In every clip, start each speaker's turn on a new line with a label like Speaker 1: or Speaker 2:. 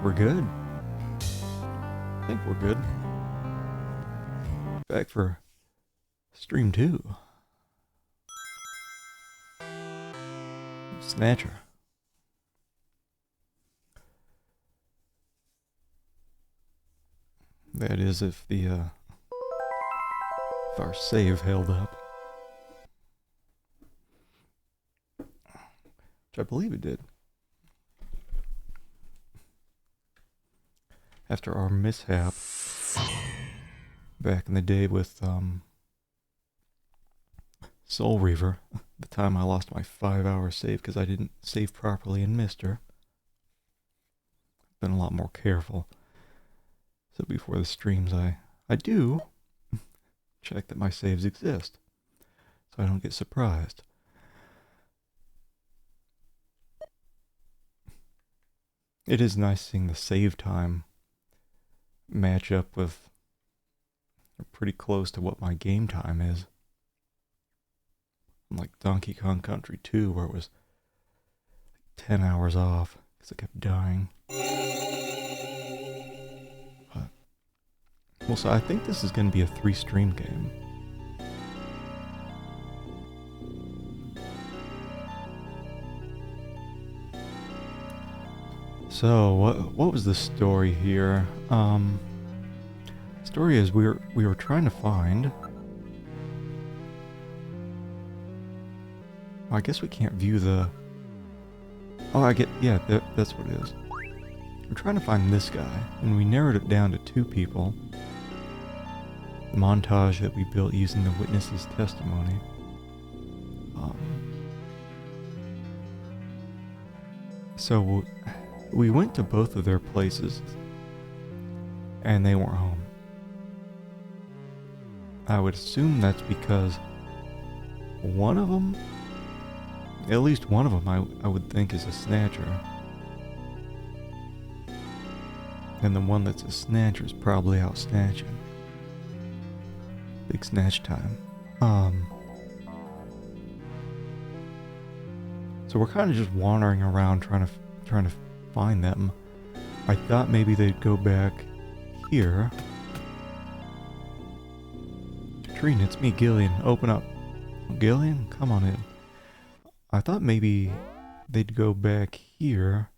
Speaker 1: think we're good. I think we're good. Back for stream 2. Snatcher. That is if our save held up. Which I believe it did. After our mishap back in the day with Soul Reaver, the time I lost my 5-hour save because I didn't save properly and missed her. Been a lot more careful. So before the streams I do check that my saves exist so I don't get surprised. It is nice seeing the save time match up with pretty close to what my game time is. Like Donkey Kong Country 2 where it was 10 hours off because I kept dying. Well, so I think this is going to be a 3-stream game. So, what was the story here? Story is we were trying to find. I guess we can't view the. Oh, that's what it is. We're trying to find this guy, and we narrowed it down to 2 people. The montage that we built using the witness's testimony. So we went to both of their places, and they weren't home. I would assume that's because one of them, at least one of them, I would think is a snatcher. And the one that's a snatcher is probably out snatching. Big snatch time. So we're kind of just wandering around trying to find them. I thought maybe they'd go back here. Katrine, it's me, Gillian. Open up. Gillian, come on in. I thought maybe they'd go back here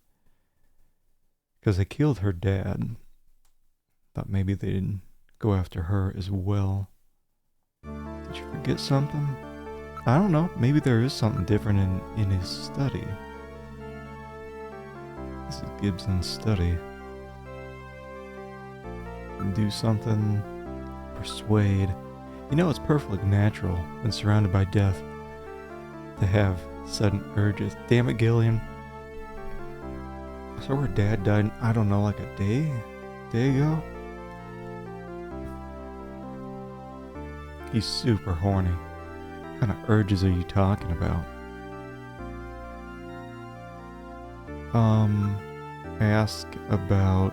Speaker 1: because they killed her dad. Thought maybe they'd go after her as well. Did you forget something? I don't know. Maybe there is something different in his study. This is Gibson's study. Do something. Persuade. You know, it's perfectly natural when surrounded by death to have sudden urges. Damn it, Gillian. So her dad died, I don't know, like a day ago? He's super horny. What kind of urges are you talking about? Ask about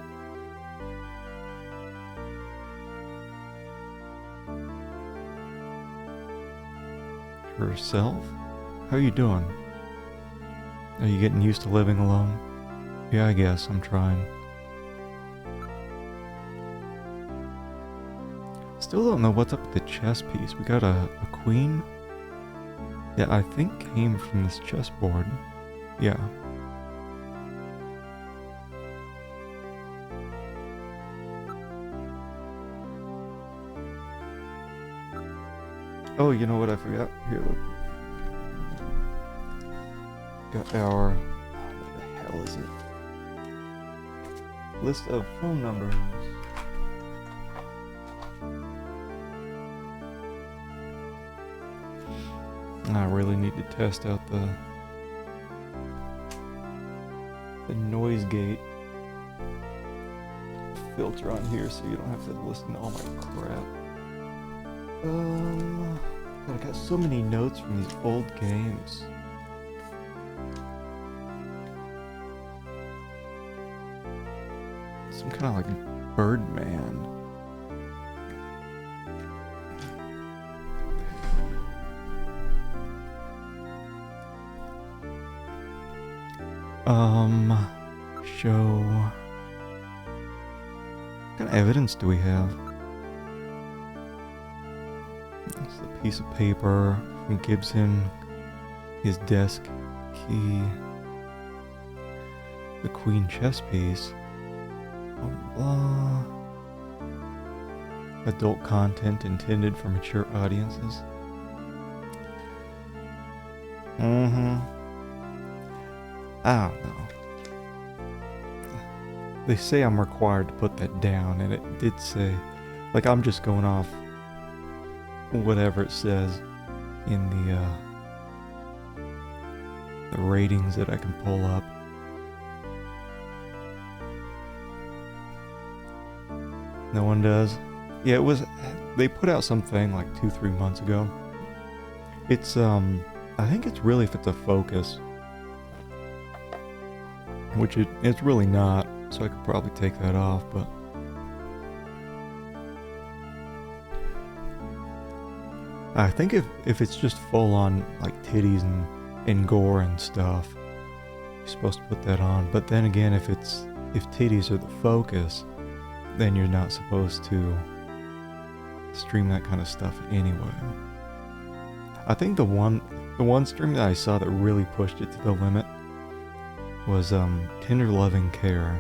Speaker 1: herself? How are you doing? Are you getting used to living alone? Yeah, I guess I'm trying. Still don't know what's up with the chess piece. We got a queen that I think came from this chessboard. Yeah. Oh, you know what I forgot? Here, look. Got our... what the hell is it? List of phone numbers. I really need to test out the noise gate filter on here so you don't have to listen to all my crap. God, I got so many notes from these old games. Some kind of like Birdman. Show kind of evidence do we have? It's a piece of paper from Gibson, his desk key, the queen chess piece, blah, blah. Adult content intended for mature audiences. I don't know. They say I'm required to put that down, and it did say, like, I'm just going off whatever it says in the ratings that I can pull up. No one does? Yeah, it was, they put out something like 2-3 months ago. It's, I think it's really if it's a focus. Which it's really not, so I could probably take that off, but... I think if it's just full on, like, titties and gore and stuff, you're supposed to put that on. But then again, if titties are the focus, then you're not supposed to stream that kind of stuff anyway. I think the one stream that I saw that really pushed it to the limit was Tender Loving Care,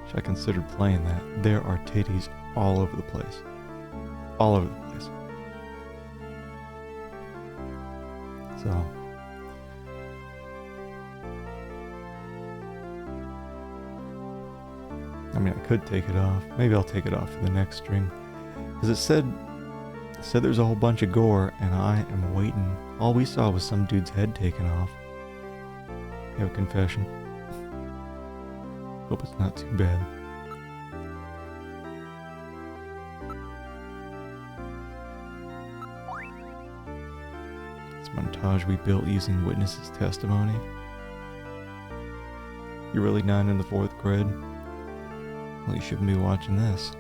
Speaker 1: which I considered playing that. There are titties all over the place. All over the place. So... I mean, I could take it off. Maybe I'll take it off for the next stream. Because it said there's a whole bunch of gore, and I am waiting. All we saw was some dude's head taken off. You have a confession. Hope it's not too bad. This montage we built using witnesses' testimony. You're really 9 in the 4th grade? Well, you shouldn't be watching this.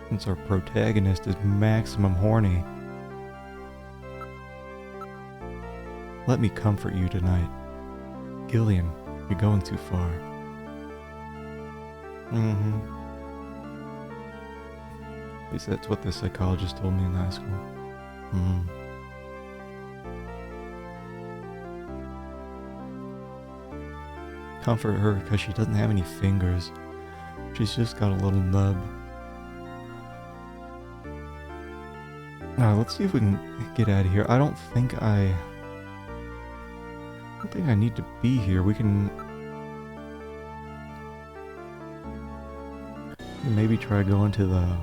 Speaker 1: Since our protagonist is maximum horny. Let me comfort you tonight. Gillian, you're going too far. At least that's what the psychologist told me in high school. Comfort her because she doesn't have any fingers. She's just got a little nub. Now, let's see if we can get out of here. I don't think I need to be here. We can maybe try going to the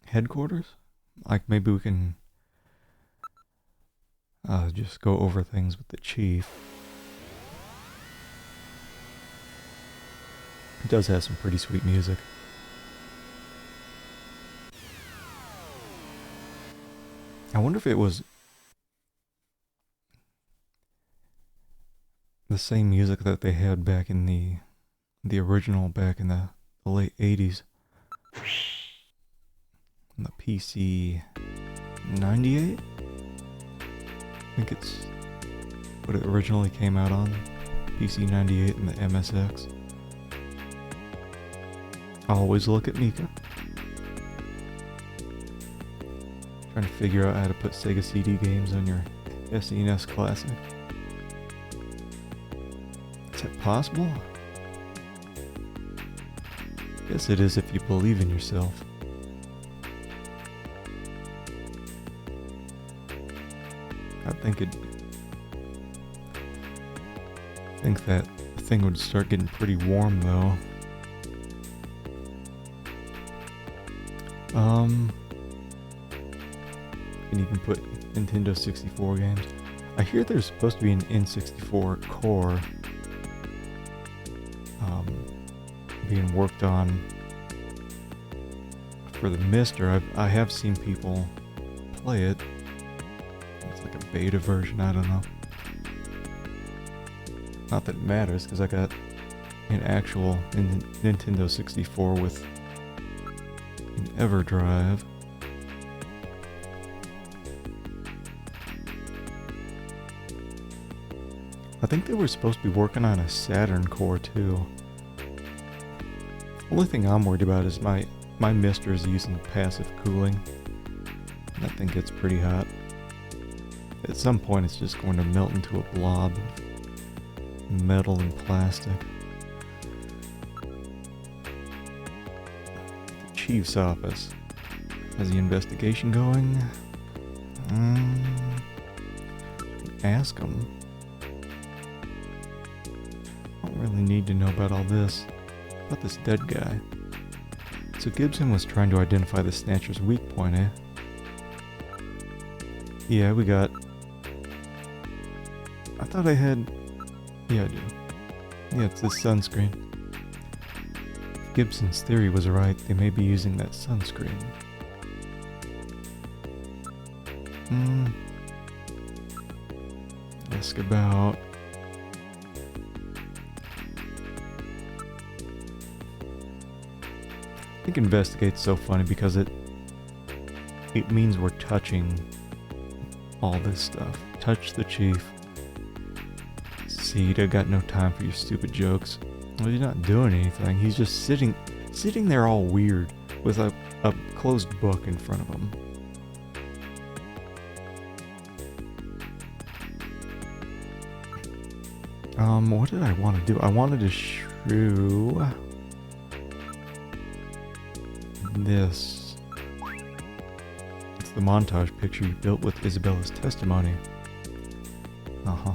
Speaker 1: headquarters? Like, maybe we can just go over things with the chief. It does have some pretty sweet music. I wonder if it was the same music that they had back in the original back in the late 80s. On the PC 98? I think it's what it originally came out on. PC 98 and the MSX. Always look at Mika. Trying to figure out how to put Sega CD games on your SNES Classic. Is that possible? Guess it is if you believe in yourself. I think that thing would start getting pretty warm though. You can even put Nintendo 64 games. I hear there's supposed to be an N64 core being worked on for the Mister. I have seen people play it. It's like a beta version, I don't know. Not that it matters, because I got an actual Nintendo 64 with an EverDrive. think they were supposed to be working on a Saturn core too. Only thing I'm worried about is my mister is using passive cooling. That thing gets pretty hot. At some point it's just going to melt into a blob of metal and plastic. The chief's office. How's the investigation going? Ask him. I don't really need to know about all this. About this dead guy. So Gibson was trying to identify the Snatcher's weak point, eh? Yeah, we got... I thought I had... Yeah, I do. Yeah, it's this sunscreen. If Gibson's theory was right, they may be using that sunscreen. Ask about... I think investigate's so funny because it means we're touching all this stuff. Touch the chief. Seed, I got no time for your stupid jokes. Well, he's not doing anything. He's just sitting there all weird with a closed book in front of him. What did I want to do? I wanted to shrew this. It's the montage picture you built with Isabella's testimony. Uh-huh.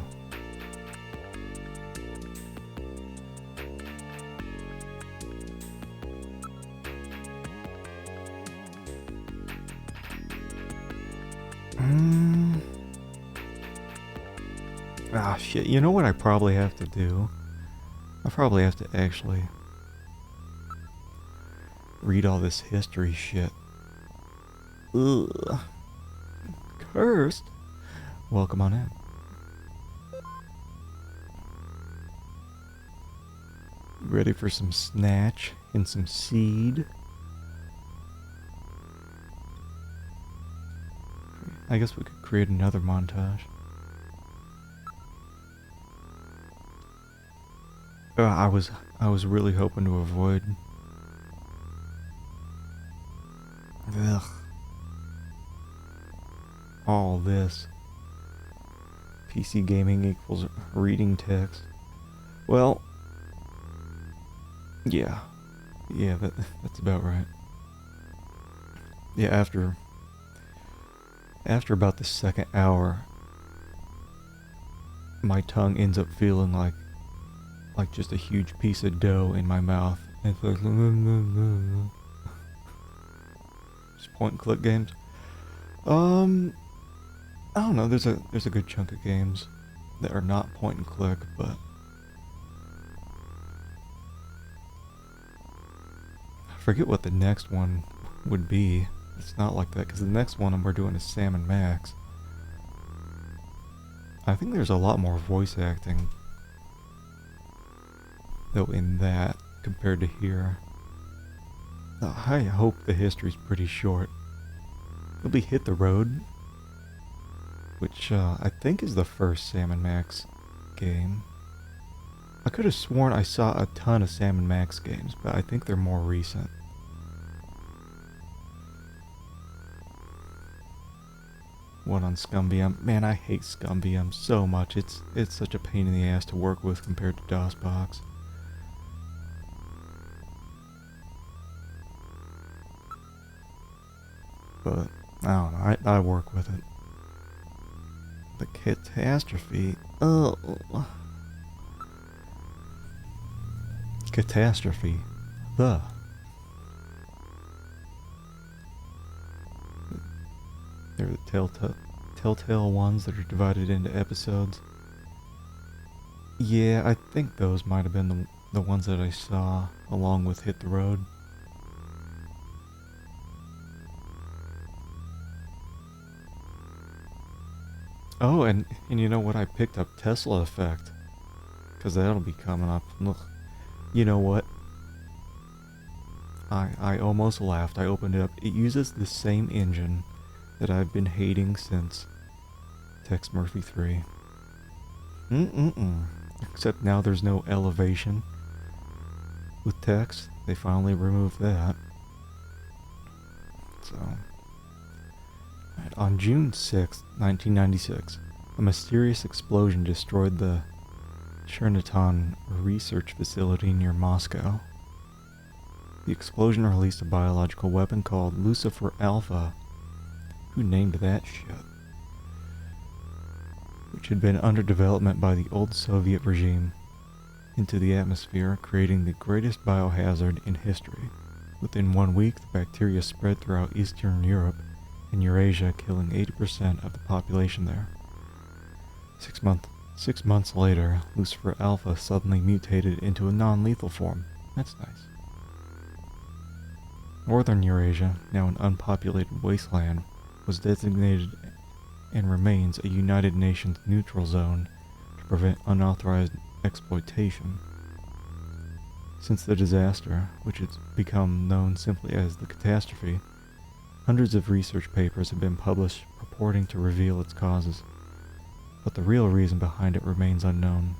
Speaker 1: Ah, shit. You know what I probably have to do? I probably have to actually read all this history shit. Ugh. Cursed. Welcome on in. Ready for some snatch and some seed? I guess we could create another montage. I was really hoping to avoid. Ugh. All this. PC gaming equals reading text. Well, yeah. Yeah, that's about right. Yeah, after about the second hour, my tongue ends up feeling like just a huge piece of dough in my mouth. And it's like just point and click games. I don't know. There's a good chunk of games that are not point and click, but I forget what the next one would be. It's not like that because the next one we're doing is Sam and Max. I think there's a lot more voice acting though in that compared to here. I hope the history's pretty short. It'll be Hit the Road, which I think is the first Sam & Max game. I could have sworn I saw a ton of Sam & Max games, but I think they're more recent. What on ScumVM? Man, I hate ScumVM so much. It's such a pain in the ass to work with compared to DOSBox. But I don't know, I work with it. The catastrophe. Oh. Catastrophe. They're the telltale ones that are divided into episodes. Yeah, I think those might have been the ones that I saw along with Hit the Road. Oh, and you know what? I picked up Tesla Effect. Because that'll be coming up. Look, you know what? I almost laughed. I opened it up. It uses the same engine that I've been hating since Tex Murphy 3. Mm-mm-mm. Except now there's no elevation. With text, they finally removed that. So, right, on June 6th, 1996, a mysterious explosion destroyed the Cherniton research facility near Moscow. The explosion released a biological weapon called Lucifer Alpha. Who named that shit? Which had been under development by the old Soviet regime, into the atmosphere, creating the greatest biohazard in history. Within 1 week, the bacteria spread throughout Eastern Europe and Eurasia, killing 80% of the population there. 6 months later, Lucifer Alpha suddenly mutated into a non-lethal form. That's nice. Northern Eurasia, now an unpopulated wasteland, was designated and remains a United Nations neutral zone to prevent unauthorized exploitation. Since the disaster, which has become known simply as the catastrophe, hundreds of research papers have been published purporting to reveal its causes, but the real reason behind it remains unknown.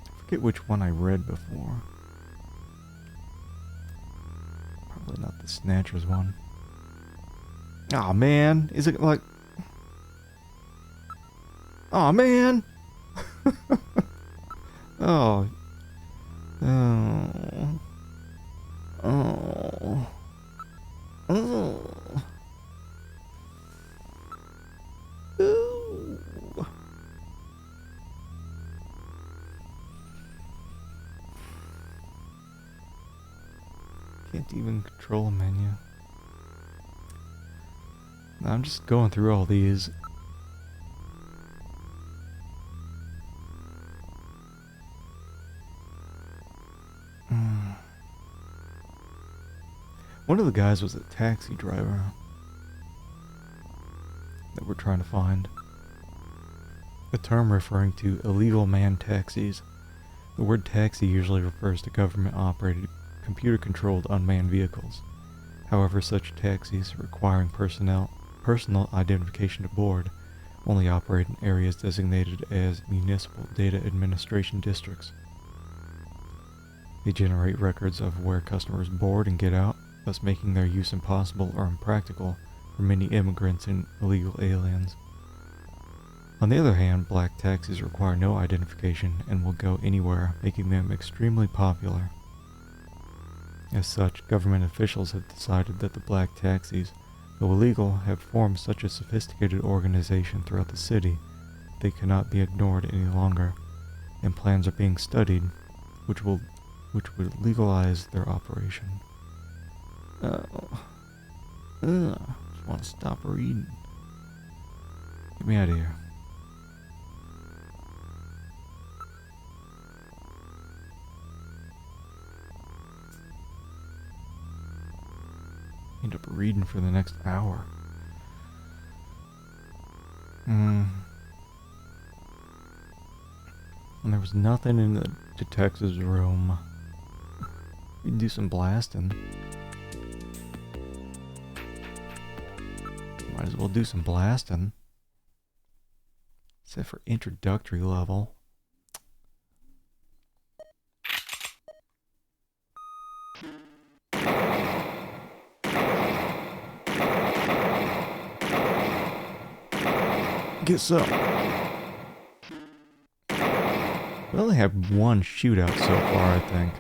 Speaker 1: I forget which one I read before. Probably not the Snatcher's one. Aw, man. Is it like... Aw, man. Oh. Oh. Oh. Oh. Ooh. Can't even control a menu. I'm just going through all these. One of the guys was a taxi driver that we're trying to find. A term referring to illegal manned taxis. The word taxi usually refers to government-operated, computer-controlled unmanned vehicles. However, such taxis requiring personal identification aboard only operate in areas designated as municipal data administration districts. They generate records of where customers board and get out, thus making their use impossible or impractical for many immigrants and illegal aliens. On the other hand, black taxis require no identification and will go anywhere, making them extremely popular. As such, government officials have decided that the black taxis, though illegal, have formed such a sophisticated organization throughout the city they cannot be ignored any longer, and plans are being studied which would legalize their operation. Just want to stop reading. Get me out of here. End up reading for the next hour. And there was nothing in the detective's room. We can do some blasting. Might as well do some blasting. Except for introductory level. Guess so. We only have one shootout so far, I think.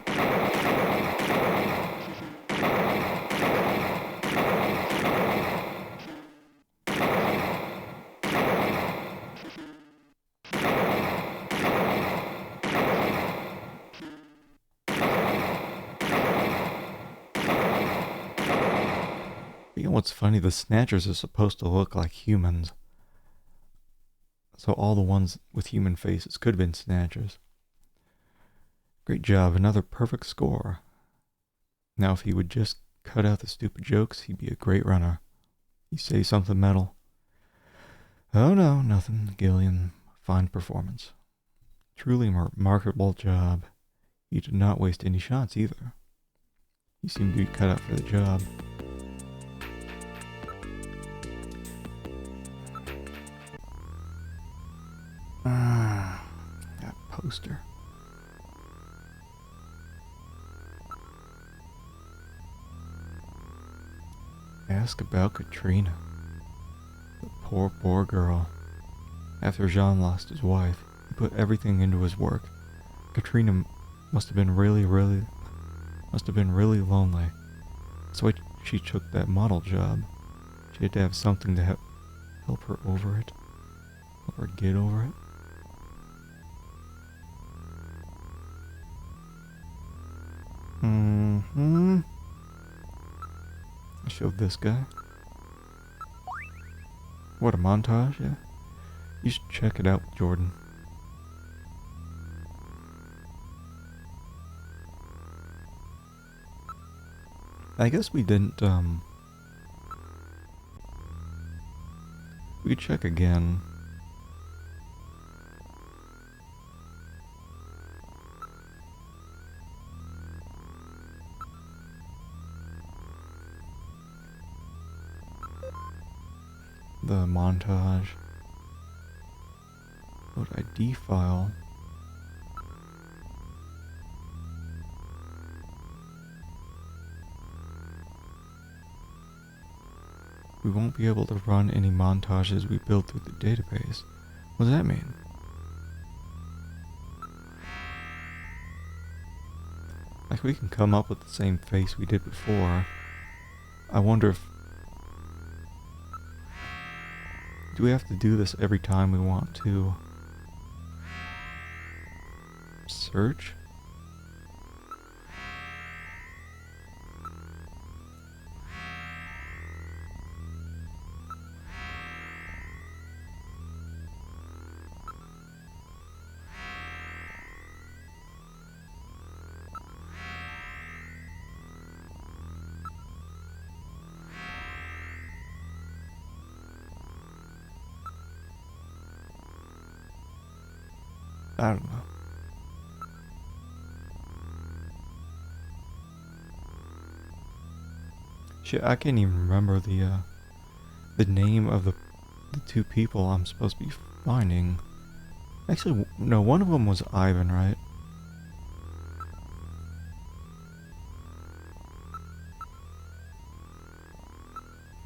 Speaker 1: You know what's funny? The Snatchers are supposed to look like humans. So all the ones with human faces could have been Snatchers. Great job, another perfect score. Now if he would just cut out the stupid jokes, he'd be a great runner. You say something metal. Oh no, nothing, Gillian. Fine performance. Truly remarkable job. You did not waste any shots either. You seem to be cut out for the job. poster. Ask about Katrina. The poor, poor girl. After Jean lost his wife, he put everything into his work. Katrina must have been really lonely. That's why she took that model job. She had to have something to help her over it. Help her get over it. I showed this guy. What a montage, yeah? You should check it out, Jordan. I guess we didn't, we could check again. The montage. Load ID file. We won't be able to run any montages we build through the database. What does that mean? Like, we can come up with the same face we did before. I wonder if... do we have to do this every time we want to search? I don't know. Shit, I can't even remember the name of the two people I'm supposed to be finding. Actually, no, one of them was Ivan, right?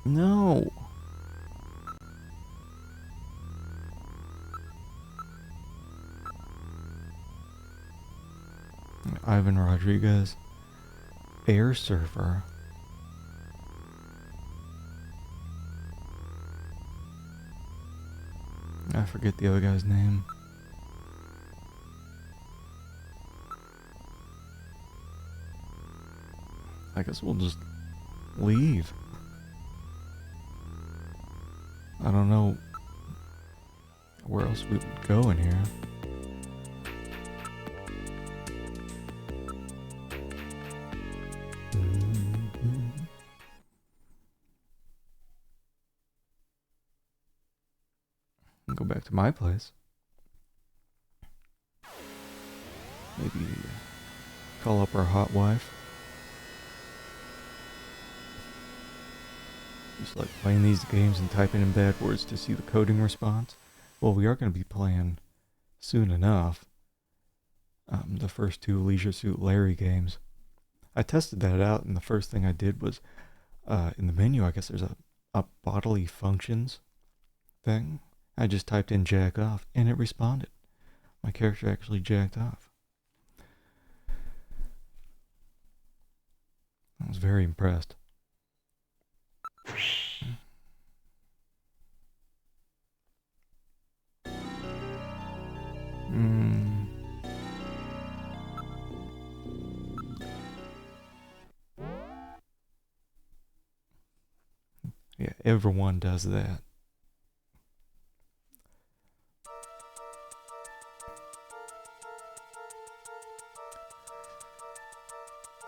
Speaker 1: No. Ivan Rodriguez. Air server. I forget the other guy's name. I guess we'll just leave. I don't know where else we would go in here. Go back to my place. Maybe call up our hot wife. Just like playing these games and typing in bad words to see the coding response. Well, we are going to be playing soon enough the first two Leisure Suit Larry games. I tested that out, and the first thing I did was in the menu, I guess there's a bodily functions thing. I just typed in jack off, and it responded. My character actually jacked off. I was very impressed. Yeah, everyone does that.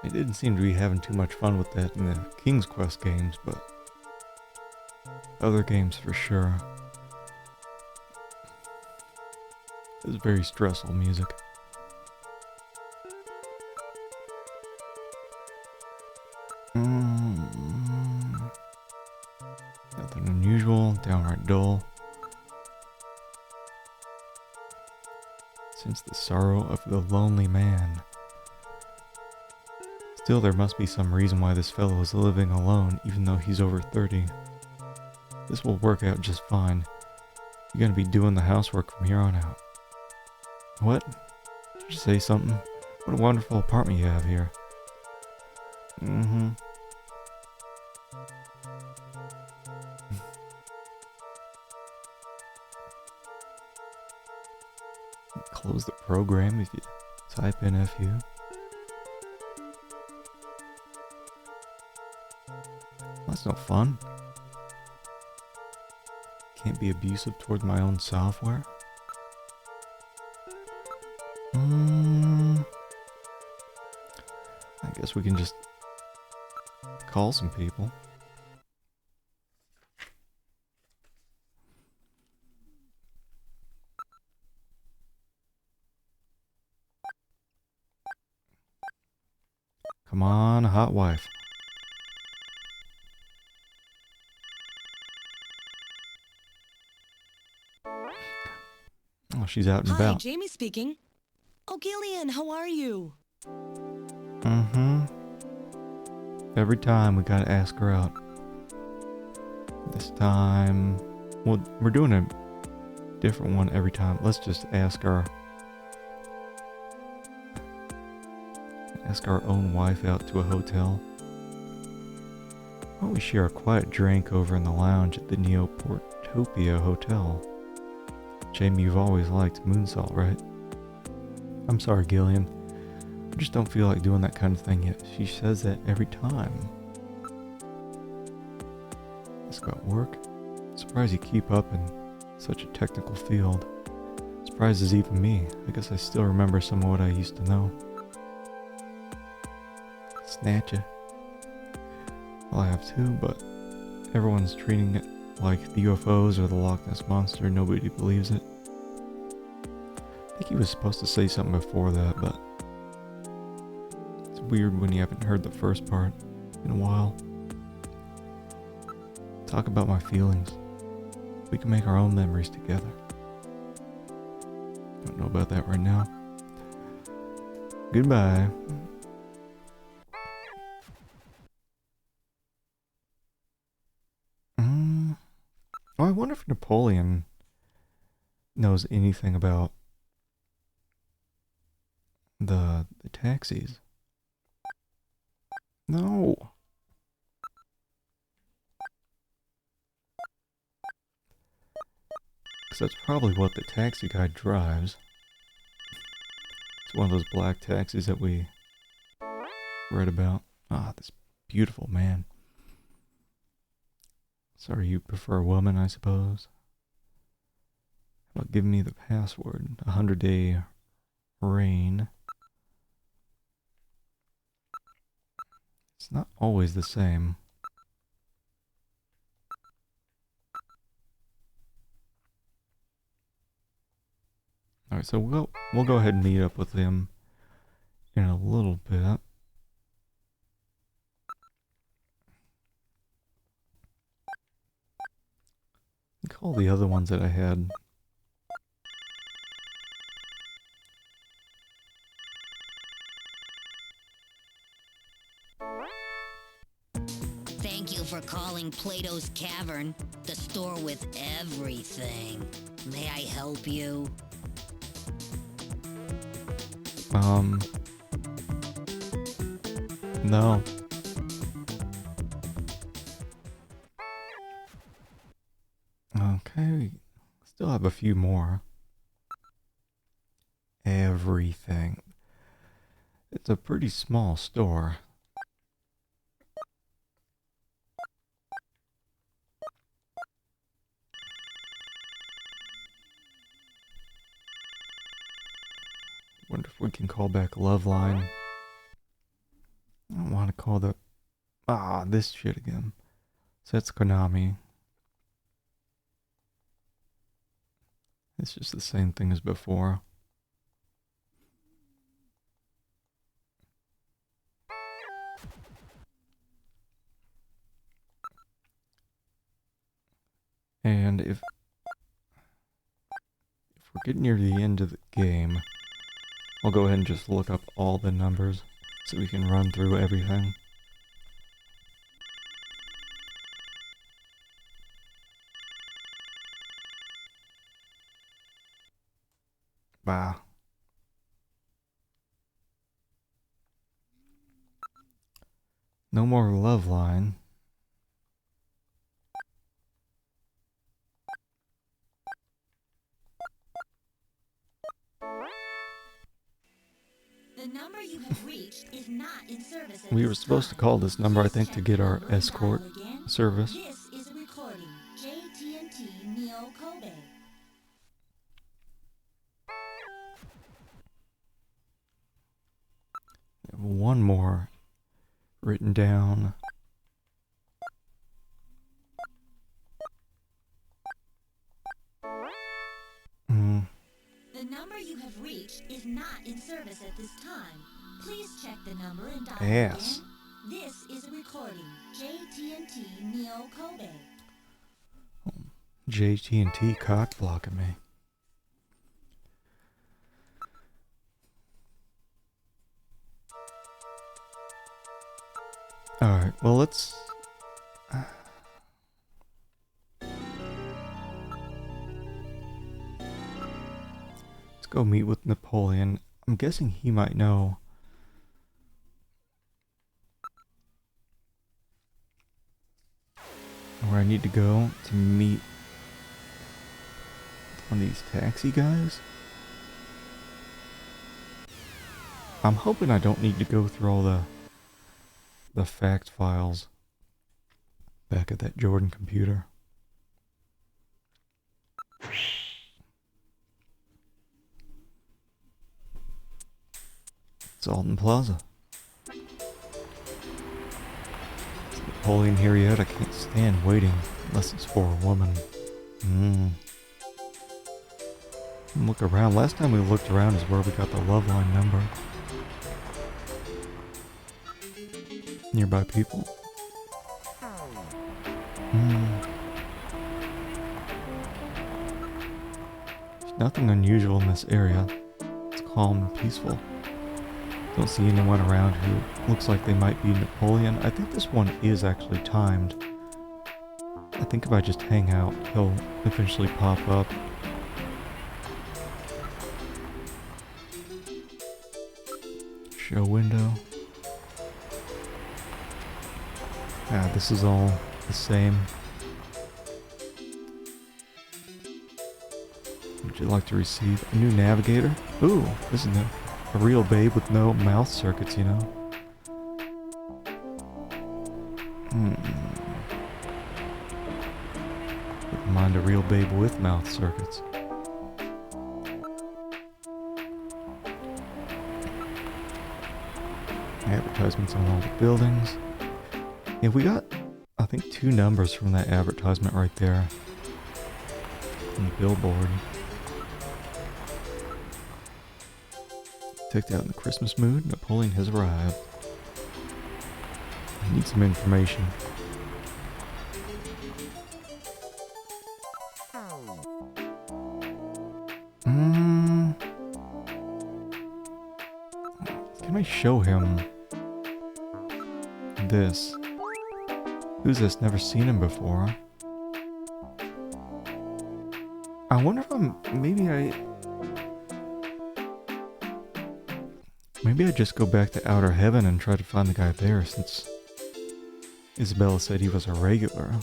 Speaker 1: They didn't seem to be having too much fun with that in the King's Quest games, but other games for sure. It was very stressful music. Nothing unusual, downright dull. Since the sorrow of the lonely man. Still, there must be some reason why this fellow is living alone, even though he's over 30. This will work out just fine. You're gonna be doing the housework from here on out. What? Did you say something? What a wonderful apartment you have here. Mm-hmm. Close the program if you type in FU. That's no fun. Can't be abusive toward my own software. I guess we can just call some people. Come on, hot wife. Oh, she's out and about.
Speaker 2: Hi, Jamie speaking. Oh, Gillian, how are you?
Speaker 1: Mm-hmm. Every time we gotta ask her out. This time, well, we're doing a different one every time. Let's just ask our own wife out to a hotel. Why don't we share a quiet drink over in the lounge at the Neoportopia Hotel? Jamie, you've always liked moonsalt, right? I'm sorry, Gillian. I just don't feel like doing that kind of thing yet. She says that every time. Let's go at work. Surprised you keep up in such a technical field. Surprises even me. I guess I still remember some of what I used to know. Snatcher. Well, I have too, but everyone's treating it like the UFOs or the Loch Ness Monster. Nobody believes it. I think he was supposed to say something before that, but it's weird when you haven't heard the first part in a while. Talk about my feelings. We can make our own memories together. Don't know about that right now. Goodbye. Oh, I wonder if Napoleon knows anything about the taxis. No. Because that's probably what the taxi guy drives. It's one of those black taxis that we read about. Ah, this beautiful man. Sorry, you prefer a woman, I suppose. How about giving me the password? 100-day reign. It's not always the same. Alright, so we'll go ahead and meet up with him in a little bit. Call the other ones that I had.
Speaker 3: Thank you for calling Plato's Cavern, the store with everything. May I help you?
Speaker 1: No. Okay, still have a few more. Everything. It's a pretty small store. Wonder if we can call back Loveline. I don't want to call the... this shit again. So that's Konami. It's just the same thing as before. And if we're getting near the end of the game, I'll go ahead and just look up all the numbers so we can run through everything. Bah. No more love line.
Speaker 2: The number you have reached is not in service at
Speaker 1: We were
Speaker 2: this
Speaker 1: supposed to
Speaker 2: time.
Speaker 1: call this number, I think,
Speaker 2: Please
Speaker 1: to
Speaker 2: check
Speaker 1: get
Speaker 2: the
Speaker 1: our
Speaker 2: number and
Speaker 1: escort
Speaker 2: dial again.
Speaker 1: service.
Speaker 2: This is a recording. JT&T Neo Kobe.
Speaker 1: One more written down.
Speaker 2: The number you have reached is not in service at this time. Please check the number and dial
Speaker 1: Ass.
Speaker 2: again. This is a recording. JT&T Neo Kobe.
Speaker 1: JT&T cock blocking me. Alright, well let's go meet with Napoleon. I'm guessing he might know where I need to go to meet one of these taxi guys. I'm hoping I don't need to go through all the fact files back at that Jordan computer. Alton Plaza. It's Napoleon here yet? I can't stand waiting unless it's for a woman. Look around. Last time we looked around is where we got the love line number. Nearby people. There's nothing unusual in this area. It's calm and peaceful. Don't see anyone around who looks like they might be Napoleon. I think this one is actually timed. I think if I just hang out, he'll eventually pop up. Show window. Ah, this is all the same. Would you like to receive a new navigator? Ooh, this is new. A real babe with no mouth circuits, you know. Wouldn't mind a real babe with mouth circuits. Advertisements on all the buildings. Yeah, we got, I think, 2 numbers from that advertisement right there. On the billboard. Decked out in the Christmas mood, Napoleon has arrived. I need some information. Can I show him this? Who's this? Never seen him before. I wonder if Maybe I just go back to Outer Heaven and try to find the guy there, since Isabella said he was a regular.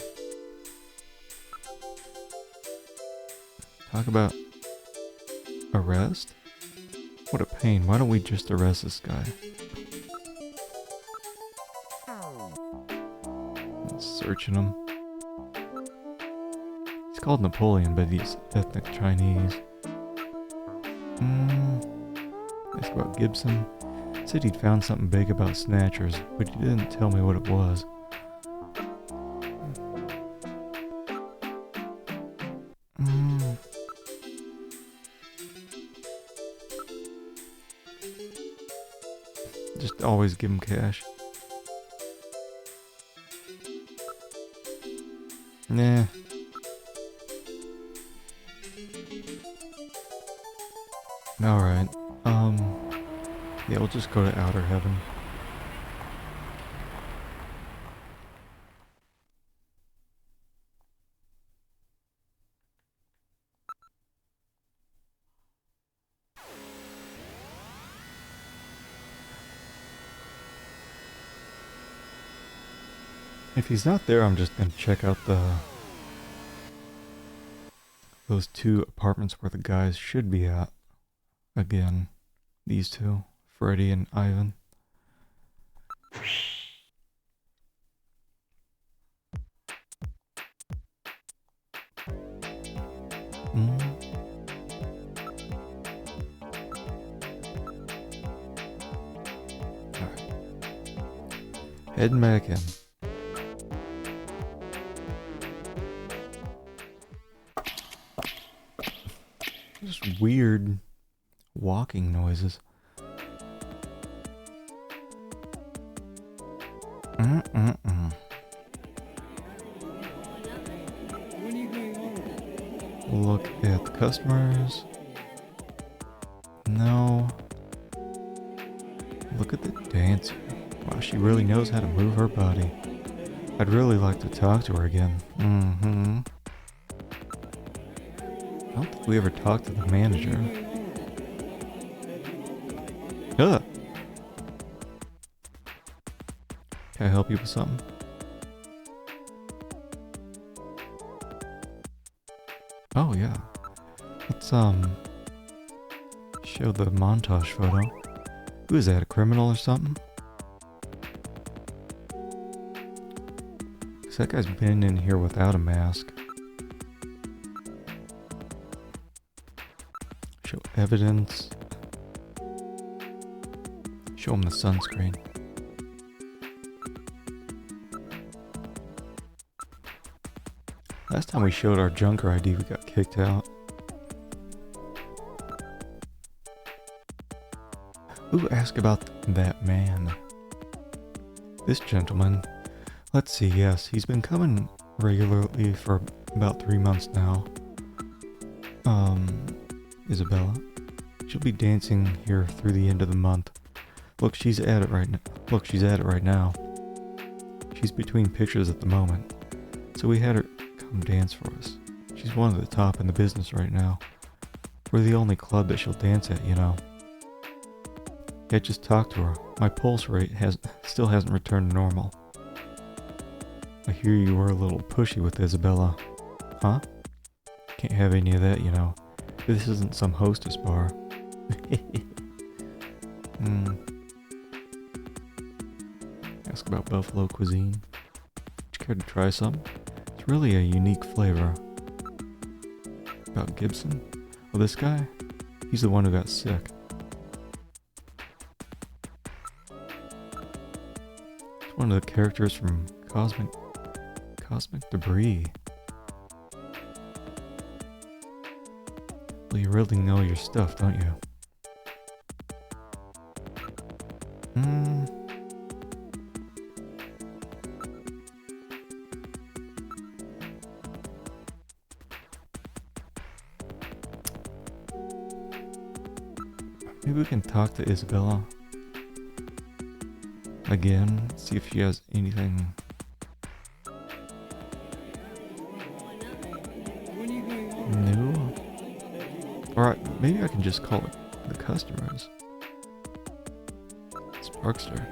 Speaker 1: Talk about arrest? What a pain. Why don't we just arrest this guy? Searching him. He's called Napoleon, but he's ethnic Chinese. Asked about Gibson. Said he'd found something big about Snatchers, but he didn't tell me what it was. Just always give him cash. Nah. Alright. Yeah, we'll just go to Outer Heaven. If he's not there, I'm just gonna check out those two apartments where the guys should be at. Again, these two, Freddy and Ivan. Alright. Heading back in. Just weird walking noises. Look at the customers. No. Look at the dancer. Wow, she really knows how to move her body. I'd really like to talk to her again. I don't think we ever talked to the manager. Ugh. Can I help you with something? Oh yeah. Let's show the montage photo. Who is that, a criminal or something? 'Cause that guy's been in here without a mask. Show evidence. Show him the sunscreen. Last time we showed our Junker ID, we got kicked out. Who asked about that man? This gentleman. Let's see, yes, he's been coming regularly for about 3 months now. Isabella. She'll be dancing here through the end of the month. Look, she's at it right now. Look, she's at it right now. She's between pictures at the moment. So we had her come dance for us. She's one of the top in the business right now. We're the only club that she'll dance at, you know. Yeah, just talk to her. My pulse rate still hasn't returned to normal. I hear you were a little pushy with Isabella. Huh? Can't have any of that, you know. This isn't some hostess bar. Ask about buffalo cuisine. Would you care to try some? It's really a unique flavor. About Gibson? Oh, this guy? He's the one who got sick. It's one of the characters from Cosmic Debris. Well, you really know your stuff, don't you? Maybe we can talk to Isabella again, see if she has anything. New? Or maybe I can just call it the customers. Sparkster.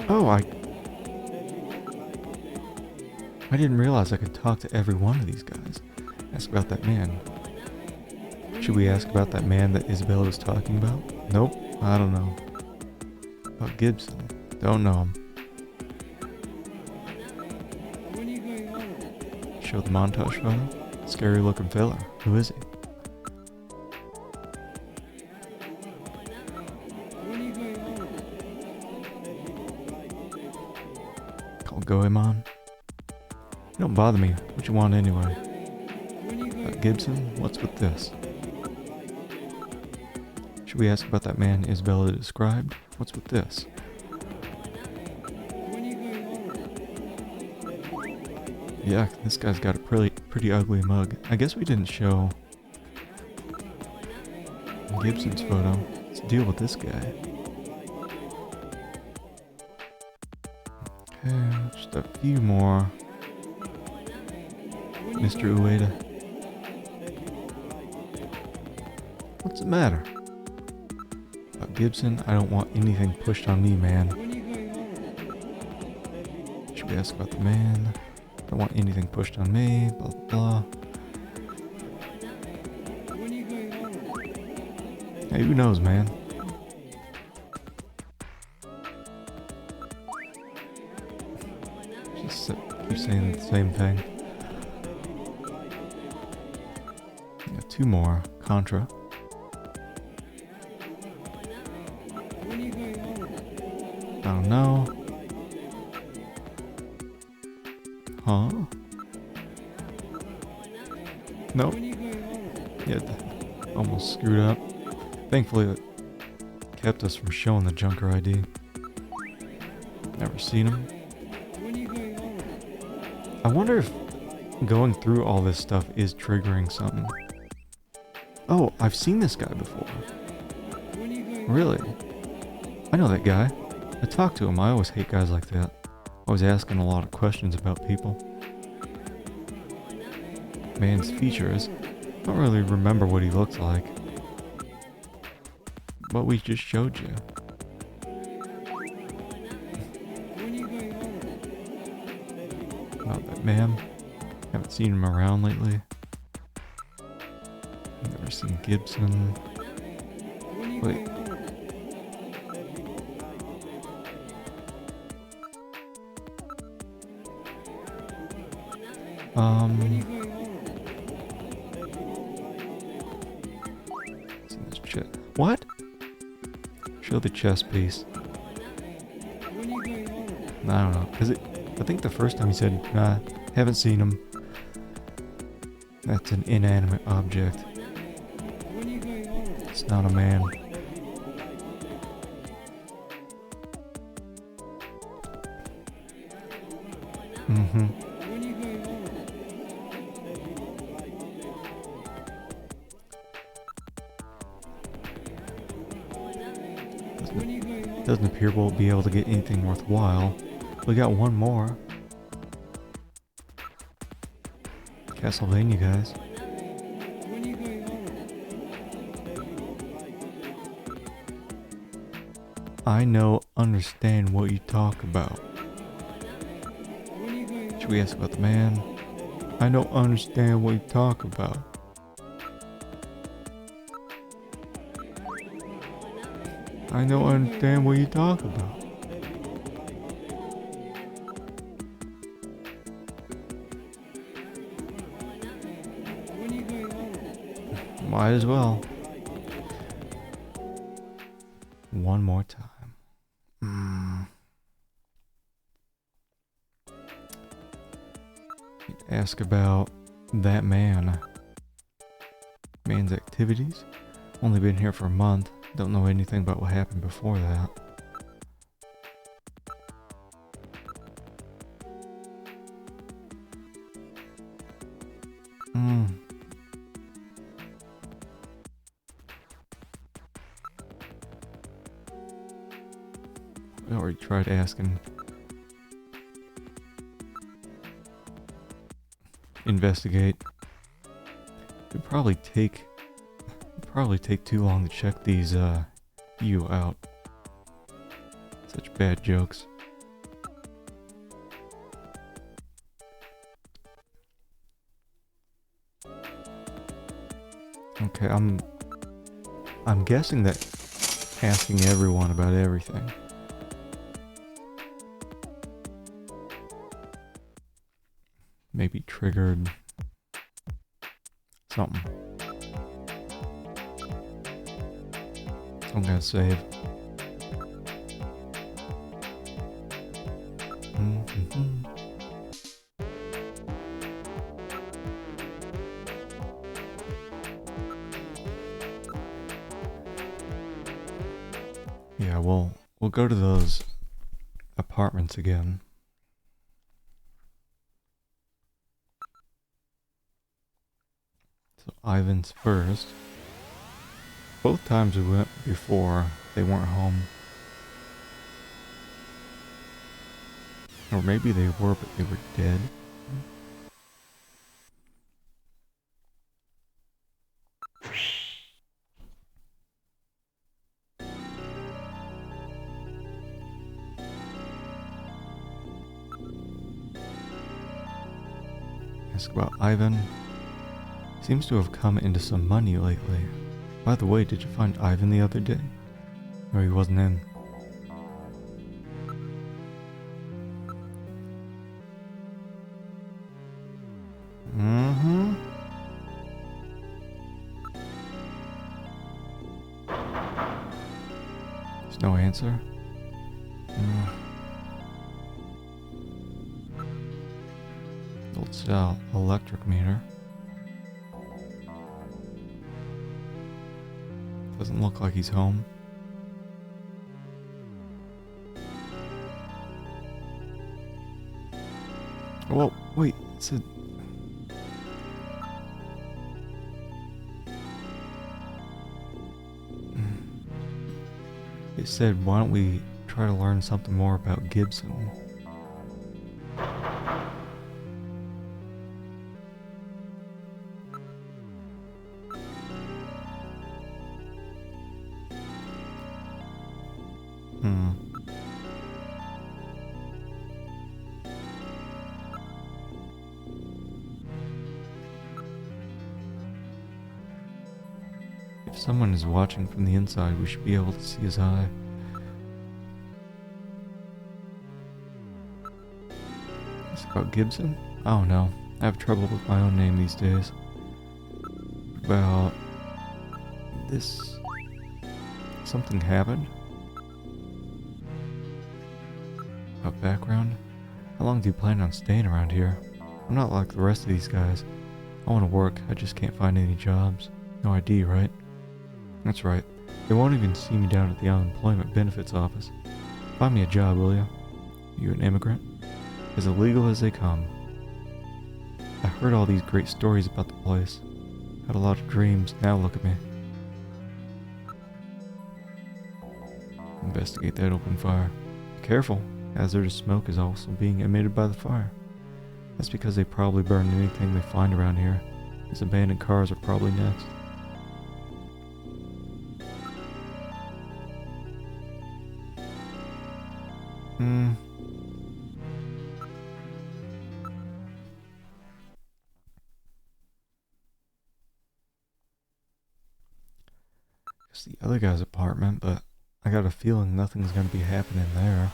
Speaker 1: Oh, I didn't realize I could talk to every one of these guys. Ask about that man. Should we ask about that man that Isabella was talking about? Nope, I don't know. About Gibson. Don't know him. Show the montage photo. Scary looking fella. Who is he? Call Goemon. Don't bother me. What you want anyway? Gibson? What's with this? Should we ask about that man Isabella described? What's with this? Yeah, this guy's got a pretty ugly mug. I guess we didn't show Gibson's photo. Let's deal with this guy. Okay, just a few more. Mr. Ueda. What's the matter? Gibson, I don't want anything pushed on me, man. Should we ask about the man? Don't want anything pushed on me, blah blah blah. Hey, who knows, man? Just keep saying the same thing. Got two more. Contra. I don't know. Huh? Nope. Yeah, almost screwed up. Thankfully, it kept us from showing the Junker ID. Never seen him. I wonder if going through all this stuff is triggering something. Oh, I've seen this guy before. Really? I know that guy. I talked to him. I always hate guys like that. Always asking a lot of questions about people. Man's features. Don't really remember what he looks like. But we just showed you. Not that man. Haven't seen him around lately. Never seen Gibson. Wait. It's in this chest. What? Show the chest piece. I don't know. I think the first time he said, nah, haven't seen him. That's an inanimate object. It's not a man. Mm-hmm. Doesn't appear we'll be able to get anything worthwhile. We got one more. Castlevania, guys. I know, understand what you talk about. Should we ask about the man? I don't understand what you talk about. I don't understand what you talk about. Might as well. One more time. Ask about that man. Man's activities. Only been here for a month. Don't know anything about what happened before that. I already tried asking. Investigate. It'd probably take too long to check these you out. Such bad jokes. Okay, I'm guessing that asking everyone about everything. Maybe triggered something. I'm gonna save. Yeah, we'll go to those apartments again. So Ivan's first. Both times we went before, they weren't home. Or maybe they were, but they were dead. Ask about Ivan. Seems to have come into some money lately. By the way, did you find Ivan the other day? No, he wasn't in. Mm-hmm. There's no answer. Old cell electric meter. Doesn't look like he's home. Whoa, wait, it said... It said, why don't we try to learn something more about Gibson? If someone is watching from the inside, we should be able to see his eye. Is it about Gibson? Oh no, I have trouble with my own name these days. About this... Something happened? About background? How long do you plan on staying around here? I'm not like the rest of these guys. I want to work, I just can't find any jobs. No ID, right? That's right. They won't even see me down at the unemployment benefits office. Find me a job, will you? You an immigrant? As illegal as they come. I heard all these great stories about the place. Had a lot of dreams, now look at me. Investigate that open fire. Be careful, hazardous smoke is also being emitted by the fire. That's because they probably burn anything they find around here. These abandoned cars are probably next. It's the other guy's apartment, but I got a feeling nothing's gonna be happening there.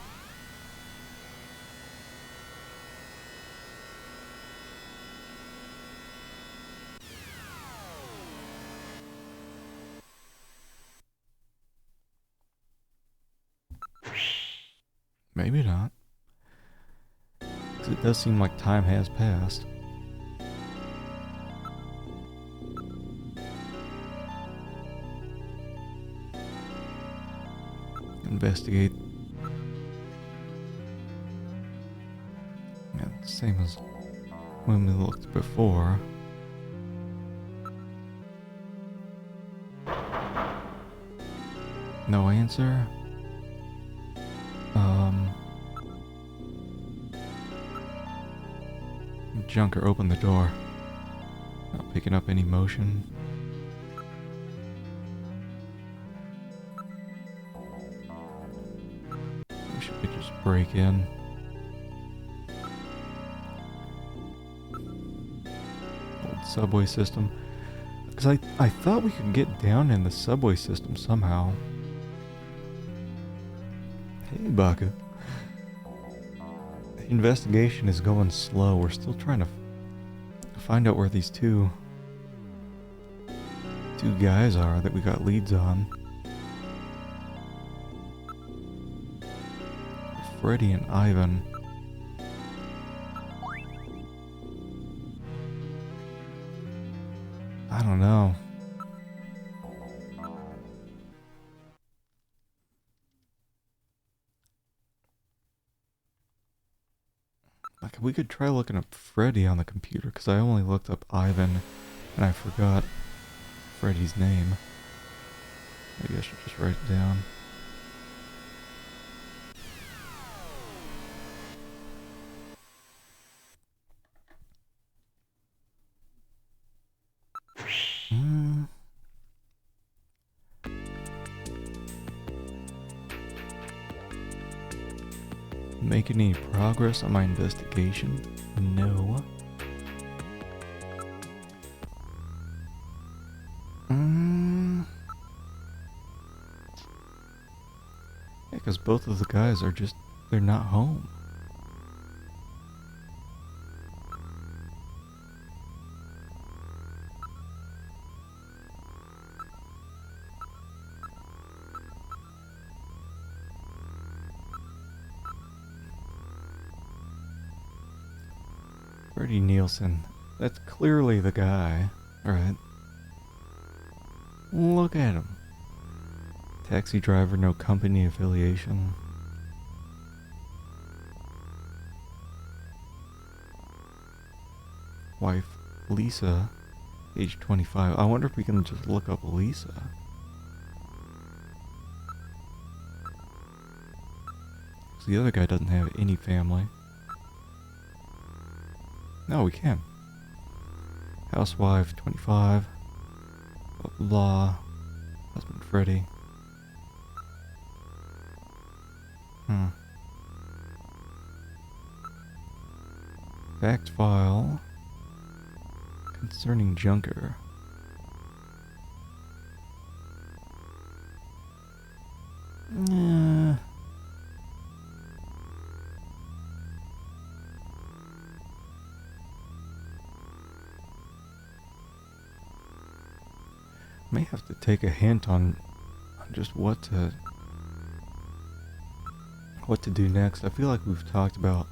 Speaker 1: Maybe not. 'Cause it does seem like time has passed. Investigate. Yeah, same as when we looked before. No answer. Junker opened the door. Not picking up any motion. We should just break in. Old subway system. Because I thought we could get down in the subway system somehow. Hey, Baku. The investigation is going slow. We're still trying to find out where these two guys are that we got leads on. Freddy and Ivan. I don't know. Like, we could try looking up Freddy on the computer, because I only looked up Ivan, and I forgot Freddy's name. Maybe I should just write it down. Make any progress on my investigation? No. Yeah, because both of the guys are just, they're not home. Freddie Nielsen. That's clearly the guy, right? Look at him. Taxi driver, no company affiliation. Wife, Lisa, age 25. I wonder if we can just look up Lisa. So the other guy doesn't have any family. No, we can. Housewife, 25. Blah. Husband, Freddie. Fact file concerning Junker. May have to take a hint on just what to do next. I feel like we've talked about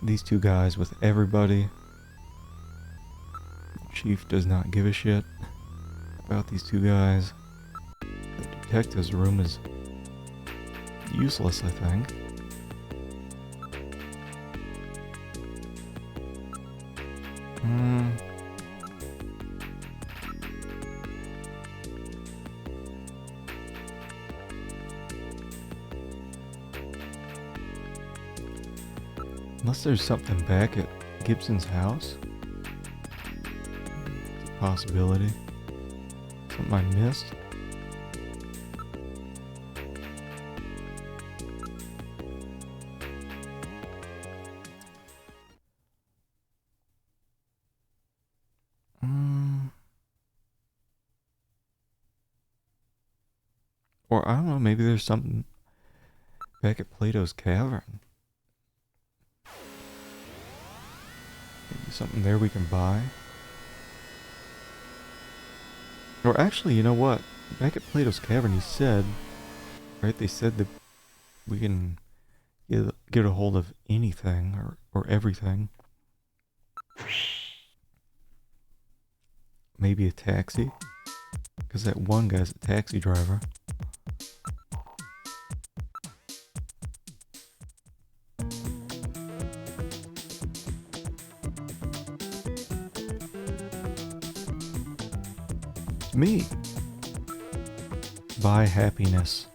Speaker 1: these two guys with everybody. The chief does not give a shit about these two guys. The detective's room is useless, I think. Unless there's something back at Gibson's house. It's a possibility. Something I missed. Or I don't know, maybe there's something back at Plato's Cavern. Maybe something there we can buy. Or actually, you know what? Back at Plato's Cavern, he said, right? They said that we can get a hold of anything or everything. Maybe a taxi? Because that one guy's a taxi driver. Me. Buy happiness.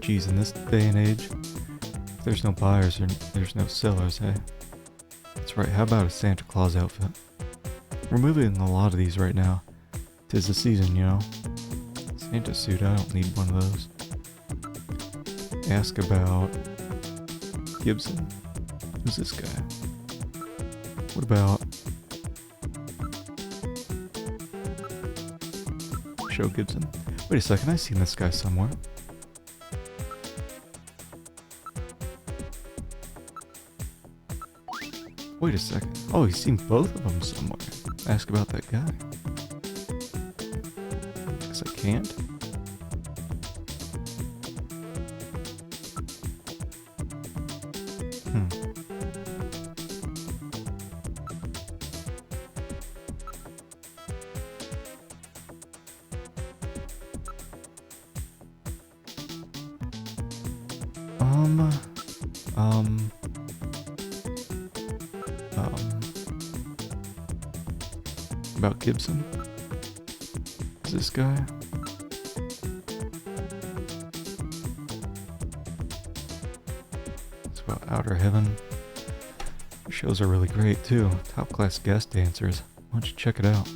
Speaker 1: Geez, in this day and age, if there's no buyers, there's no sellers, eh? That's right, how about a Santa Claus outfit? We're moving a lot of these right now. 'Tis the season, you know. Santa suit, I don't need one of those. Ask about Gibson. Who's this guy? What about Show Gibson? Wait a second, I've seen this guy somewhere. Wait a second. Oh, he's seen both of them somewhere. Ask about that guy. Guess I can't. About Gibson. Is this guy? It's about Outer Heaven. The shows are really great too. Top class guest dancers. Why don't you check it out?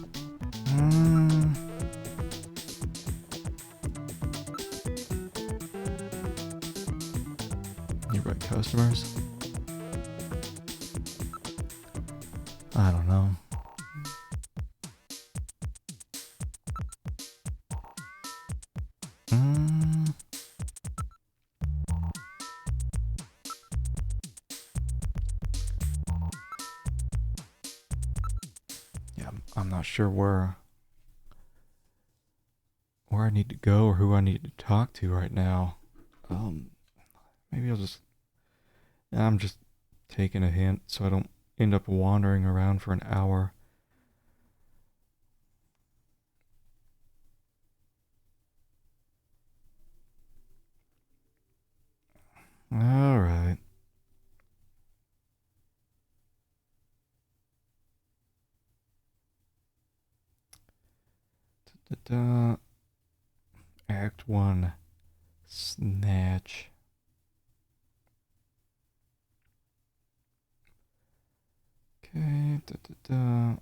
Speaker 1: Nearby customers? I don't know. Yeah, I'm not sure where I need to go or who I need to talk to right now. Maybe I'm just taking a hint so I don't end up wandering around for an hour. All right. Da-da-da. Act 1. Snatch. Okay. Da-da-da.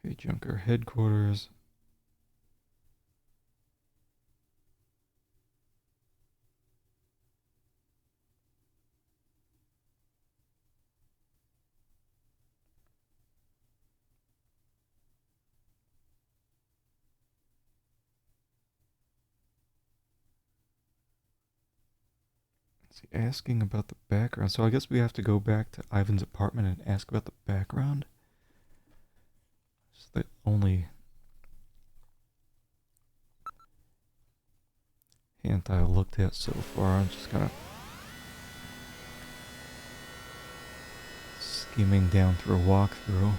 Speaker 1: Okay, Junker headquarters. Is he asking about the background? So I guess we have to go back to Ivan's apartment and ask about the background? It's the only hint I looked at so far. I'm just kind of skimming down through a walkthrough.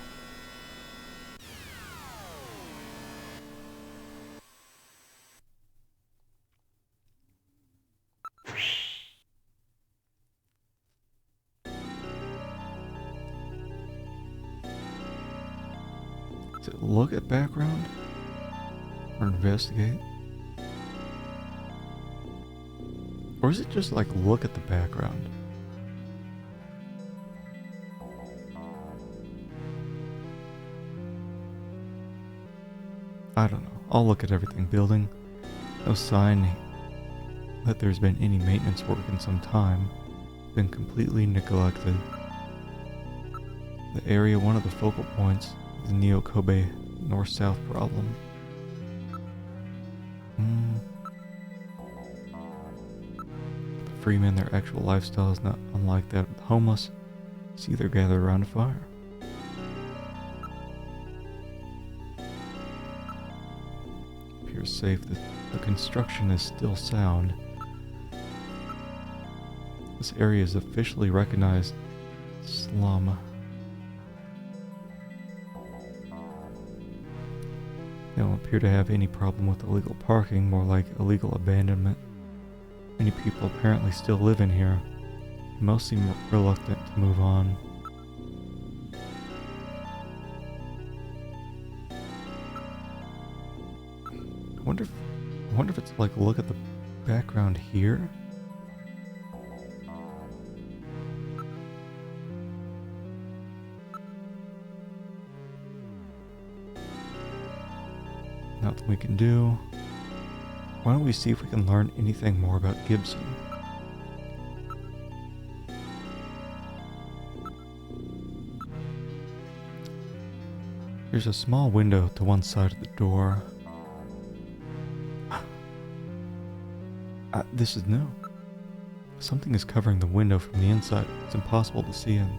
Speaker 1: Does it look at background? Or investigate? Or is it just like look at the background? I don't know. I'll look at everything. Building. No sign that there's been any maintenance work in some time. Been completely neglected. The area, one of the focal points of the Neo-Kobe north-south problem. The freemen, their actual lifestyle is not unlike that of the homeless. See, they're gathered around a fire. Appears safe. The construction is still sound. This area is officially recognized slum. They don't appear to have any problem with illegal parking, more like illegal abandonment. Many people apparently still live in here. Most seem reluctant to move on. I wonder if it's like look at the background here. Nothing we can do. Why don't we see if we can learn anything more about Gibson? There's a small window to one side of the door. This is new. Something is covering the window from the inside. It's impossible to see in.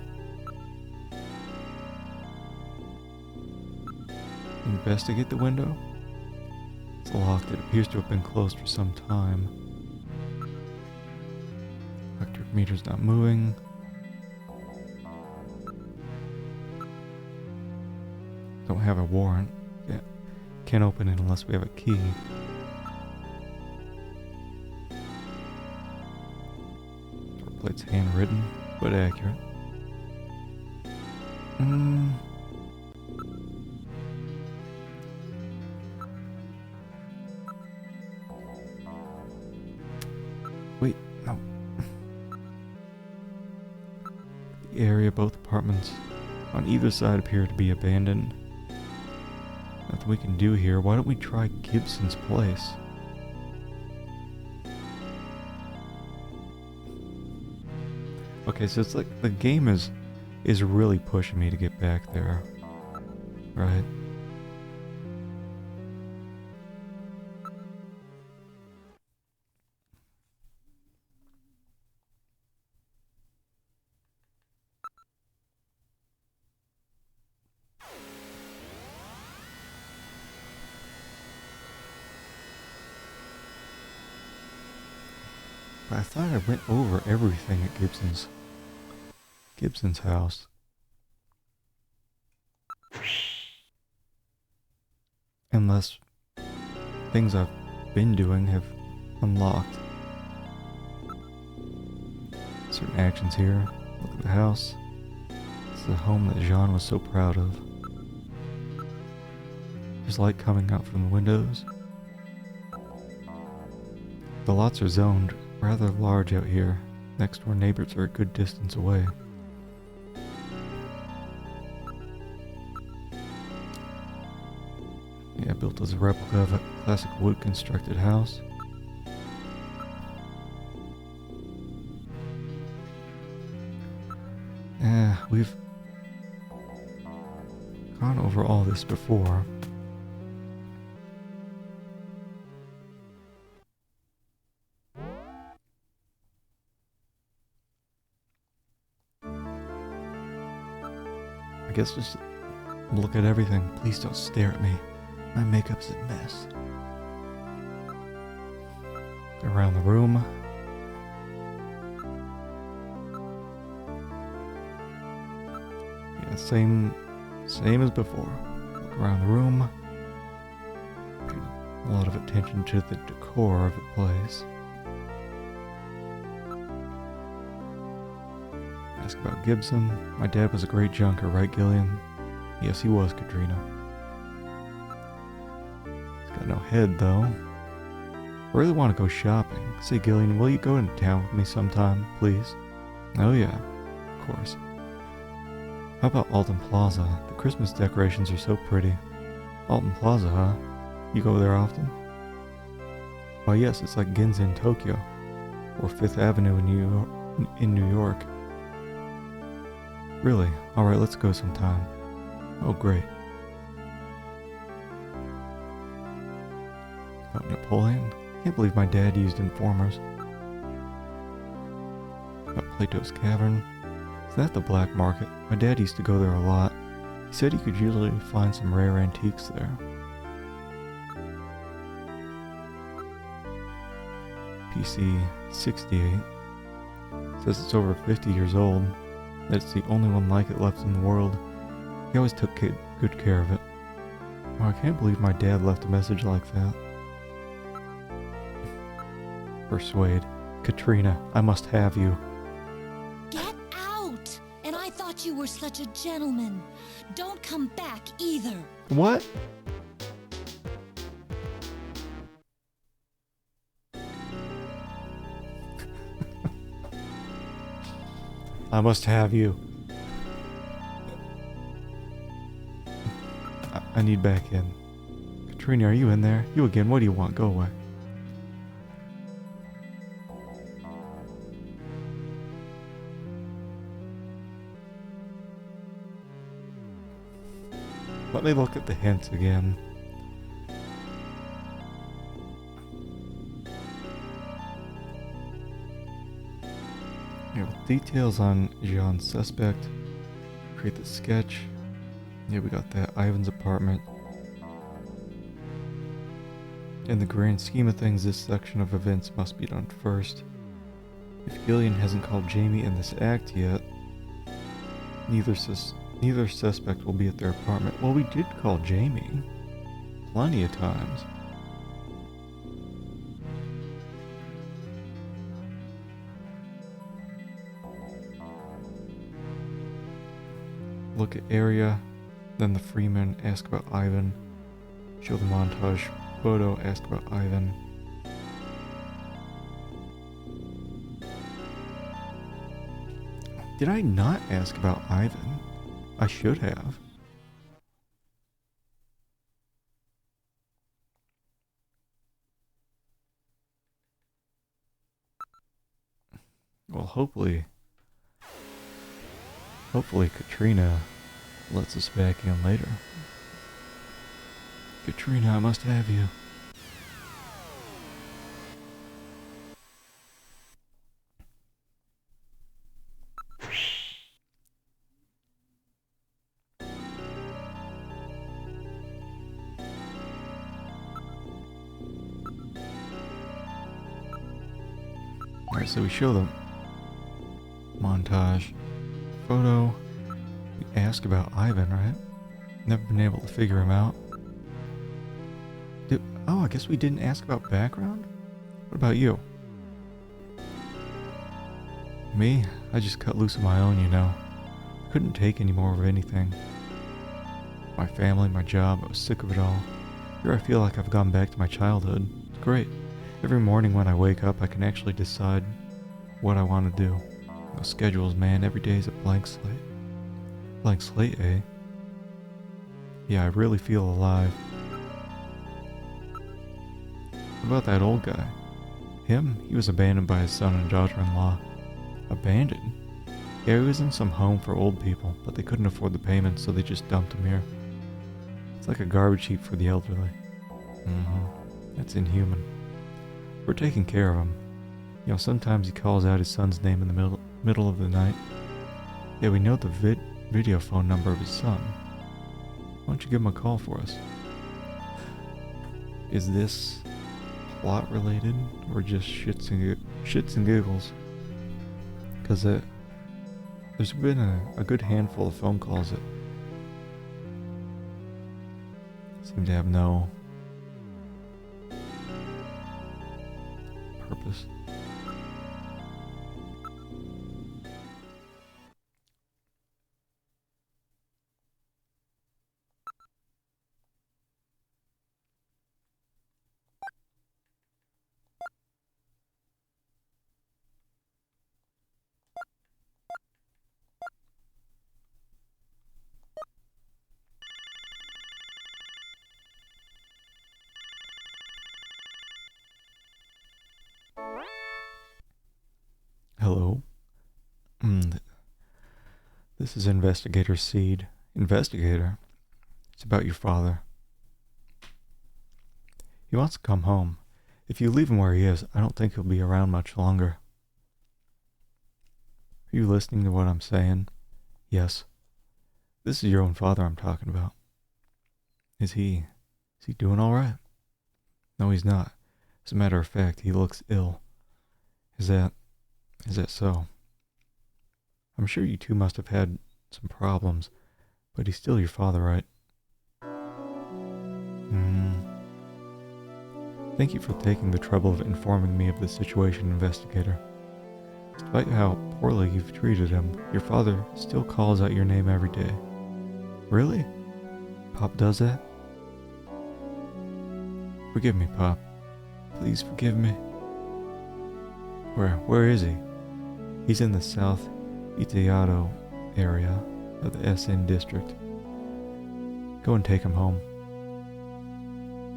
Speaker 1: Investigate the window. It's locked. It appears to have been closed for some time. Electric meter's not moving. Don't have a warrant. Yeah. Can't open it unless we have a key. Door plate's handwritten, but accurate. Mm. Wait, no. The area, both apartments on either side appear to be abandoned. Nothing we can do here. Why don't we try Gibson's place? Okay, so it's like the game is really pushing me to get back there, right? But I thought I went over everything at Gibson's house. Unless things I've been doing have unlocked certain actions here. Look at the house. It's the home that Jean was so proud of. There's light coming out from the windows. The lots are zoned rather large out here. Next door neighbors are a good distance away. Yeah, built as a replica of a classic wood constructed house. We've gone over all this before. I guess just look at everything. Please don't stare at me. My makeup's a mess. Around the room. Yeah, same as before. Look around the room. Pay a lot of attention to the decor of the place. Ask about Gibson. My dad was a great junker, right, Gillian? Yes, he was, Katrina. He's got no head, though. I really want to go shopping. Say, Gillian, will you go into town with me sometime, please? Oh yeah, of course. How about Alton Plaza? The Christmas decorations are so pretty. Alton Plaza, huh? You go there often? Why yes, it's like Ginza in Tokyo. Or Fifth Avenue in New York. Really? Alright, let's go sometime. Oh, great. About Napoleon? Can't believe my dad used informers. About Plato's Cavern? Is that the black market? My dad used to go there a lot. He said he could usually find some rare antiques there. PC 68. Says it's over 50 years old. That it's the only one like it left in the world. He always took good care of it. Oh, I can't believe my dad left a message like that. Persuade. Katrina, I must have you.
Speaker 2: Get out! And I thought you were such a gentleman. Don't come back either.
Speaker 1: What? I must have you. I need back in. Katrina, are you in there? You again, what do you want? Go away. Let me look at the hints again. Yeah, with details on Jean's suspect. Create the sketch. Yeah, we got that. Ivan's apartment. In the grand scheme of things, this section of events must be done first. If Gillian hasn't called Jamie in this act yet, neither suspect will be at their apartment. Well, we did call Jamie. Plenty of times. look at area, then the Freeman, ask about Ivan, show the montage photo, ask about Ivan. Did I not ask about Ivan? I should have. Well, hopefully Katrina lets us back in later. Katrina, I must have you. Alright, so we show them montage photo. We ask about Ivan, right? Never been able to figure him out. I guess we didn't ask about background? What about you? Me? I just cut loose on my own, you know. Couldn't take any more of anything. My family, my job, I was sick of it all. Here I feel like I've gone back to my childhood. It's great. Every morning when I wake up, I can actually decide what I want to do. No schedules, man. Every day is a blank slate. Blank slate, eh? Yeah, I really feel alive. What about that old guy? Him? He was abandoned by his son and daughter-in-law. Abandoned? Yeah, he was in some home for old people, but they couldn't afford the payments, so they just dumped him here. It's like a garbage heap for the elderly. That's inhuman. We're taking care of him. You know, sometimes he calls out his son's name in the middle of the night. Yeah, we know the video phone number of his son. Why don't you give him a call for us? Is this plot related or just shits and giggles? Because there's been a good handful of phone calls that seem to have no purpose. Hello? This is Investigator Seed. Investigator? It's about your father. He wants to come home. If you leave him where he is, I don't think he'll be around much longer. Are you listening to what I'm saying? Yes. This is your own father I'm talking about. Is he doing alright? No, he's not. As a matter of fact, he looks ill. Is that so? I'm sure you two must have had some problems, but he's still your father, right? Thank you for taking the trouble of informing me of the situation, Investigator. Despite how poorly you've treated him, your father still calls out your name every day. Really? Pop does that? Forgive me, Pop. Please forgive me. Where is he? He's in the South Itayato area of the SN district. Go and take him home.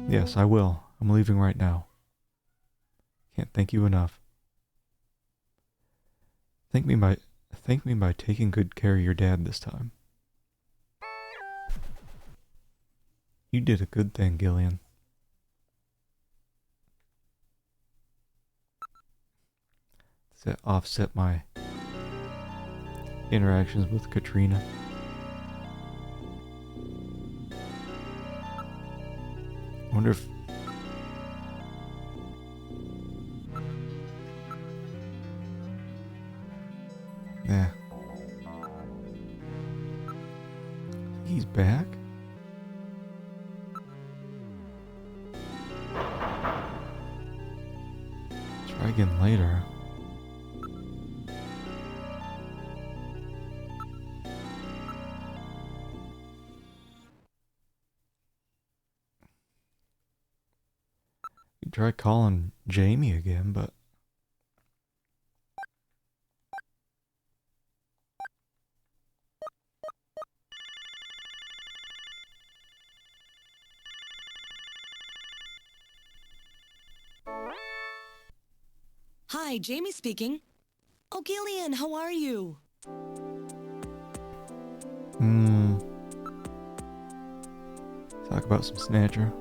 Speaker 1: Yes, I will. I'm leaving right now. Can't thank you enough. Thank me by taking good care of your dad this time. You did a good thing, Gillian. Does that offset my interactions with Katrina? I wonder if... Yeah. He's back? Try again later. try calling Jamie again, but...
Speaker 4: Hi, Jamie speaking. Oh, Gillian, how are you?
Speaker 1: Talk about some Snatcher.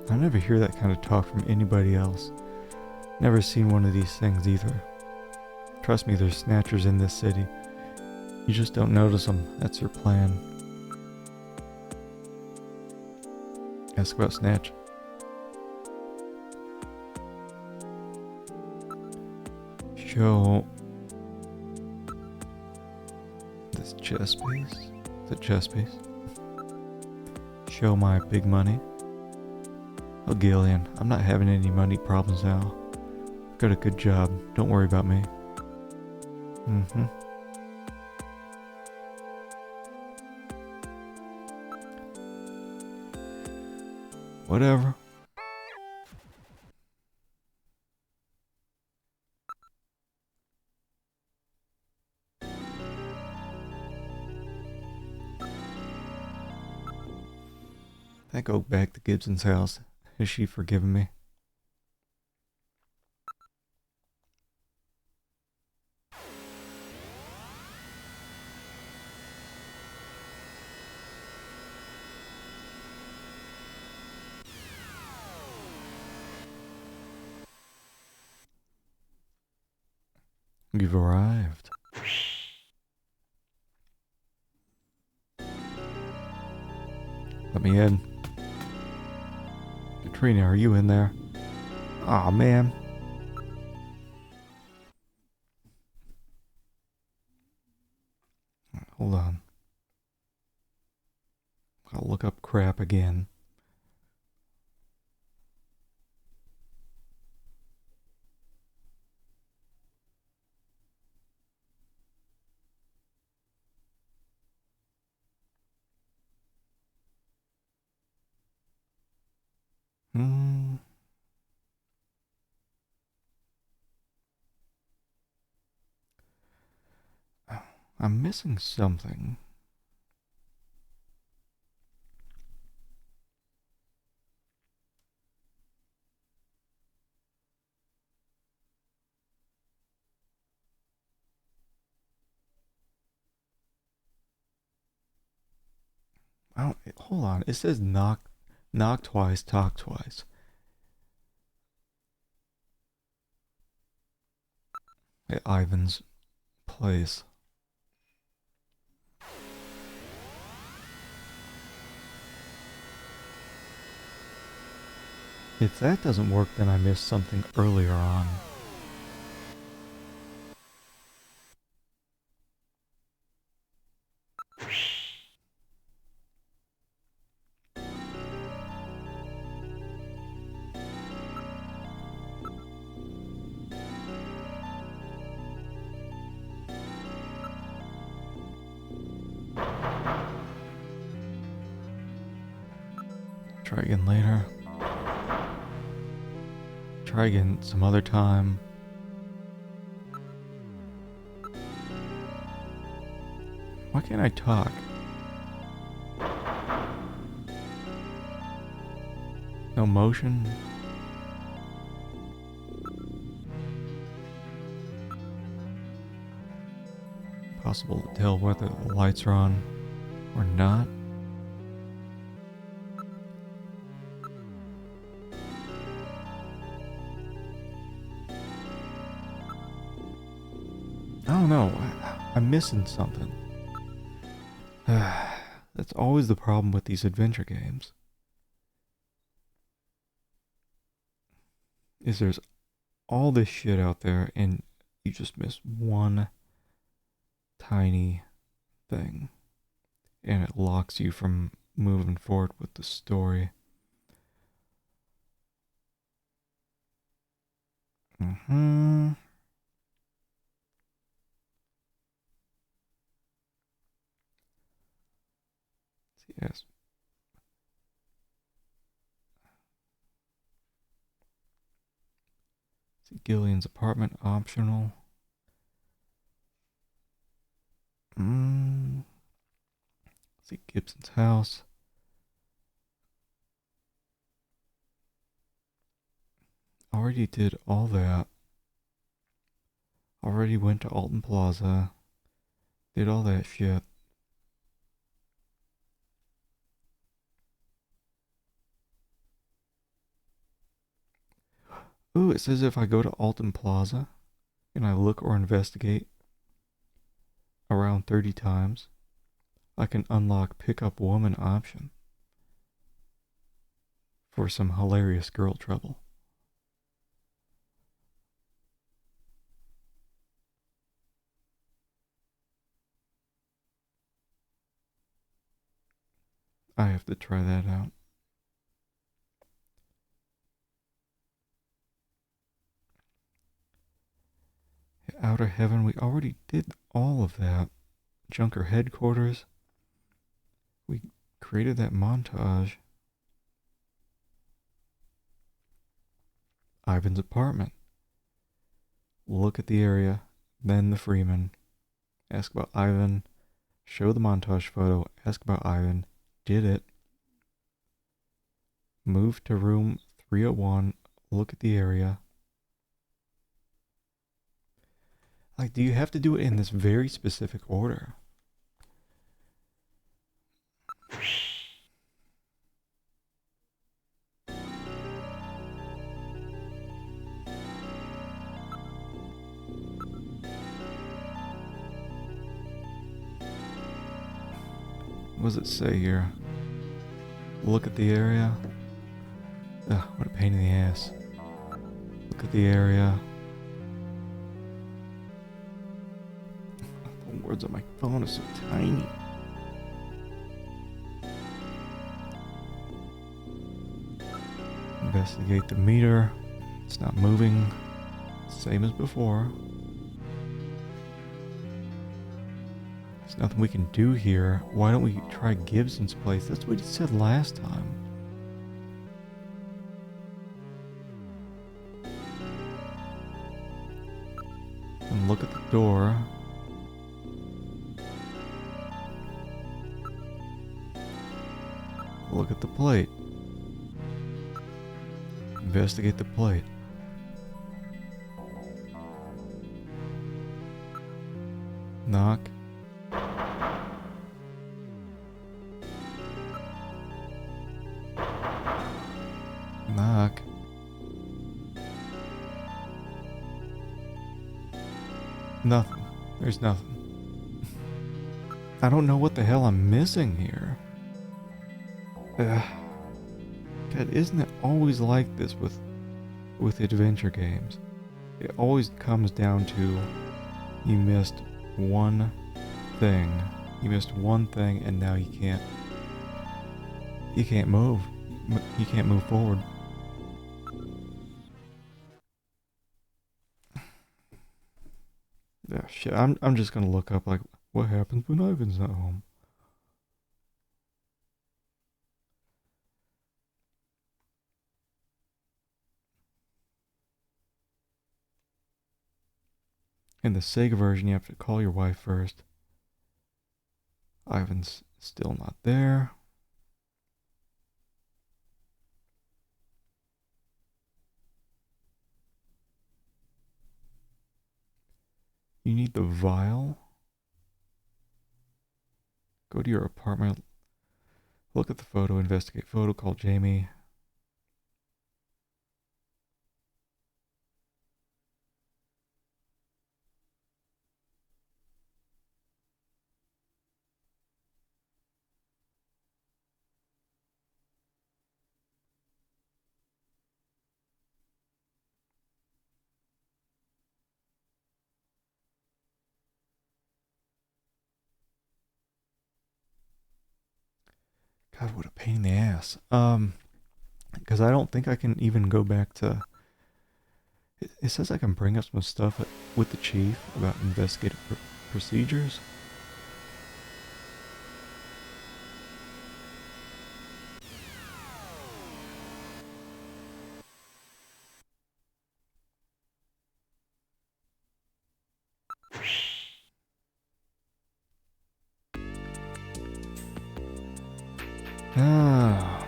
Speaker 1: I never hear that kind of talk from anybody else. Never seen one of these things either. Trust me, there's Snatchers in this city. You just don't notice them. That's your plan. Ask about Snatch. Show this chess piece. The chess piece. Show my big money. Oh, Gillian, I'm not having any money problems now. I've got a good job. Don't worry about me. Whatever. I go back to Gibson's house. Has she forgiven me? You've arrived. Let me in. Katrina, are you in there? Aw, man. Hold on. I'll look up crap again. I'm missing something. Hold on. It says knock twice, talk twice. At Ivan's place. If that doesn't work, then I missed something earlier on. Try again later. Try again some other time. Why can't I talk? No motion? Possible to tell whether the lights are on or not. I don't know. I'm missing something. That's always the problem with these adventure games. Is there's all this shit out there and you just miss one tiny thing and it locks you from moving forward with the story. Yes. Gillian's apartment optional. Let's see, Gibson's house. Already did all that. Already went to Alton Plaza. Did all that shit. Ooh, it says if I go to Alton Plaza and I look or investigate around 30 times, I can unlock pickup woman option for some hilarious girl trouble. I have to try that out. Outer Heaven, we already did all of that. Junker headquarters. We created that montage. Ivan's apartment. Look at the area, then the Freeman. Ask about Ivan. Show the montage photo. Ask about Ivan. Did it. Move to room 301. Look at the area. Like, do you have to do it in this very specific order? What does it say here? Look at the area. Ugh, what a pain in the ass. Look at the area. The words on my phone are so tiny. Investigate the meter. It's not moving. Same as before. There's nothing we can do here. Why don't we try Gibson's place? That's what he said last time. And look at the door. Look at the plate. Investigate the plate. Knock. Knock. Nothing. There's nothing. I don't know what the hell I'm missing here. God, isn't it always like this with adventure games? It always comes down to you missed one thing. You missed one thing and now you can't move. You can't move forward. Yeah, shit. I'm just gonna look up like what happens when Ivan's not home. In the Sega version, you have to call your wife first. Ivan's still not there. You need the vial. Go to your apartment. Look at the photo. Investigate photo. Call Jamie. God, what a pain in the ass. Because I don't think I can even go back to... It says I can bring up some stuff with the chief about investigative procedures. Ah,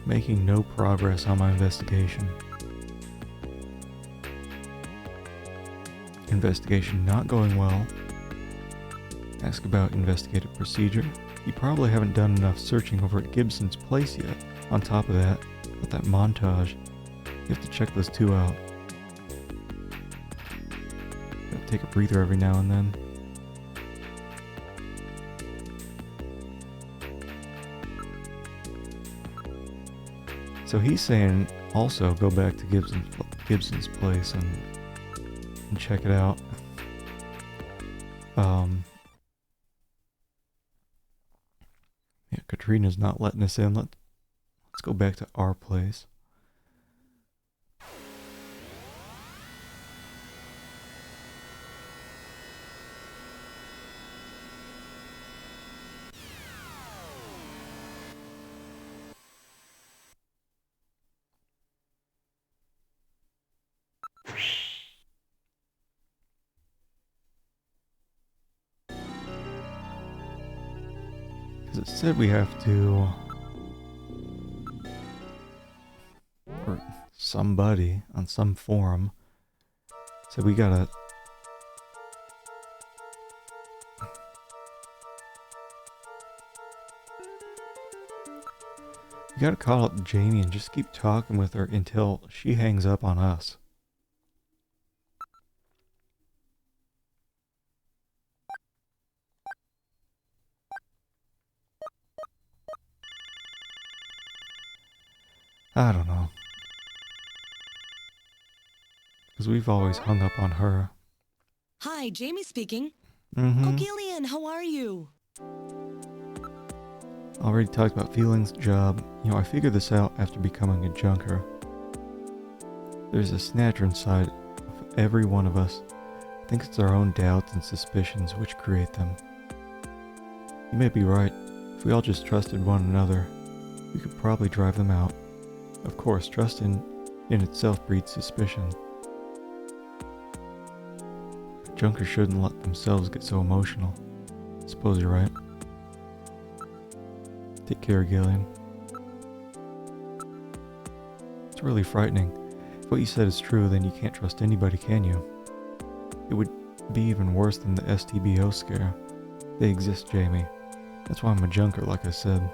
Speaker 1: making no progress on my investigation. Investigation not going well. Ask about investigative procedure. You probably haven't done enough searching over at Gibson's place yet. On top of that, with that montage, you have to check those two out. Gotta take a breather every now and then. So he's saying also go back to Gibson's place and check it out. Yeah, Katrina's not letting us in. Let's go back to our place. Because it said we have to, or somebody on some forum said we gotta call up Jamie and just keep talking with her until she hangs up on us. I don't know. Because we've always hung up on her.
Speaker 4: Hi, Jamie speaking.
Speaker 1: Mm-hmm.
Speaker 4: Oh, Gillian, how are you?
Speaker 1: Already talked about feelings, job. You know, I figured this out after becoming a junker. There's a snatcher inside of every one of us. I think it's our own doubts and suspicions which create them. You may be right. If we all just trusted one another, we could probably drive them out. Of course, trust in itself breeds suspicion. Junkers shouldn't let themselves get so emotional. Suppose you're right. Take care, Gillian. It's really frightening. If what you said is true, then you can't trust anybody, can you? It would be even worse than the STBO scare. They exist, Jamie. That's why I'm a junker, like I said.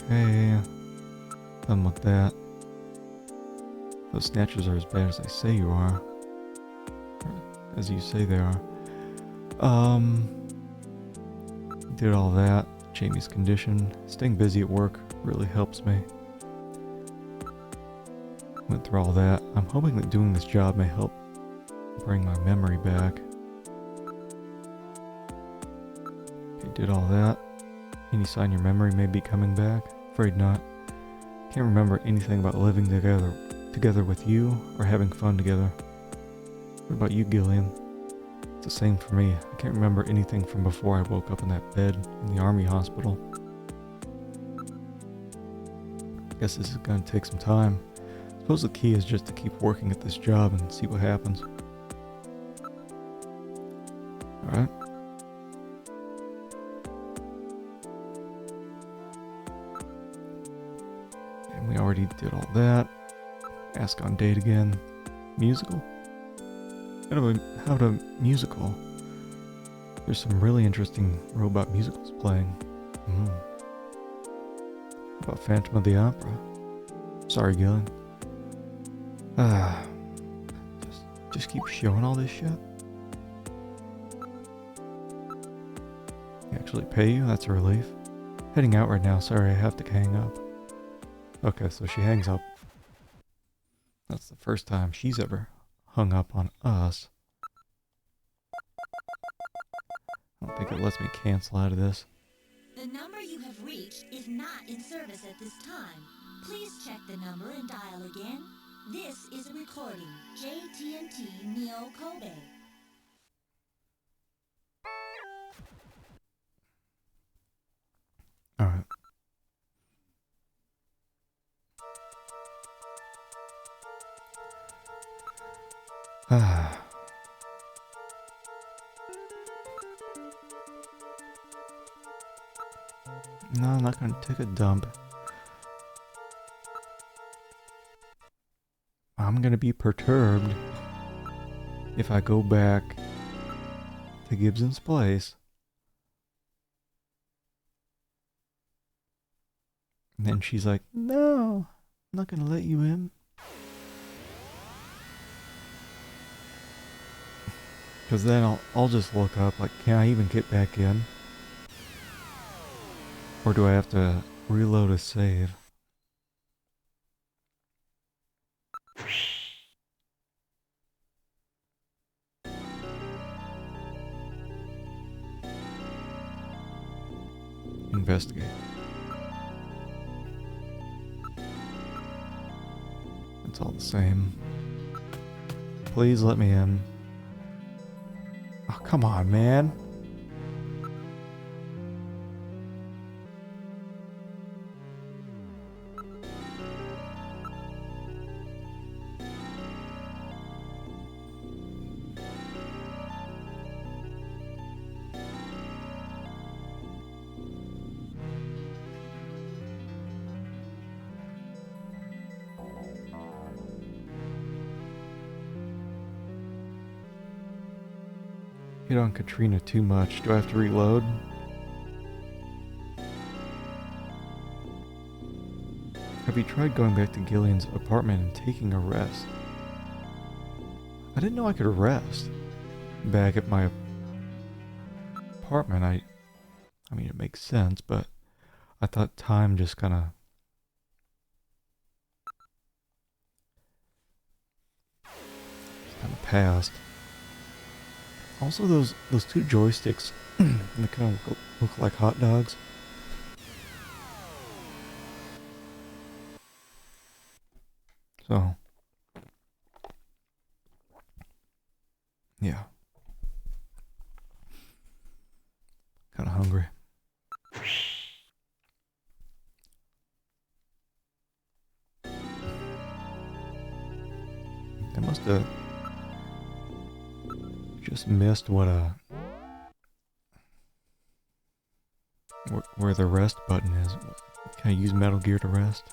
Speaker 1: Okay, done with that. Those snatchers are as bad as they say you are. Or as you say they are. Did all that. Jamie's condition. Staying busy at work really helps me. Went through all that. I'm hoping that doing this job may help bring my memory back. Okay, did all that. Any sign your memory may be coming back? Afraid not. Can't remember anything about living together with you or having fun together. What about you, Gillian? It's the same for me. I can't remember anything from before I woke up in that bed in the army hospital. Guess this is gonna take some time. Suppose the key is just to keep working at this job and see what happens. Alright. And we already did all that. Ask on date again. Musical? How to musical? There's some really interesting robot musicals playing. About Phantom of the Opera. Sorry, Gillian. Just keep showing all this shit. They actually pay you? That's a relief. Heading out right now. Sorry, I have to hang up. Okay, so she hangs up. That's the first time she's ever hung up on us. I don't think it lets me cancel out of this.
Speaker 2: The number you have reached is not in service at this time. Please check the number and dial again. This is a recording. JTNT Neo Kobe.
Speaker 1: Alright. No, I'm not gonna take a dump. I'm gonna be perturbed if I go back to Gibson's place. And then she's like, no, I'm not gonna let you in. Because then I'll just look up, like, can I even get back in? Or do I have to reload a save? Investigate. It's all the same. Please let me in. Oh, come on, man. Hit on Katrina too much. Do I have to reload? Have you tried going back to Gillian's apartment and taking a rest? I didn't know I could rest back at my apartment. I mean, it makes sense, but I thought time just kind of passed. Also, those two joysticks, they kind of look like hot dogs. So, yeah. Kind of hungry. I must have just missed what where the rest button is. Can I use Metal Gear to rest?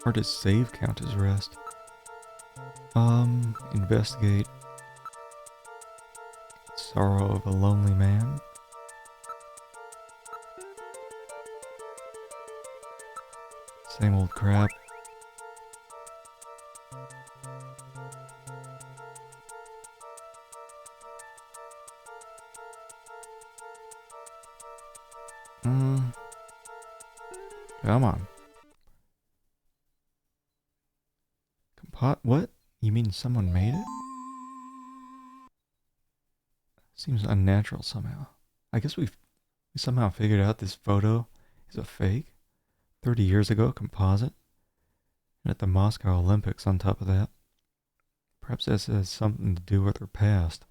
Speaker 1: Or does save count as rest? Investigate. Sorrow of a Lonely Man. Same old crap. Come on. What? You mean someone made it? Seems unnatural somehow. I guess we somehow figured out this photo is a fake. 30 years ago, composite. And at the Moscow Olympics on top of that. Perhaps this has something to do with her past.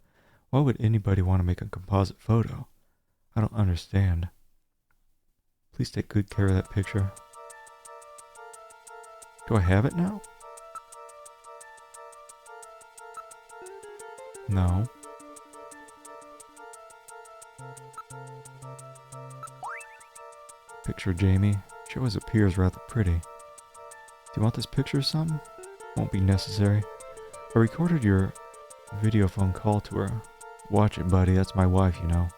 Speaker 1: Why would anybody want to make a composite photo? I don't understand. Please take good care of that picture. Do I have it now? No. Picture of Jamie. She always appears rather pretty. Do you want this picture or something? Won't be necessary. I recorded your video phone call to her. Watch it, buddy. That's my wife, you know.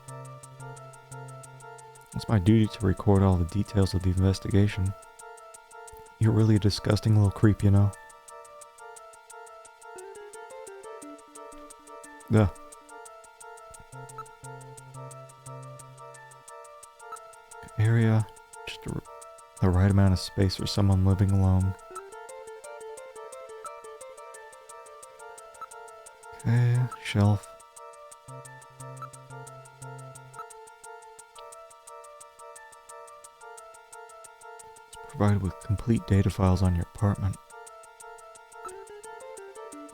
Speaker 1: It's my duty to record all the details of the investigation. You're really a disgusting little creep, you know. Ugh. Area. Just the right amount of space for someone living alone. Okay, shelf. It's provided with complete data files on your apartment.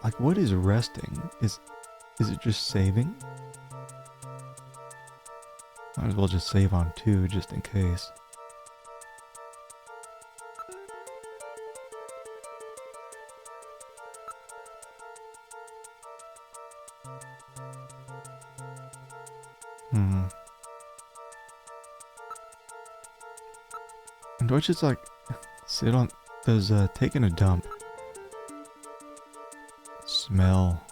Speaker 1: Like, what is resting? Is it just saving? Might as well just save on 2 just in case. Hmm. And do I just like sit on... Does taking a dump smell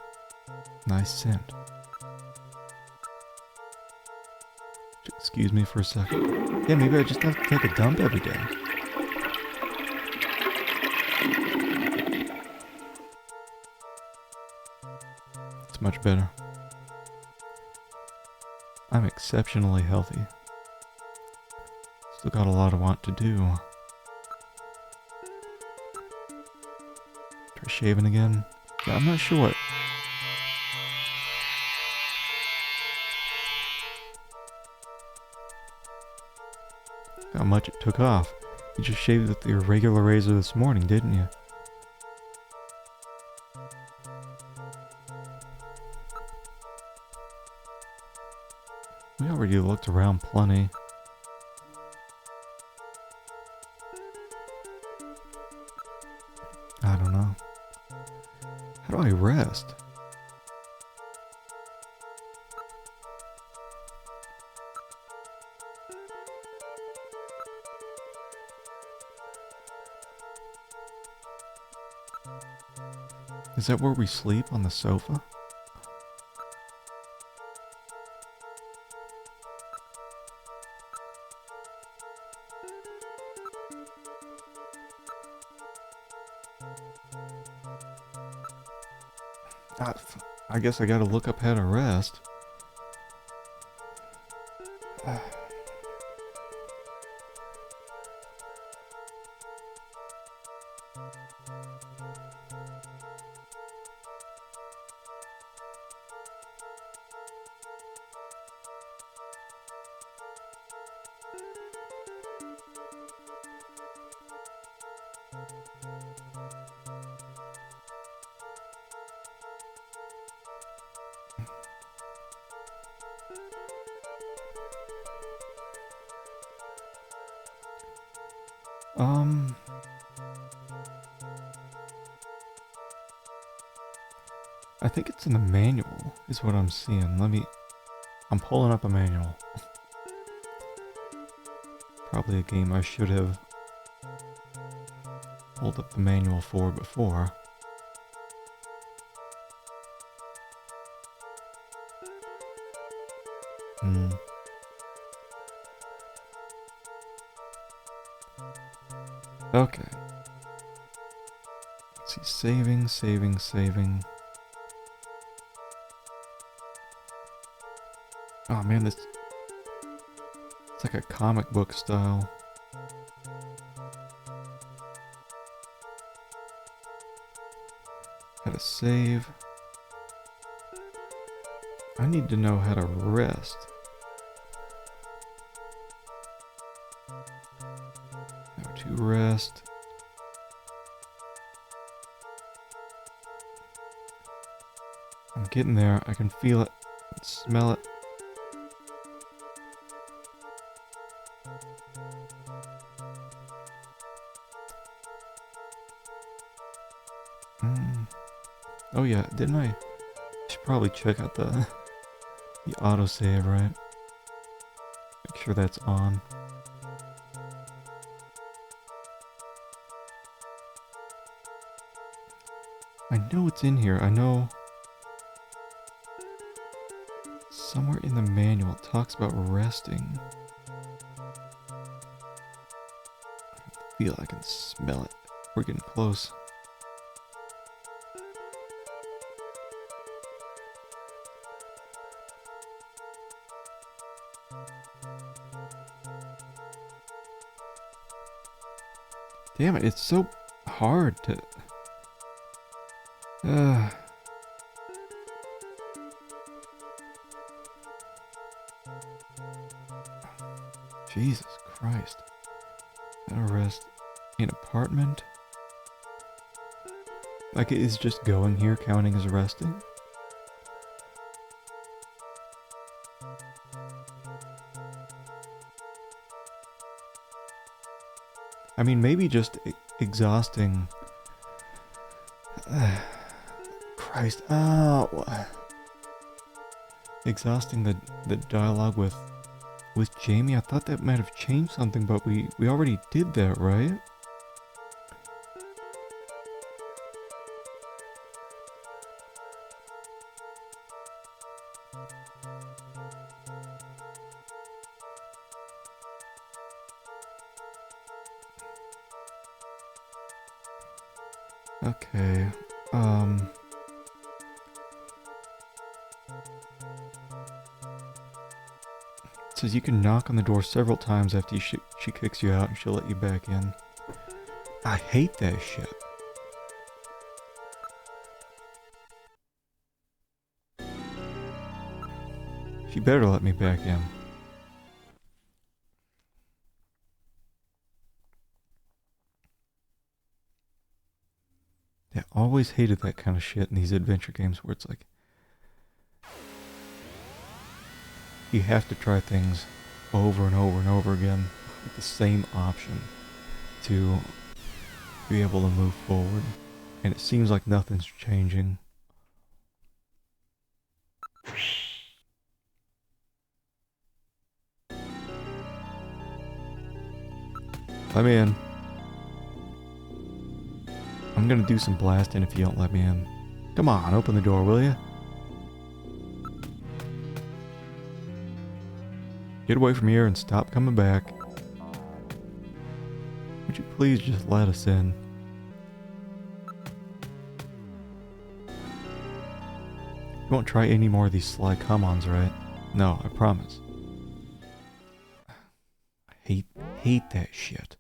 Speaker 1: nice scent? Excuse me for a second. Yeah, maybe I just have to take a dump every day. It's much better. I'm exceptionally healthy. Still got a lot I want to do. Try shaving again. Yeah, I'm not sure what... how much it took off. You just shaved with your regular razor this morning, didn't you? We already looked around plenty. I don't know. How do I rest? Is that where we sleep, on the sofa? I guess I gotta look up how to rest. I think it's in the manual, is what I'm seeing. I'm pulling up a manual. Probably a game I should have pulled up the manual for before. Okay. Let's see, saving. Oh man, it's like a comic book style. How to save. I need to know how to rest. How to rest. I'm getting there. I can feel it, smell it. Oh yeah, didn't I? Should probably check out the autosave, right? Make sure that's on. I know it's in here. I know somewhere in the manual it talks about resting. I feel I can smell it. We're getting close. Damn it, it's so hard to... Jesus Christ. Gotta rest in apartment? Like, is just going here counting as resting? I mean, maybe just exhausting. Christ. Oh. exhausting the dialogue with Jamie. I thought that might have changed something, but we already did that, right? Okay, it says you can knock on the door several times after she kicks you out and she'll let you back in. I hate that shit. She better let me back in. Yeah, always hated that kind of shit in these adventure games where it's like you have to try things over and over and over again with the same option to be able to move forward. And it seems like nothing's changing. Let me in. I'm gonna do some blasting if you don't let me in. Come on, open the door, will you? Get away from here and stop coming back. Would you please just let us in? You won't try any more of these sly come-ons, right? No, I promise. I hate that shit.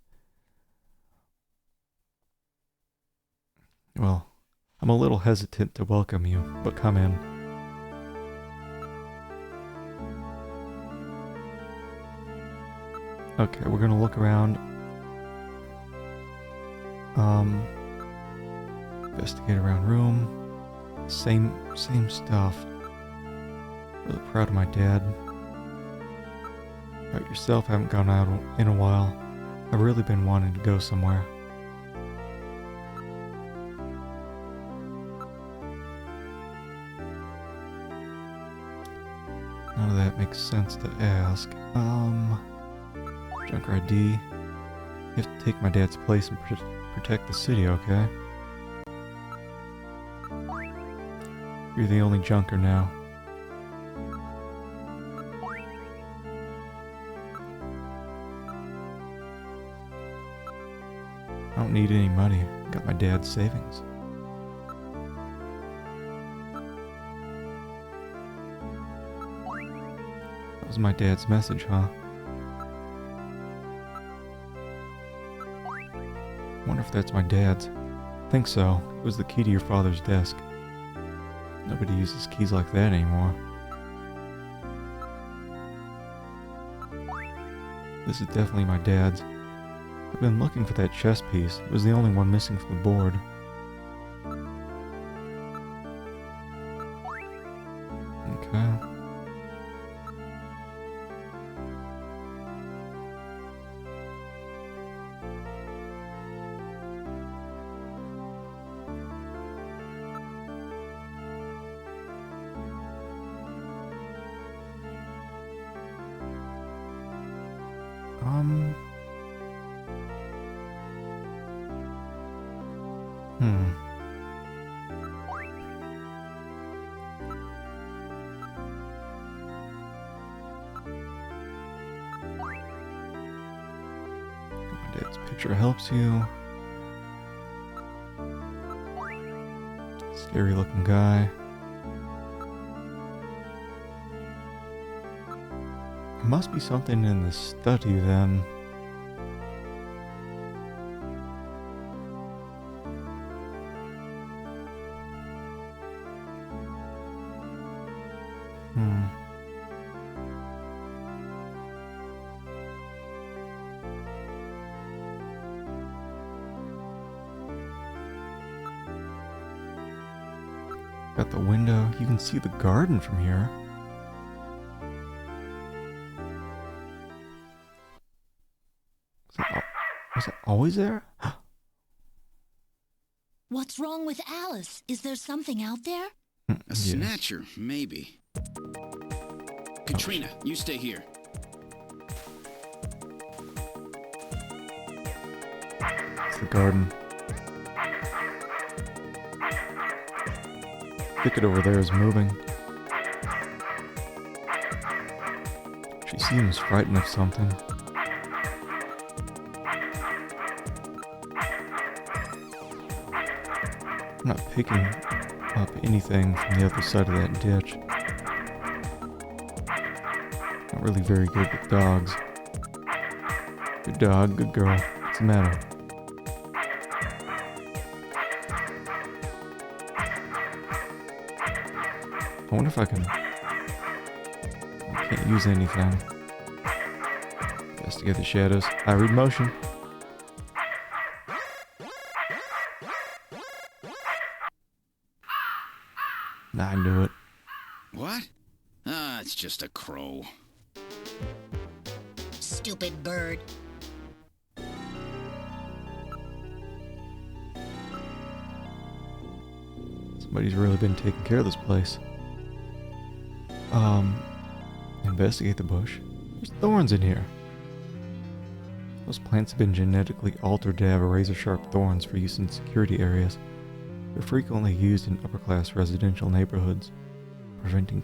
Speaker 1: Well, I'm a little hesitant to welcome you, but come in. Okay, we're gonna look around. Investigate around room. Same stuff. Really proud of my dad. About yourself, haven't gone out in a while. I've really been wanting to go somewhere. None of that makes sense to ask. Junker ID. You have to take my dad's place and protect the city, okay? You're the only junker now. I don't need any money. I got my dad's savings. That was my dad's message, huh? Wonder if that's my dad's. Think so. It was the key to your father's desk. Nobody uses keys like that anymore. This is definitely my dad's. I've been looking for that chess piece. It was the only one missing from the board. Okay. My dad's picture helps you. Scary looking guy. Must be something in the study then. Got the window. You can see the garden from here. Was it always there?
Speaker 2: What's wrong with Alice? Is there something out there?
Speaker 5: A snatcher, maybe. Katrina, you stay here.
Speaker 1: It's the garden. Thicket over there is moving. She seems frightened of something. I'm not picking up anything from the other side of that ditch. Not really very good with dogs. Good dog, good girl. What's the matter? I wonder if I can't use anything. Investigate the shadows. I read motion. Nah, I knew it.
Speaker 5: What? Ah, it's just a crow.
Speaker 3: Stupid bird.
Speaker 1: Somebody's really been taking care of this place. Investigate the bush. There's thorns in here. Those plants have been genetically altered to have razor-sharp thorns for use in security areas. They're frequently used in upper-class residential neighborhoods. Preventing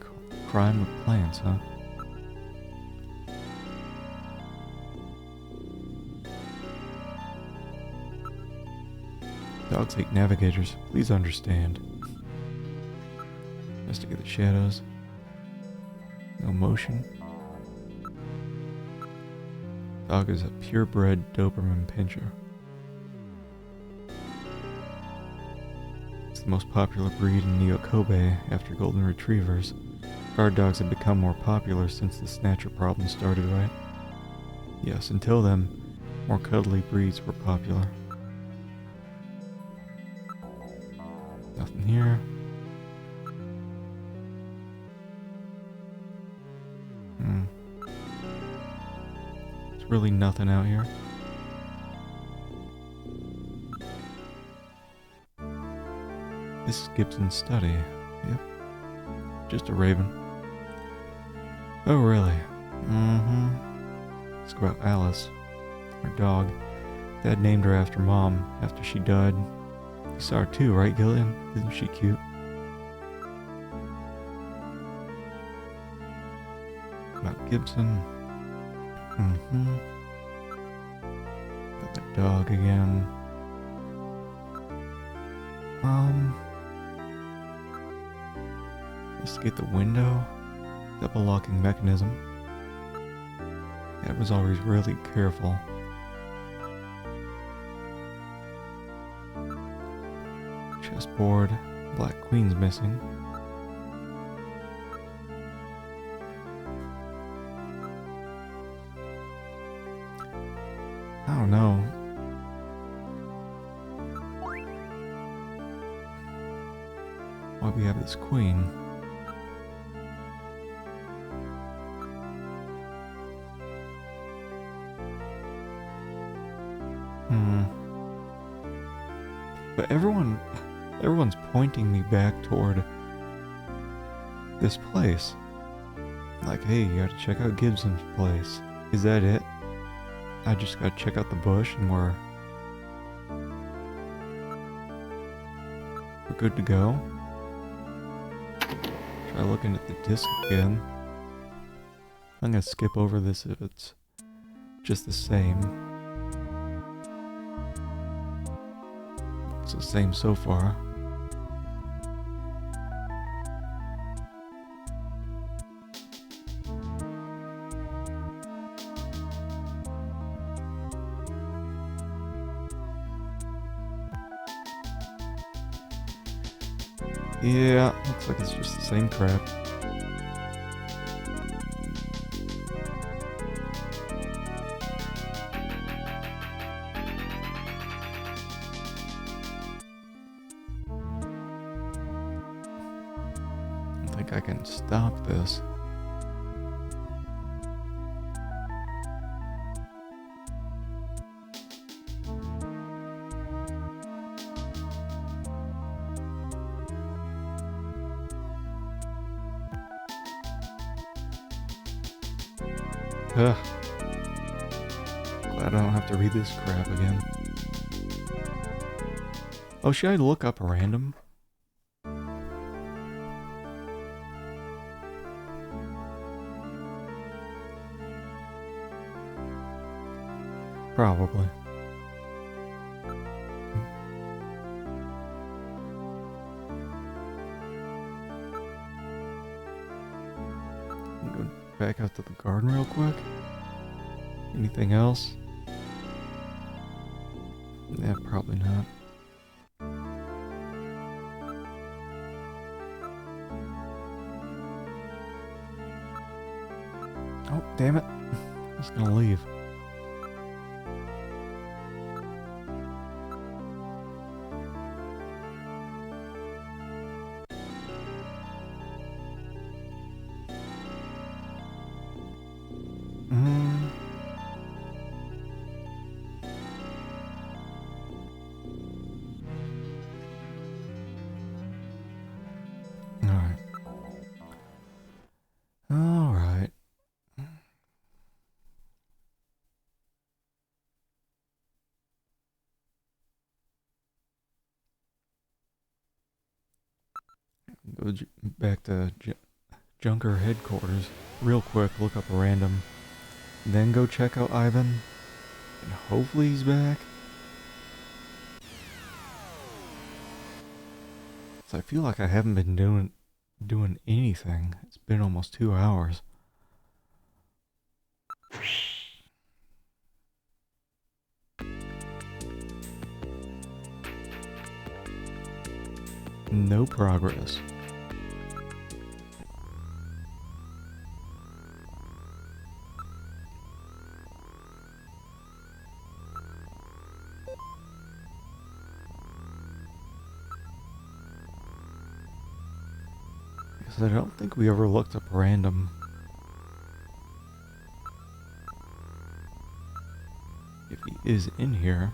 Speaker 1: crime with plants, huh? Dogs hate navigators. Please understand. Investigate the shadows. No motion. Dog is a purebred Doberman Pinscher. It's the most popular breed in Neo-Kobe after Golden Retrievers. Guard dogs have become more popular since the Snatcher problem started, right? Yes, until then, more cuddly breeds were popular. Nothing here. There's really nothing out here. This is Gibson's study. Yep. Just a raven. Oh, really? Mm-hmm. Let's go about Alice. Our dog. Dad named her after Mom after she died. You saw her too, right, Gillian? Isn't she cute? About Gibson. Mm-hmm. Got the dog again. Let's get the window. Double locking mechanism. Dad was always really careful. Chessboard. Black Queen's missing. I don't know. Why we have this queen? But everyone's pointing me back toward this place. Like, hey, you gotta check out Gibson's place. Is that it? I just gotta check out the bush and we're good to go. Try looking at the disc again. I'm gonna skip over this if it's just the same. Looks the same so far. Yeah, looks like it's just the same crap. I think I can stop this. Ugh. Glad I don't have to read this crap again. Oh, should I look up random? Probably. Go back out to the garden real quick. Anything else? Yeah, probably not. Oh, damn it. I was gonna leave. Alright. Alright. Go back to Junker headquarters real quick, look up a random, then go check out Ivan, and hopefully he's back. So I feel like I haven't been doing anything. It's been almost 2 hours. No progress. Because I don't think we ever looked up random. If he is in here.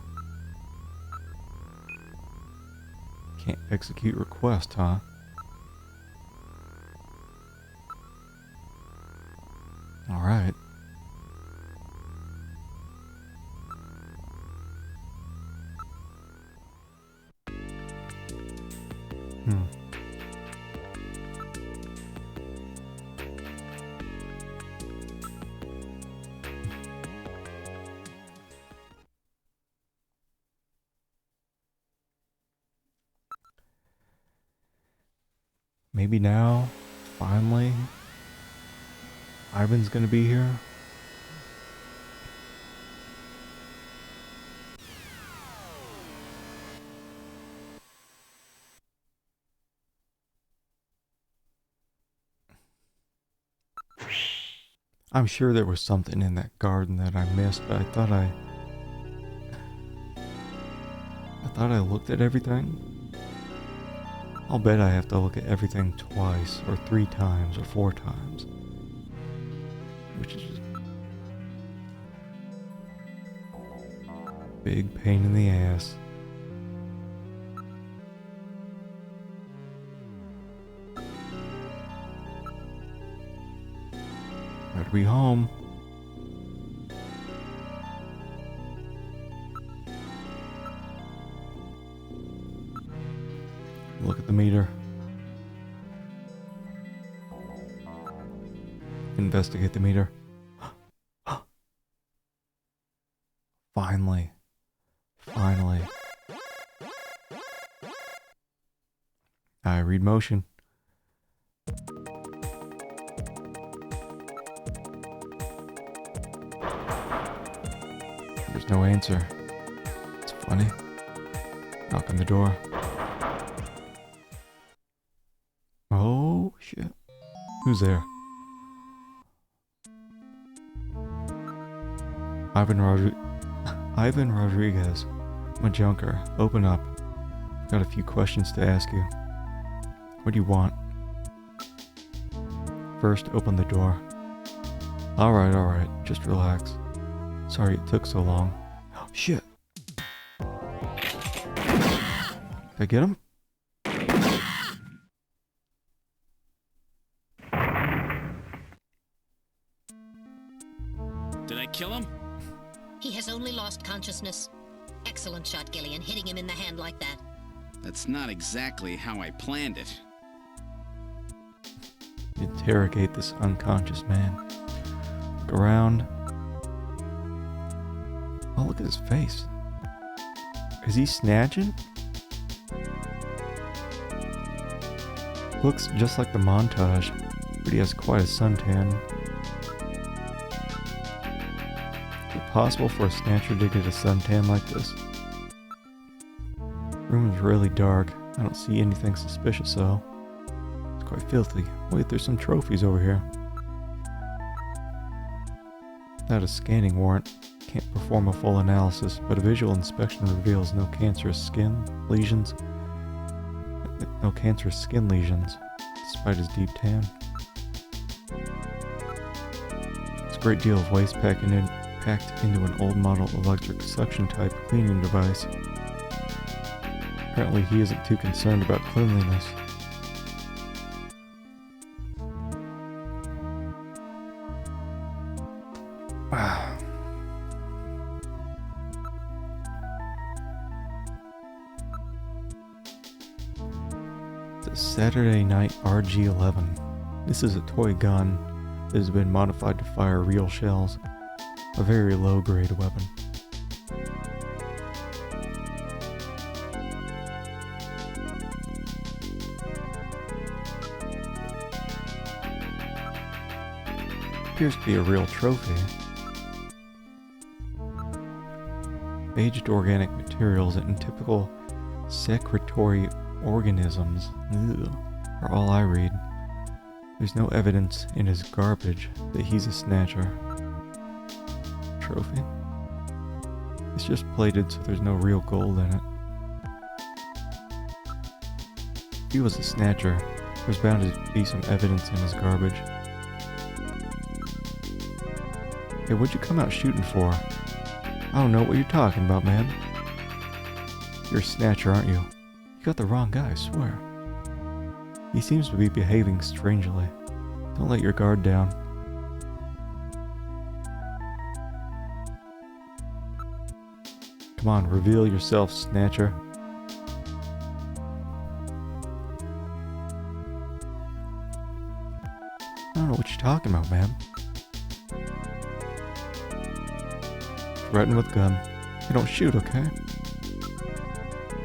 Speaker 1: Can't execute request, huh? Alright. Maybe now, finally, Ivan's gonna be here. I'm sure there was something in that garden that I missed, but I thought I looked at everything. I'll bet I have to look at everything twice, or 3 times, or 4 times. Which is just big pain in the ass. Gotta be home. Look at the meter. Investigate the meter. Finally. Finally. I read motion. There's no answer. It's funny. Knock on the door. Oh, shit. Who's there? Ivan Rodriguez. I'm a junker. Open up. I've got a few questions to ask you. What do you want? First, open the door. Alright. Just relax. Sorry it took so long. Oh, shit. Did I get him?
Speaker 3: consciousness. Excellent shot, Gillian, hitting him in the hand like that.
Speaker 5: That's not exactly how I planned it.
Speaker 1: Interrogate this unconscious man. Look around. Oh, look at his face. Is he snatching? Looks just like the montage, but he has quite a suntan. Is it possible for a snatcher to get a suntan like this? Room is really dark. I don't see anything suspicious though. It's quite filthy. Wait, there's some trophies over here. Without a scanning warrant, can't perform a full analysis, but a visual inspection reveals no cancerous skin lesions. Despite his deep tan. There's a great deal of waste packed into an old model electric suction type cleaning device. Apparently he isn't too concerned about cleanliness. It's a Saturday Night RG-11. This is a toy gun that has been modified to fire real shells. A very low-grade weapon. Appears to be a real trophy. Aged organic materials and typical secretory organisms are all I read. There's no evidence in his garbage that he's a snatcher. Trophy? It's just plated so there's no real gold in it. If he was a snatcher, there's bound to be some evidence in his garbage. Hey, what'd you come out shooting for? I don't know what you're talking about, man. You're a snatcher, aren't you? You got the wrong guy, I swear. He seems to be behaving strangely. Don't let your guard down. Come on, reveal yourself, Snatcher. I don't know what you're talking about, man. Threaten with gun. Hey, don't shoot, okay?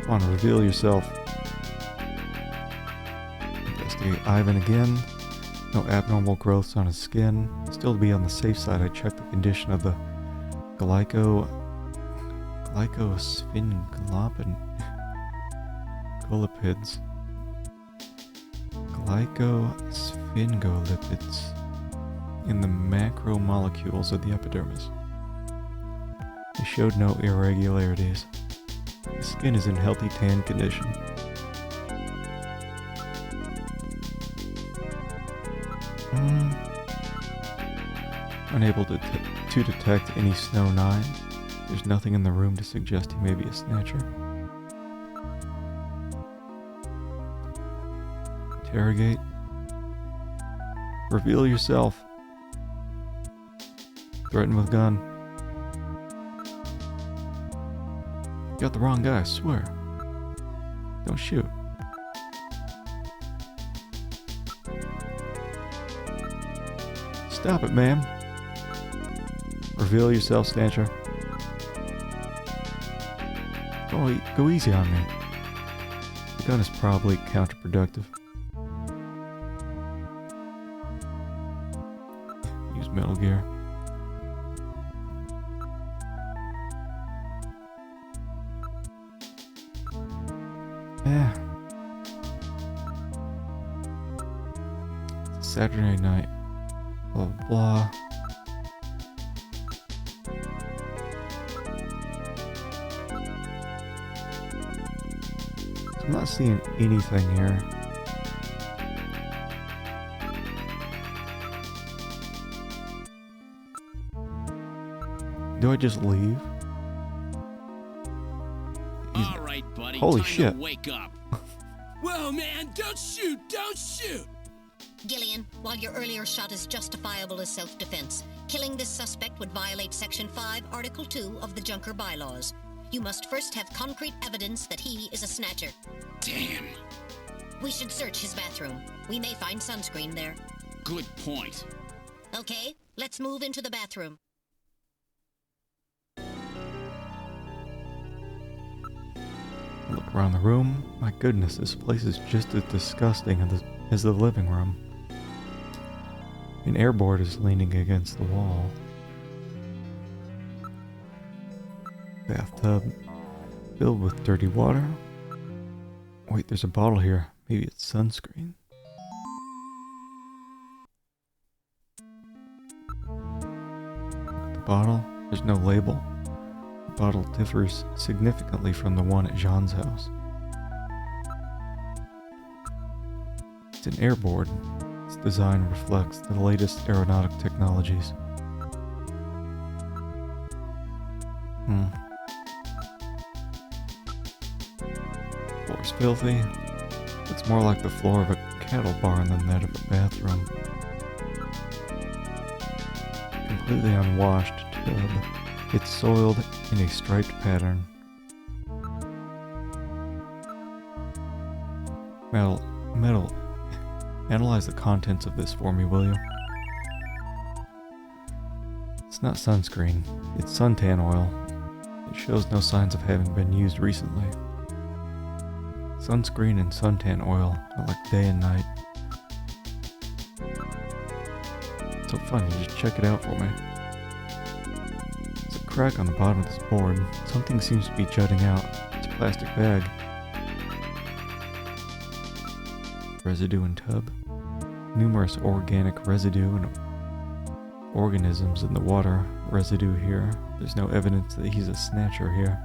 Speaker 1: Come on, reveal yourself. Investigate Ivan again. No abnormal growths on his skin. Still to be on the safe side, I checked the condition of the glycosphingolipids. Glycosphingolipids in the macromolecules of the epidermis. They showed no irregularities. The skin is in healthy tan condition. Unable to detect any Snow 9. There's nothing in the room to suggest he may be a snatcher. Interrogate. Reveal yourself. Threaten with gun. You got the wrong guy, I swear. Don't shoot. Stop it, ma'am. Reveal yourself, Snatcher. Oh, go easy on me. The gun is probably counterproductive. Use Metal Gear. Yeah. It's Saturday night. Blah blah blah. I'm not seeing anything here. Do I just leave?
Speaker 5: All right, buddy.
Speaker 1: Holy
Speaker 5: time
Speaker 1: shit.
Speaker 5: To wake up.
Speaker 6: Whoa, man, don't shoot, don't shoot!
Speaker 3: Gillian, while your earlier shot is justifiable as self-defense, Killing this suspect would violate Section 5, Article 2 of the Junker Bylaws. You must first have concrete evidence that he is a snatcher.
Speaker 5: Damn.
Speaker 3: We should search his bathroom. We may find sunscreen there.
Speaker 5: Good point.
Speaker 3: Okay, let's move into the bathroom.
Speaker 1: Look around the room. My goodness, this place is just as disgusting as the living room. An airboard is leaning against the wall. Bathtub filled with dirty water. Wait, there's a bottle here. Maybe it's sunscreen. The bottle, there's no label. The bottle differs significantly from the one at Jean's house. It's an airboard. Its design reflects the latest aeronautic technologies. Floor's filthy. It's more like the floor of a cattle barn than that of a bathroom. Completely unwashed tub. It's soiled in a striped pattern. Metal. Analyze the contents of this for me, will you? It's not sunscreen. It's suntan oil. It shows no signs of having been used recently. Sunscreen and suntan oil are like day and night. So funny, just check it out for me. There's a crack on the bottom of this board. Something seems to be jutting out. It's a plastic bag. Residue in tub. Numerous organic residue and organisms in the water. Residue here. There's no evidence that he's a snatcher here.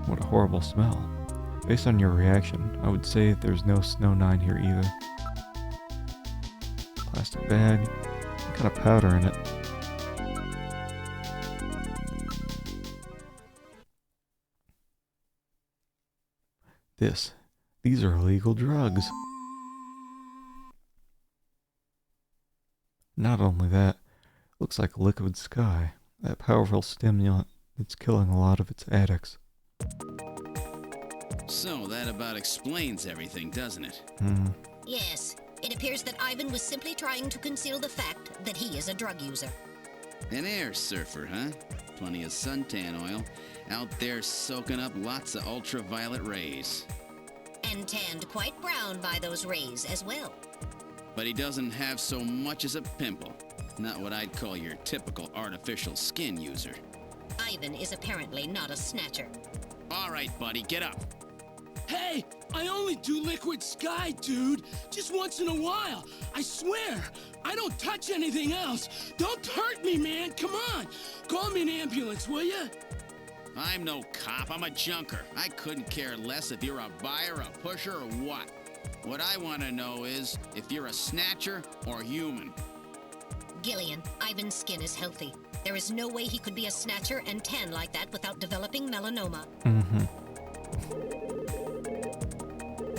Speaker 1: What a horrible smell. Based on your reaction, I would say there's no Snow 9 here either. Plastic bag. Some kind of powder in it. These are illegal drugs. Not only that, looks like liquid sky, that powerful stimulant that's killing a lot of its addicts.
Speaker 5: So that about explains everything, doesn't it?
Speaker 3: Yes, it appears that Ivan was simply trying to conceal the fact that he is a drug user.
Speaker 5: An air surfer, huh? Plenty of suntan oil. Out there soaking up lots of ultraviolet rays.
Speaker 3: And tanned quite brown by those rays as well.
Speaker 5: But he doesn't have so much as a pimple. Not what I'd call your typical artificial skin user.
Speaker 3: Ivan is apparently not a snatcher.
Speaker 5: All right, buddy, get up.
Speaker 6: Hey, I only do liquid sky, dude. Just once in a while. I swear. I don't touch anything else. Don't hurt me, man. Come on. Call me an ambulance, will ya?
Speaker 5: I'm no cop, I'm a junker. I couldn't care less if you're a buyer, a pusher, or what. What I want to know is if you're a snatcher or human.
Speaker 3: Gillian, Ivan's skin is healthy. There is no way he could be a snatcher and tan like that without developing melanoma.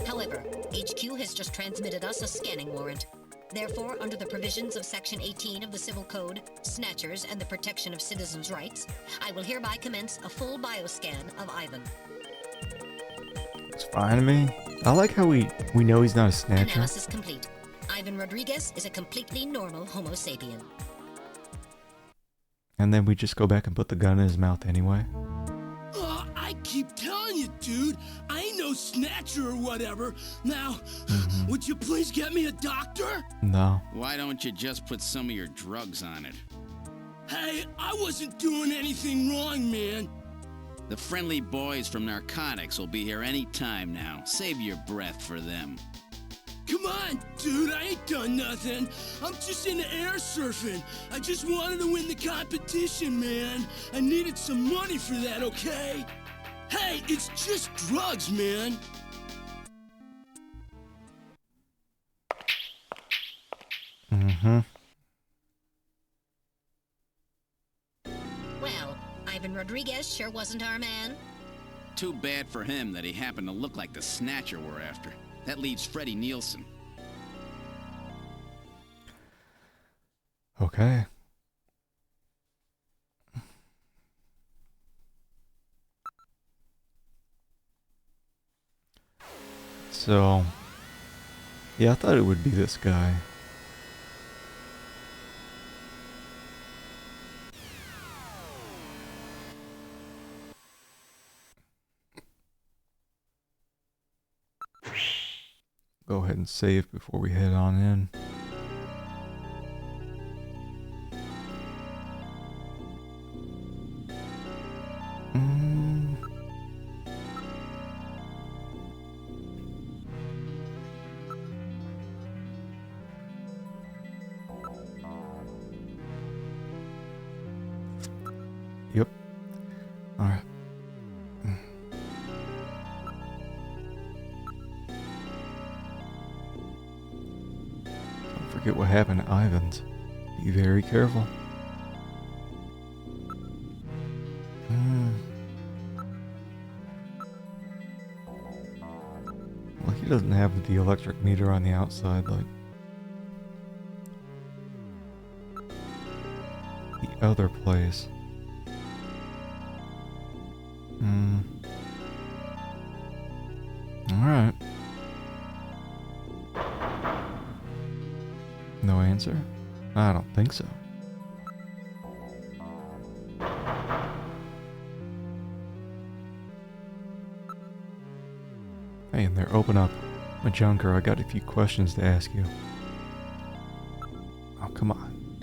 Speaker 3: However, HQ has just transmitted us a scanning warrant. Therefore, under the provisions of Section 18 of the Civil Code, Snatchers and the Protection of Citizens' Rights, I will hereby commence a full bioscan of Ivan.
Speaker 1: It's fine to me. I like how we know he's not a snatcher.
Speaker 3: Analysis complete. Ivan Rodriguez is a completely normal Homo sapien.
Speaker 1: And then we just go back and put the gun in his mouth anyway.
Speaker 6: I keep telling you, dude. I ain't no snatcher or whatever. Now, would you please get me a doctor?
Speaker 1: No.
Speaker 5: Why don't you just put some of your drugs on it?
Speaker 6: Hey, I wasn't doing anything wrong, man.
Speaker 5: The friendly boys from narcotics will be here any time now. Save your breath for them.
Speaker 6: Come on, dude, I ain't done nothing. I'm just into air surfing. I just wanted to win the competition, man. I needed some money for that, okay? Hey, it's just drugs, man.
Speaker 3: Well, Ivan Rodriguez sure wasn't our man.
Speaker 5: Too bad for him that he happened to look like the snatcher we're after. That leaves Freddie Nielsen.
Speaker 1: Okay. So, yeah, I thought it would be this guy. Go ahead and save before we head on in. Yep. Alright. Don't forget what happened to Ivan's. Be very careful. Well, he doesn't have the electric meter on the outside like the other place. Alright. No answer? I don't think so. Hey, in there, open up. My junker, I got a few questions to ask you. Oh, come on.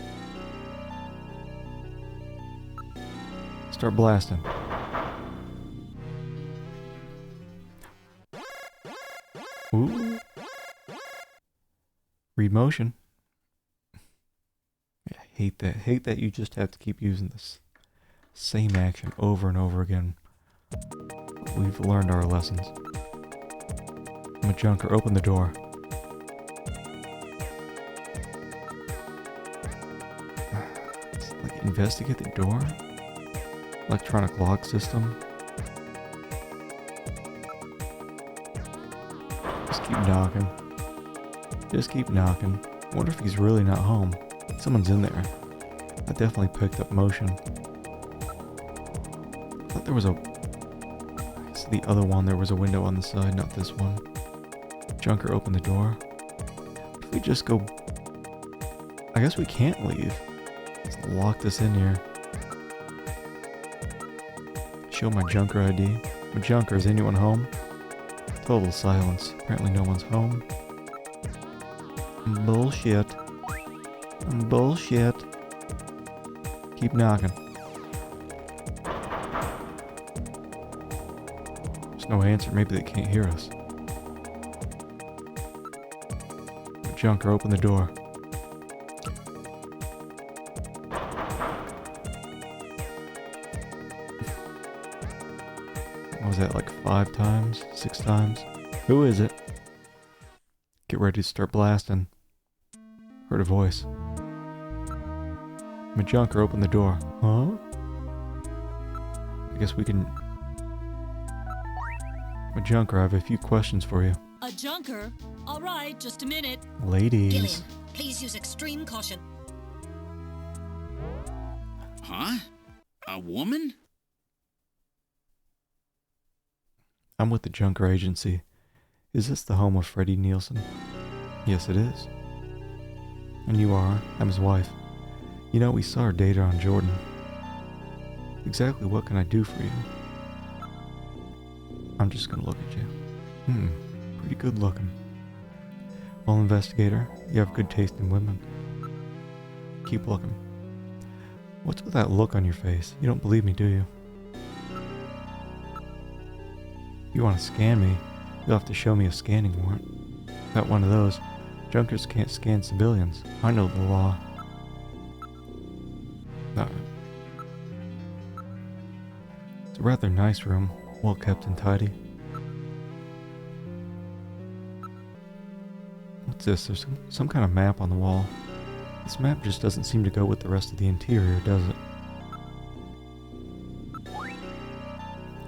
Speaker 1: Start blasting. Ooh. Read motion. Yeah, I hate that. Hate that you just have to keep using this same action over and over again. We've learned our lessons. I'm a junker. Open the door. It's like investigate the door. Electronic lock system. Just keep knocking. Just keep knocking. Wonder if he's really not home. Someone's in there. I definitely picked up motion. I thought there was a... It's the other one. There was a window on the side, not this one. Junker, open the door. If we just go... I guess we can't leave. Let's lock this in here. Show my junker ID. My junker, is anyone home? Total silence. Apparently no one's home. Bullshit. Bullshit. Keep knocking. There's no answer. Maybe they can't hear us. Junker, open the door. What was that, like 5 times? 6 times? Who is it? Get ready to start blasting. Heard a voice. My junker, open the door. Huh? I guess we can... My junker, I have a few questions for you.
Speaker 4: A junker? All right, just a minute.
Speaker 1: Ladies.
Speaker 3: Gillian, please use extreme caution.
Speaker 5: Huh? A woman?
Speaker 1: I'm with the Junker Agency. Is this the home of Freddie Nielsen? Yes, it is. And you are. I'm his wife. You know, we saw our data on Jordan. Exactly what can I do for you? I'm just gonna look at you. Pretty good looking. Well, investigator, you have good taste in women. Keep looking. What's with that look on your face? You don't believe me, do you? If you want to scan me, you'll have to show me a scanning warrant. Not one of those. Junkers can't scan civilians. I know the law. It's a rather nice room, well kept and tidy. What's this? There's some kind of map on the wall. This map just doesn't seem to go with the rest of the interior, does it?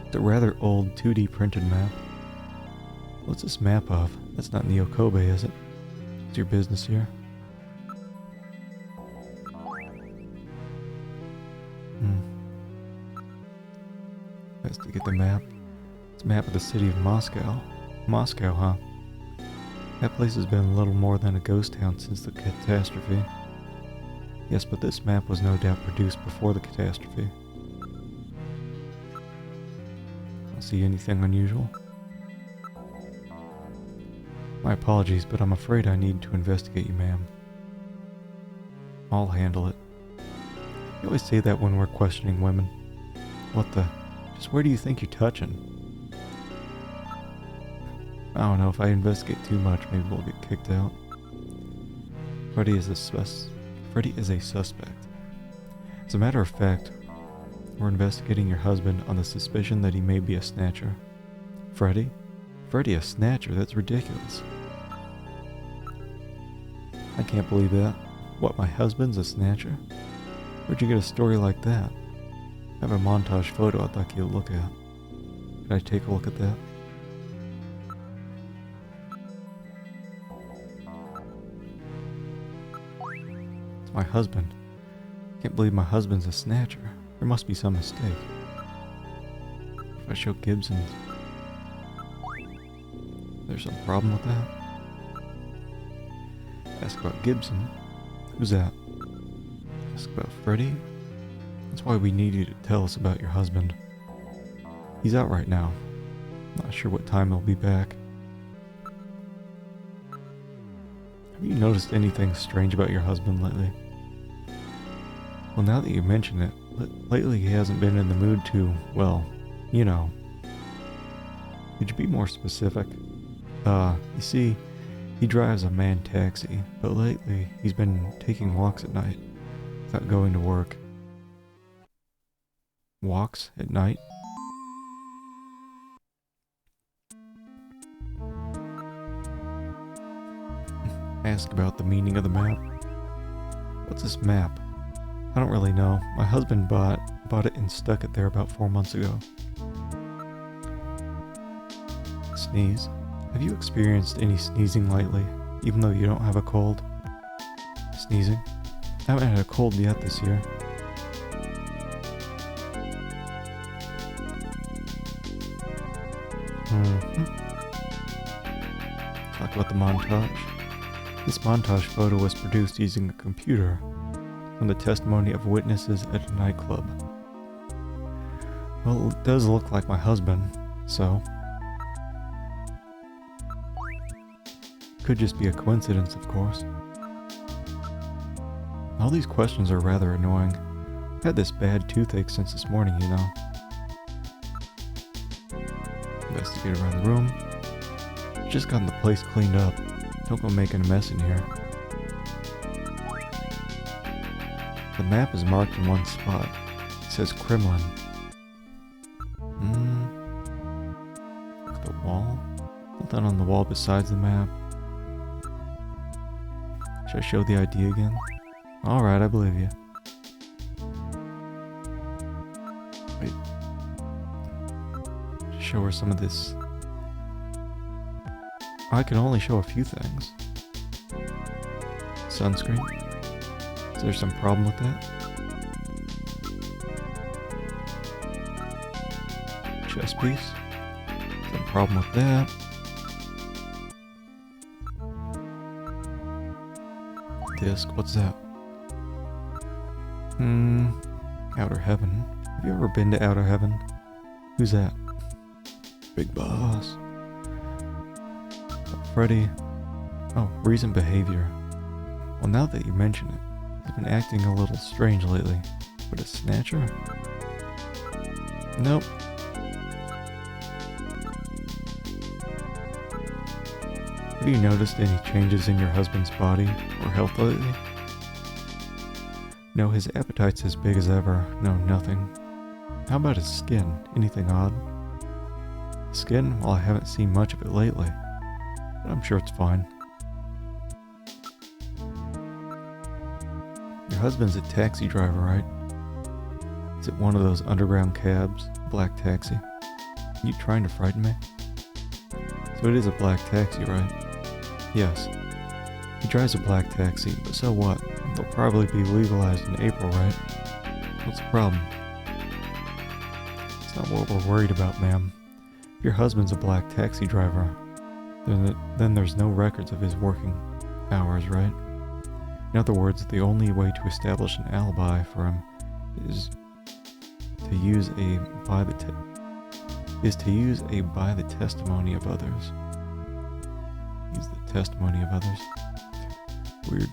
Speaker 1: It's a rather old 2D printed map. What's this map of? That's not Neo Kobe, is it? It's your business here. Best to get the map. It's a map of the city of Moscow. Moscow, huh? That place has been little more than a ghost town since the catastrophe. Yes, but this map was no doubt produced before the catastrophe. Don't see anything unusual. My apologies, but I'm afraid I need to investigate you, ma'am. I'll handle it. You always say that when we're questioning women. What the? Just where do you think you're touching? I don't know, if I investigate too much, maybe we'll get kicked out. Freddy is a suspect. As a matter of fact, we're investigating your husband on the suspicion that he may be a snatcher. Freddy? Freddy a snatcher? That's ridiculous. I can't believe that. What, my husband's a snatcher? Where'd you get a story like that? I have a montage photo I'd like you to look at. Can I take a look at that? It's my husband. Can't believe my husband's a snatcher. There must be some mistake. If I show Gibson's... There's some problem with that? Ask about Gibson. Who's that? Ask about Freddy? That's why we need you to tell us about your husband. He's out right now. Not sure what time he'll be back. Have you noticed anything strange about your husband lately? Well, now that you mention it, lately he hasn't been in the mood to, well, you know. Could you be more specific? You see, he drives a man taxi, but lately he's been taking walks at night without going to work. Walks at night? Ask about the meaning of the map. What's this map? I don't really know. My husband bought it and stuck it there about 4 months ago. Sneeze. Have you experienced any sneezing lately, even though you don't have a cold? Sneezing? I haven't had a cold yet this year. Talk about the montage. This montage photo was produced using a computer from the testimony of witnesses at a nightclub. Well, it does look like my husband, so... Could just be a coincidence, of course. All these questions are rather annoying. I've had this bad toothache since this morning, you know. Investigate around the room. Just gotten the place cleaned up. Don't go making a mess in here. The map is marked in one spot. It says Kremlin. Look at the wall. Nothing on the wall besides the map. Should I show the ID again? Alright, I believe you. Wait. Show her some of this. I can only show a few things. Sunscreen? Is there some problem with that? Chest piece? Some problem with that? Disc, what's that? Outer Heaven. Have you ever been to Outer Heaven? Who's that? Big Boss. Freddy. Oh, recent behavior. Well, now that you mention it, he's been acting a little strange lately. But a snatcher? Nope. Have you noticed any changes in your husband's body or health lately? No, his appetite's as big as ever. No, nothing. How about his skin? Anything odd? Skin? Well, I haven't seen much of it lately. But I'm sure it's fine. Your husband's a taxi driver, right? Is it one of those underground cabs? Black taxi? Are you trying to frighten me? So it is a black taxi, right? Yes. He drives a black taxi, but so what? They'll probably be legalized in April, right? What's the problem? It's not what we're worried about, ma'am. If your husband's a black taxi driver, then there's no records of his working hours, right? In other words, the only way to establish an alibi for him is to use a by the testimony of others. Use the testimony of others. Weird.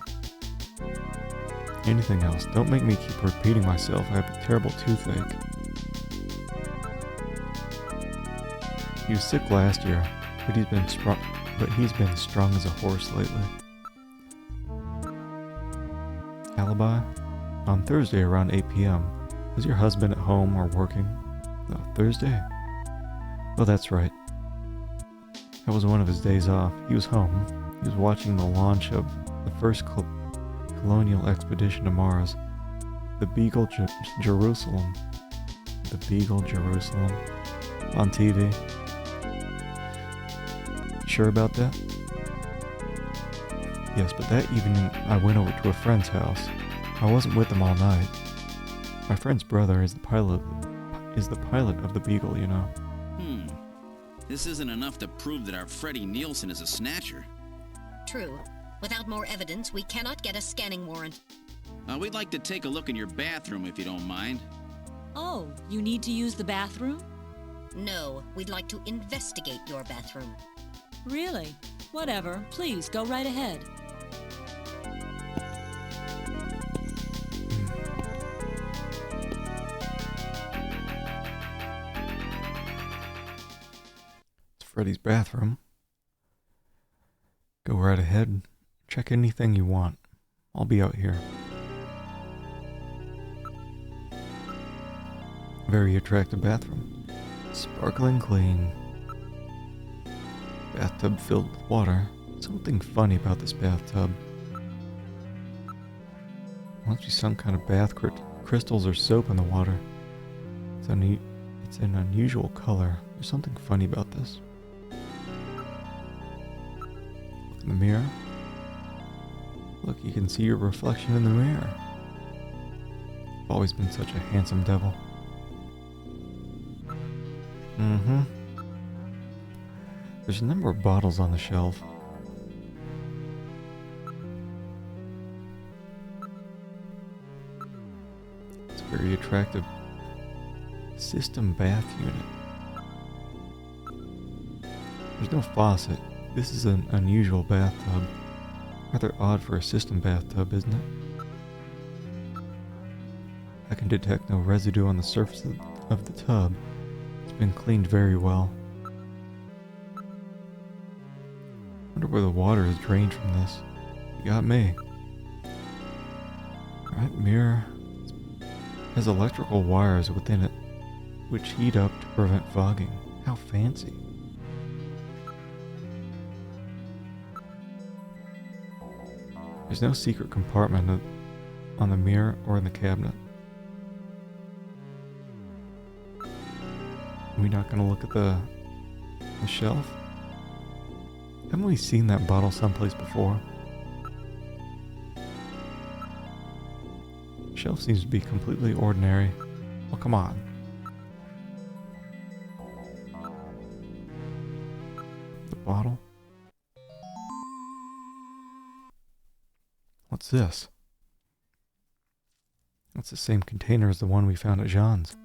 Speaker 1: Anything else? Don't make me keep repeating myself. I have a terrible toothache. He was sick last year, but he's been strong as a horse lately. Alibi? On Thursday around 8 p.m. Was your husband at home or working? Thursday? Oh, that's right. That was one of his days off. He was home. He was watching the launch of the first colonial expedition to Mars. The Beagle Jerusalem. The Beagle Jerusalem. On TV. Sure about that? Yes, but that evening I went over to a friend's house. I wasn't with them all night. My friend's brother is the pilot of the Beagle, you know.
Speaker 5: This isn't enough to prove that our Freddie Nielsen is a snatcher.
Speaker 3: True. Without more evidence, we cannot get a scanning warrant.
Speaker 5: We'd like to take a look in your bathroom if you don't mind.
Speaker 4: Oh, you need to use the bathroom?
Speaker 3: No, we'd like to investigate your bathroom.
Speaker 4: Really? Whatever. Please, go right ahead.
Speaker 1: It's Freddy's bathroom. Go right ahead. Check anything you want. I'll be out here. Very attractive bathroom. Sparkling clean. Bathtub filled with water. Something funny about this bathtub. Must be some kind of bath crystals or soap in the water. It's an unusual color. There's something funny about this. Look in the mirror. Look, you can see your reflection in the mirror. You've always been such a handsome devil. There's a number of bottles on the shelf. It's a very attractive system bath unit. There's no faucet. This is an unusual bathtub. Rather odd for a system bathtub, isn't it? I can detect no residue on the surface of the tub. It's been cleaned very well. Wonder where the water is drained from this. You got me. Alright, mirror. It has electrical wires within it, which heat up to prevent fogging. How fancy. There's no secret compartment on the mirror or in the cabinet. Are we not going to look at the shelf? Haven't we seen that bottle someplace before? The shelf seems to be completely ordinary. Oh, come on. The bottle? What's this? That's the same container as the one we found at Jean's.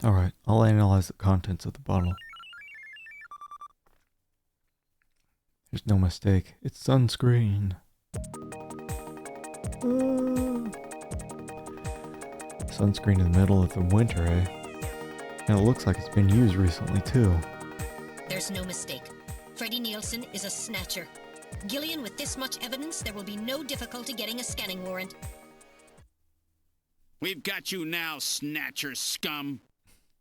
Speaker 1: Alright, I'll analyze the contents of the bottle. There's no mistake. It's sunscreen. Sunscreen in the middle of the winter, eh? And it looks like it's been used recently, too.
Speaker 3: There's no mistake. Freddie Nielsen is a snatcher. Gillian, with this much evidence, there will be no difficulty getting a scanning warrant.
Speaker 5: We've got you now, snatcher scum.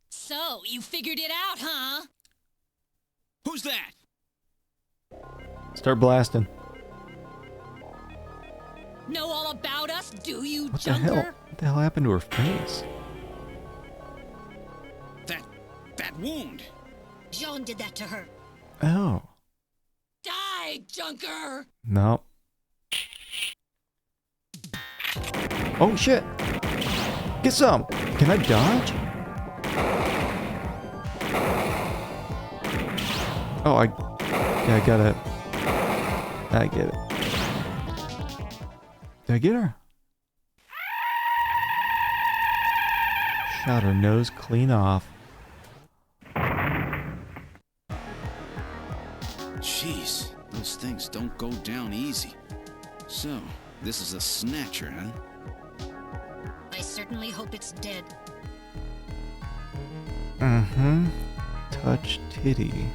Speaker 4: So, you figured it out, huh?
Speaker 5: Who's that?
Speaker 1: Start blasting.
Speaker 4: Know all about us, do you,
Speaker 1: What
Speaker 4: junker?
Speaker 1: the hell? What the hell happened to her face?
Speaker 5: wound.
Speaker 3: Jean did that to her.
Speaker 1: Oh.
Speaker 6: Die, junker!
Speaker 1: No. Oh shit! Get some! Can I dodge? Oh, yeah, I got it. I get it. Did I get her? Shot her nose clean off.
Speaker 5: Jeez, those things don't go down easy. So, this is a Snatcher, huh?
Speaker 3: I certainly hope it's dead.
Speaker 1: Mm-hmm. Touch titty.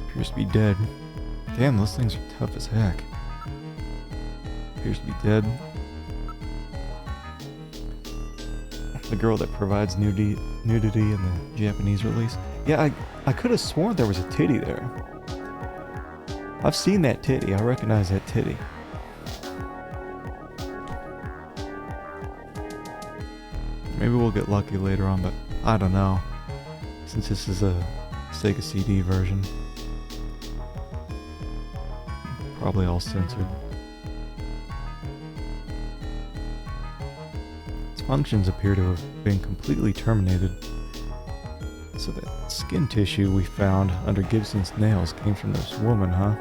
Speaker 1: Appears to be dead. Damn, those things are tough as heck. Appears to be dead. The girl that provides nudity in the Japanese release. Yeah, I could have sworn there was a titty there. I've seen that titty. I recognize that titty. Maybe we'll get lucky later on, but I don't know. Since this is a Sega CD version. Probably all censored. Its functions appear to have been completely terminated. So that skin tissue we found under Gibson's nails came from this woman, huh?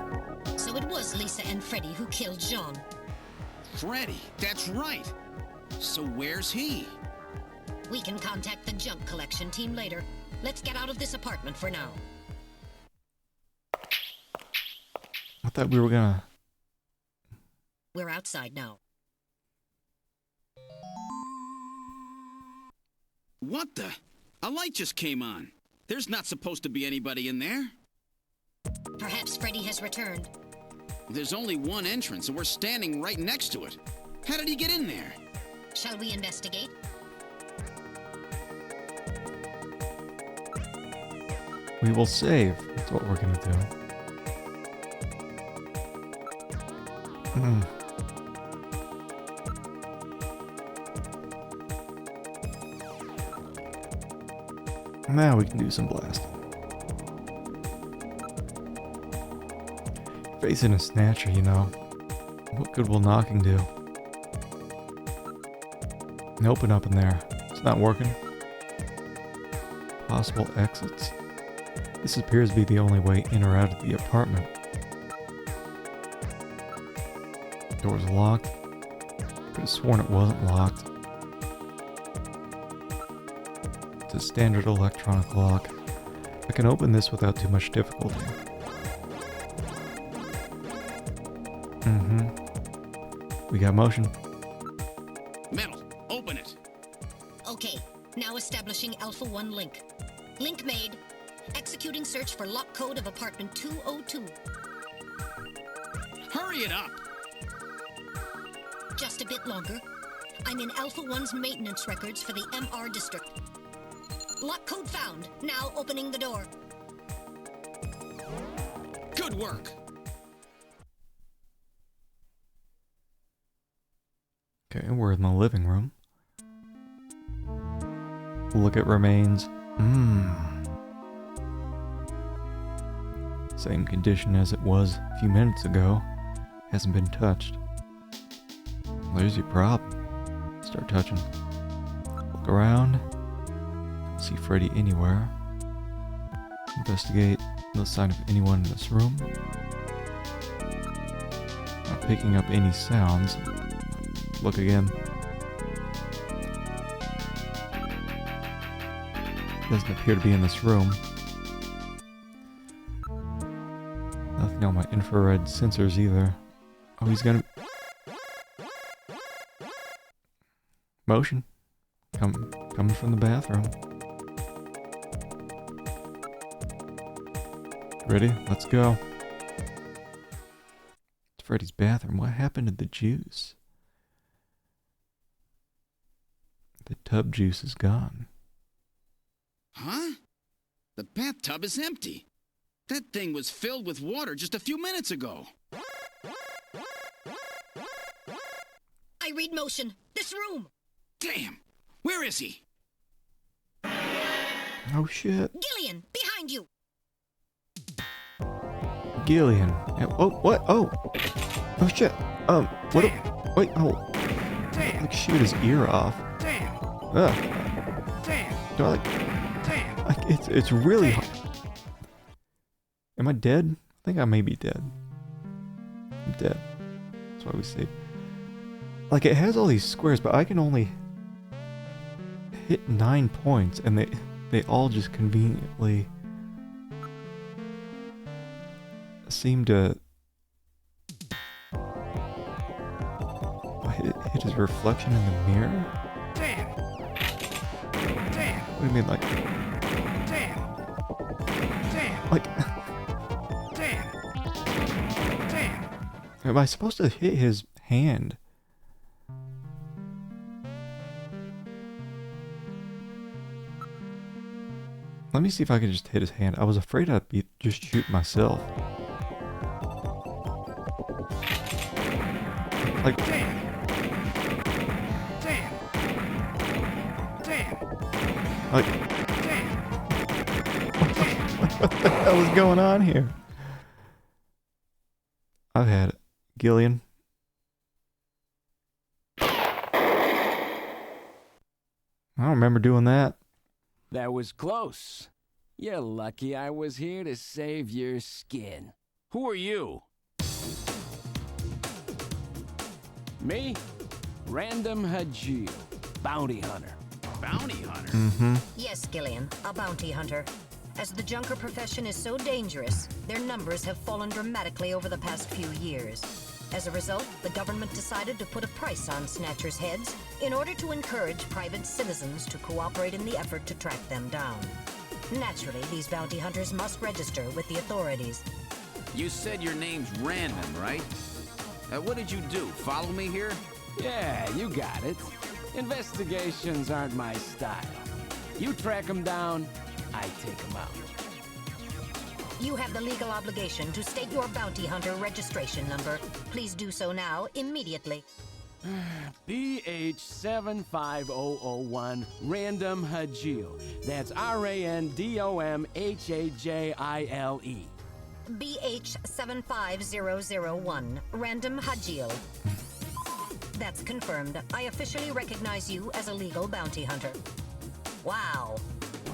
Speaker 3: So it was Lisa and Freddy who killed Jean.
Speaker 5: Freddy, that's right. So where's he?
Speaker 3: We can contact the junk collection team later. Let's get out of this apartment for now.
Speaker 1: I thought we were gonna...
Speaker 3: We're outside now.
Speaker 5: What the? A light just came on. There's not supposed to be anybody in there.
Speaker 3: Perhaps Freddy has returned.
Speaker 5: There's only one entrance, and we're standing right next to it. How did he get in there?
Speaker 3: Shall we investigate?
Speaker 1: We will save. That's what we're gonna do. Now we can do some blasting. Facing a Snatcher, you know. What good will knocking do? And open up in there. It's not working. Possible exits. This appears to be the only way in or out of the apartment. Door's locked. Could have sworn it wasn't locked. It's a standard electronic lock. I can open this without too much difficulty. We got motion.
Speaker 5: Metal, open it.
Speaker 3: Okay, now establishing Alpha 1 link. Link made. Executing search for lock code of apartment 202.
Speaker 5: Hurry it up.
Speaker 3: Just a bit longer. I'm in Alpha 1's maintenance records for the MR district. Lock code found. Now opening the door.
Speaker 5: Good work.
Speaker 1: Okay, we're in the living room. Look at remains. Same condition as it was a few minutes ago. Hasn't been touched. There's your problem. Start touching. Look around. Don't see Freddy anywhere. Investigate. No sign of anyone in this room. Not picking up any sounds. Look again. Doesn't appear to be in this room. Nothing on my infrared sensors either. Oh, he's gonna... Motion. Coming from the bathroom. Ready? Let's go. It's Freddy's bathroom. What happened to the juice? The tub juice is gone.
Speaker 5: Huh? The bathtub is empty. That thing was filled with water just a few minutes ago.
Speaker 3: I read motion. This room.
Speaker 5: Damn! Where is he?
Speaker 1: Oh shit.
Speaker 3: Gillian, behind you!
Speaker 1: Gillian. Oh, what? Oh. Oh shit. What? Wait, oh. Like shoot his ear off. Ugh. Do I like it's really hard. Am I dead? I think I may be dead. I'm dead. That's why we save. Like it has all these squares, but I can only hit 9 points, and they all just conveniently seem to hit his reflection in the mirror. What do you mean, like? Like, am I supposed to hit his hand? Let me see if I can just hit his hand. I was afraid I'd just shoot myself. Like, like, what the hell is going on here? I've had it. Gillian. I don't remember doing that.
Speaker 7: That was close. You're lucky I was here to save your skin. Who are you? Me? Random Hajil, bounty hunter.
Speaker 5: Bounty hunter?
Speaker 1: Mm-hmm.
Speaker 3: Yes, Gillian, a bounty hunter. As the junker profession is so dangerous, their numbers have fallen dramatically over the past few years. As a result, the government decided to put a price on Snatcher's heads in order to encourage private citizens to cooperate in the effort to track them down. Naturally, these bounty hunters must register with the authorities.
Speaker 5: You said your name's Random, right? What did you do? Follow me here?
Speaker 7: Yeah, you got it. Investigations aren't my style. You track them down, I take them out.
Speaker 3: You have the legal obligation to state your bounty hunter registration number. Please do so now, immediately.
Speaker 7: BH75001, Random Hajil. That's RANDOMHAJILE.
Speaker 3: BH75001, Random Hajil. That's confirmed. I officially recognize you as a legal bounty hunter. Wow.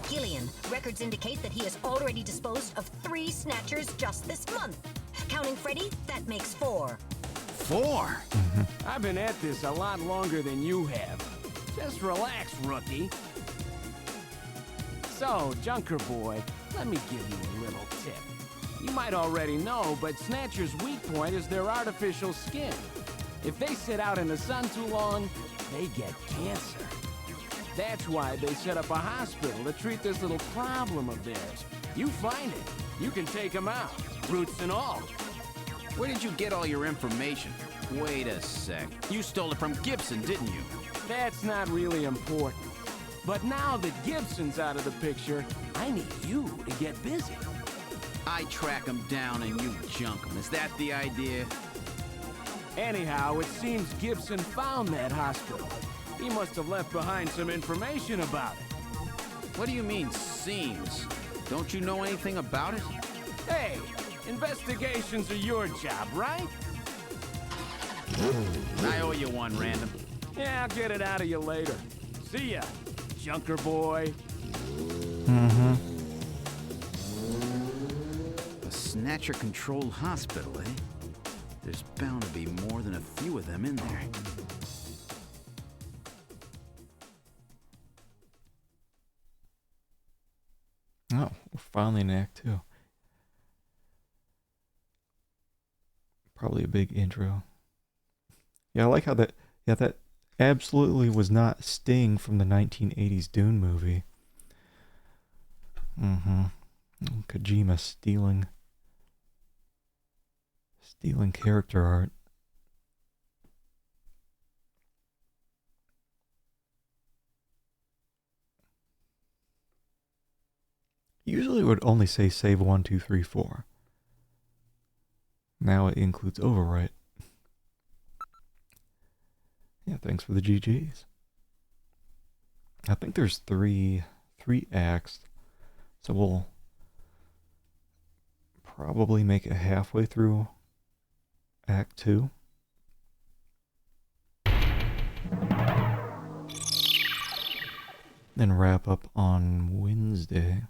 Speaker 3: Gillian, records indicate that he has already disposed of 3 snatchers just this month. Counting Freddy, that makes 4.
Speaker 5: 4?
Speaker 7: I've been at this a lot longer than you have. Just relax, rookie. So, Junker Boy, let me give you a little tip. You might already know, but Snatcher's weak point is their artificial skin. If they sit out in the sun too long, they get cancer. That's why they set up a hospital to treat this little problem of theirs. You find it, you can take them out, roots and all.
Speaker 5: Where did you get all your information? Wait a sec. You stole it from Gibson, didn't you?
Speaker 7: That's not really important. But now that Gibson's out of the picture, I need you to get busy.
Speaker 5: I track them down and you junk them. Is that the idea?
Speaker 7: Anyhow, it seems Gibson found that hospital. He must have left behind some information about it.
Speaker 5: What do you mean, seems? Don't you know anything about it?
Speaker 7: Hey, investigations are your job, right?
Speaker 5: I owe you one, Random.
Speaker 7: Yeah, I'll get it out of you later. See ya, Junker Boy.
Speaker 1: Mm-hmm.
Speaker 5: A Snatcher-controlled hospital, eh? There's bound to be more than a few of them in there.
Speaker 1: Oh, we're finally in Act 2. Probably a big intro. Yeah, I like how that... Yeah, that absolutely was not Sting from the 1980s Dune movie. Mm-hmm. Kojima stealing character art. Usually it would only say save 1, 2, 3, 4. Now it includes overwrite. Yeah, thanks for the GGs. I think there's three acts. So we'll probably make it halfway through Act 2. Then wrap up on Wednesday.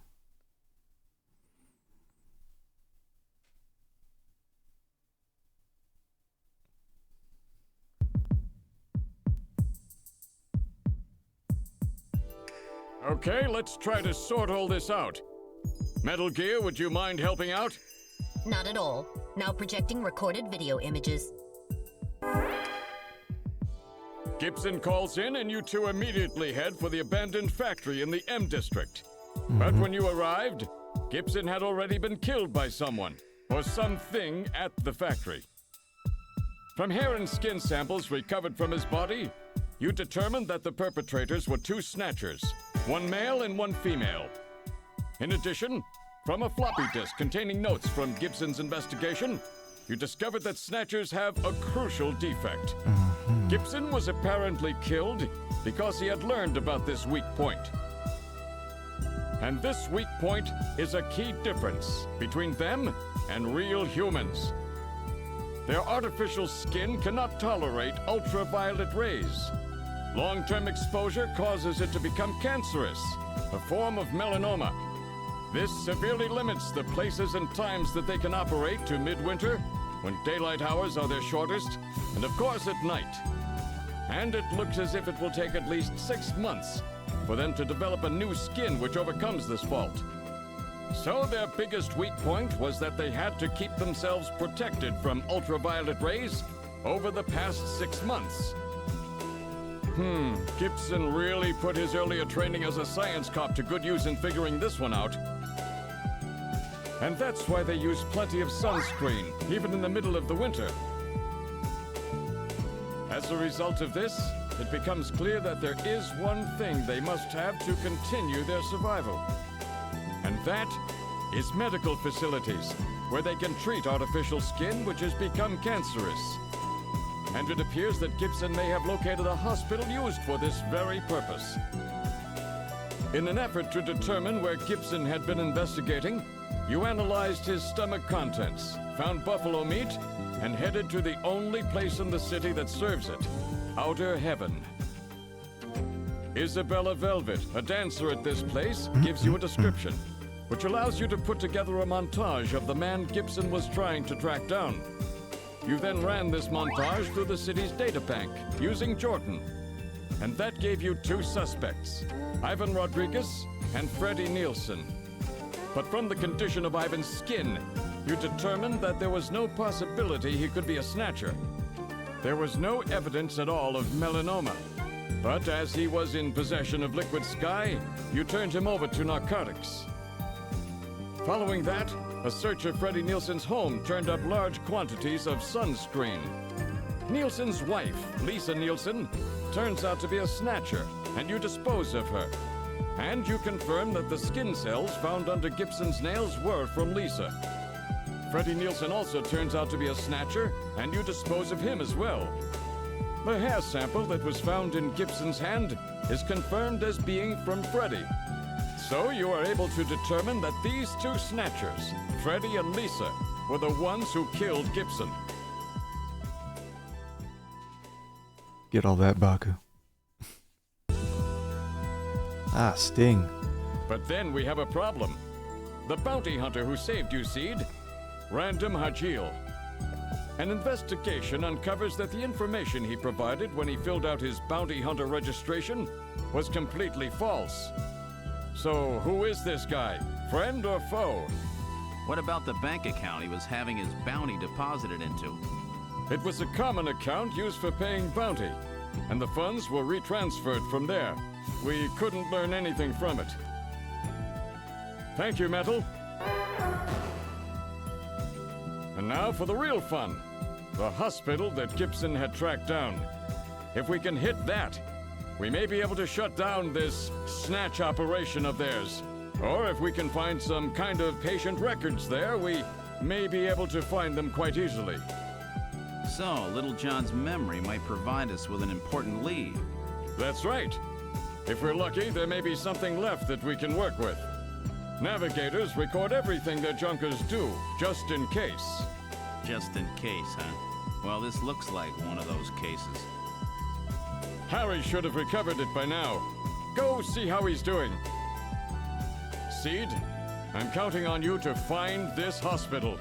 Speaker 8: Okay, let's try to sort all this out. Metal Gear, would you mind helping out?
Speaker 3: Not at all. Now projecting recorded video images.
Speaker 8: Gibson calls in and you two immediately head for the abandoned factory in the M District. But when you arrived, Gibson had already been killed by someone, or something at the factory. From hair and skin samples recovered from his body, you determined that the perpetrators were two Snatchers, one male and one female. In addition, from a floppy disk containing notes from Gibson's investigation, you discovered that Snatchers have a crucial defect. Gibson was apparently killed because he had learned about this weak point. And this weak point is a key difference between them and real humans. Their artificial skin cannot tolerate ultraviolet rays. Long-term exposure causes it to become cancerous, a form of melanoma. This severely limits the places and times that they can operate to midwinter, when daylight hours are their shortest, and of course at night. And it looks as if it will take at least 6 months for them to develop a new skin which overcomes this fault. So their biggest weak point was that they had to keep themselves protected from ultraviolet rays over the past 6 months. Gibson really put his earlier training as a science cop to good use in figuring this one out. And that's why they use plenty of sunscreen, even in the middle of the winter. As a result of this, it becomes clear that there is one thing they must have to continue their survival. And that is medical facilities, where they can treat artificial skin which has become cancerous. And it appears that Gibson may have located a hospital used for this very purpose. In an effort to determine where Gibson had been investigating, you analyzed his stomach contents, found buffalo meat, and headed to the only place in the city that serves it, Outer Heaven. Isabella Velvet, a dancer at this place, gives you a description, which allows you to put together a montage of the man Gibson was trying to track down. You then ran this montage through the city's data bank, using Jordan. And that gave you 2 suspects, Ivan Rodriguez and Freddie Nielsen. But from the condition of Ivan's skin, you determined that there was no possibility he could be a Snatcher. There was no evidence at all of melanoma. But as he was in possession of liquid sky, you turned him over to narcotics. Following that, a search of Freddie Nielsen's home turned up large quantities of sunscreen. Nielsen's wife, Lisa Nielsen, turns out to be a Snatcher, and you dispose of her. And you confirm that the skin cells found under Gibson's nails were from Lisa. Freddie Nielsen also turns out to be a Snatcher, and you dispose of him as well. The hair sample that was found in Gibson's hand is confirmed as being from Freddie. So you are able to determine that these 2 Snatchers, Freddie and Lisa, were the ones who killed Gibson.
Speaker 1: Get all that, Baku. Ah, Sting.
Speaker 8: But then we have a problem. The bounty hunter who saved you, Seed, Random Hajil. An investigation uncovers that the information he provided when he filled out his bounty hunter registration was completely false. So who is this guy? Friend or foe?
Speaker 5: What about the bank account he was having his bounty deposited into?
Speaker 8: It was a common account used for paying bounty, and the funds were retransferred from there. We couldn't learn anything from it. Thank you, Metal. And now for the real fun. The hospital that Gibson had tracked down. If we can hit that, we may be able to shut down this snatch operation of theirs. Or if we can find some kind of patient records there, we may be able to find them quite easily.
Speaker 5: So, Little John's memory might provide us with an important lead.
Speaker 8: That's right. If we're lucky, there may be something left that we can work with. Navigators record everything their junkers do, just in case.
Speaker 5: Just in case, huh? Well, this looks like one of those cases.
Speaker 8: Harry should have recovered it by now. Go see how he's doing. Seed, I'm counting on you to find this hospital.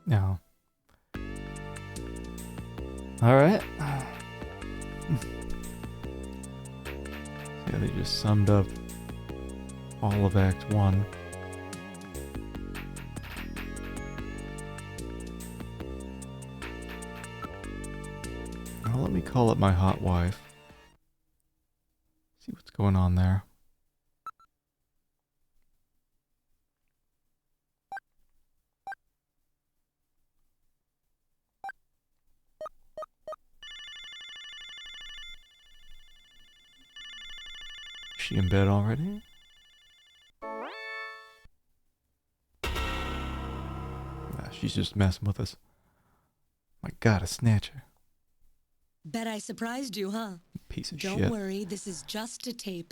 Speaker 1: No. Alright. Yeah, they just summed up all of Act 1. Now let me call up my hot wife. See what's going on there. Is she in bed already? Nah, she's just messing with us. My God, a Snatcher.
Speaker 4: Bet I surprised you, huh?
Speaker 1: Piece of
Speaker 4: Don't
Speaker 1: shit.
Speaker 4: worry, this is just a tape.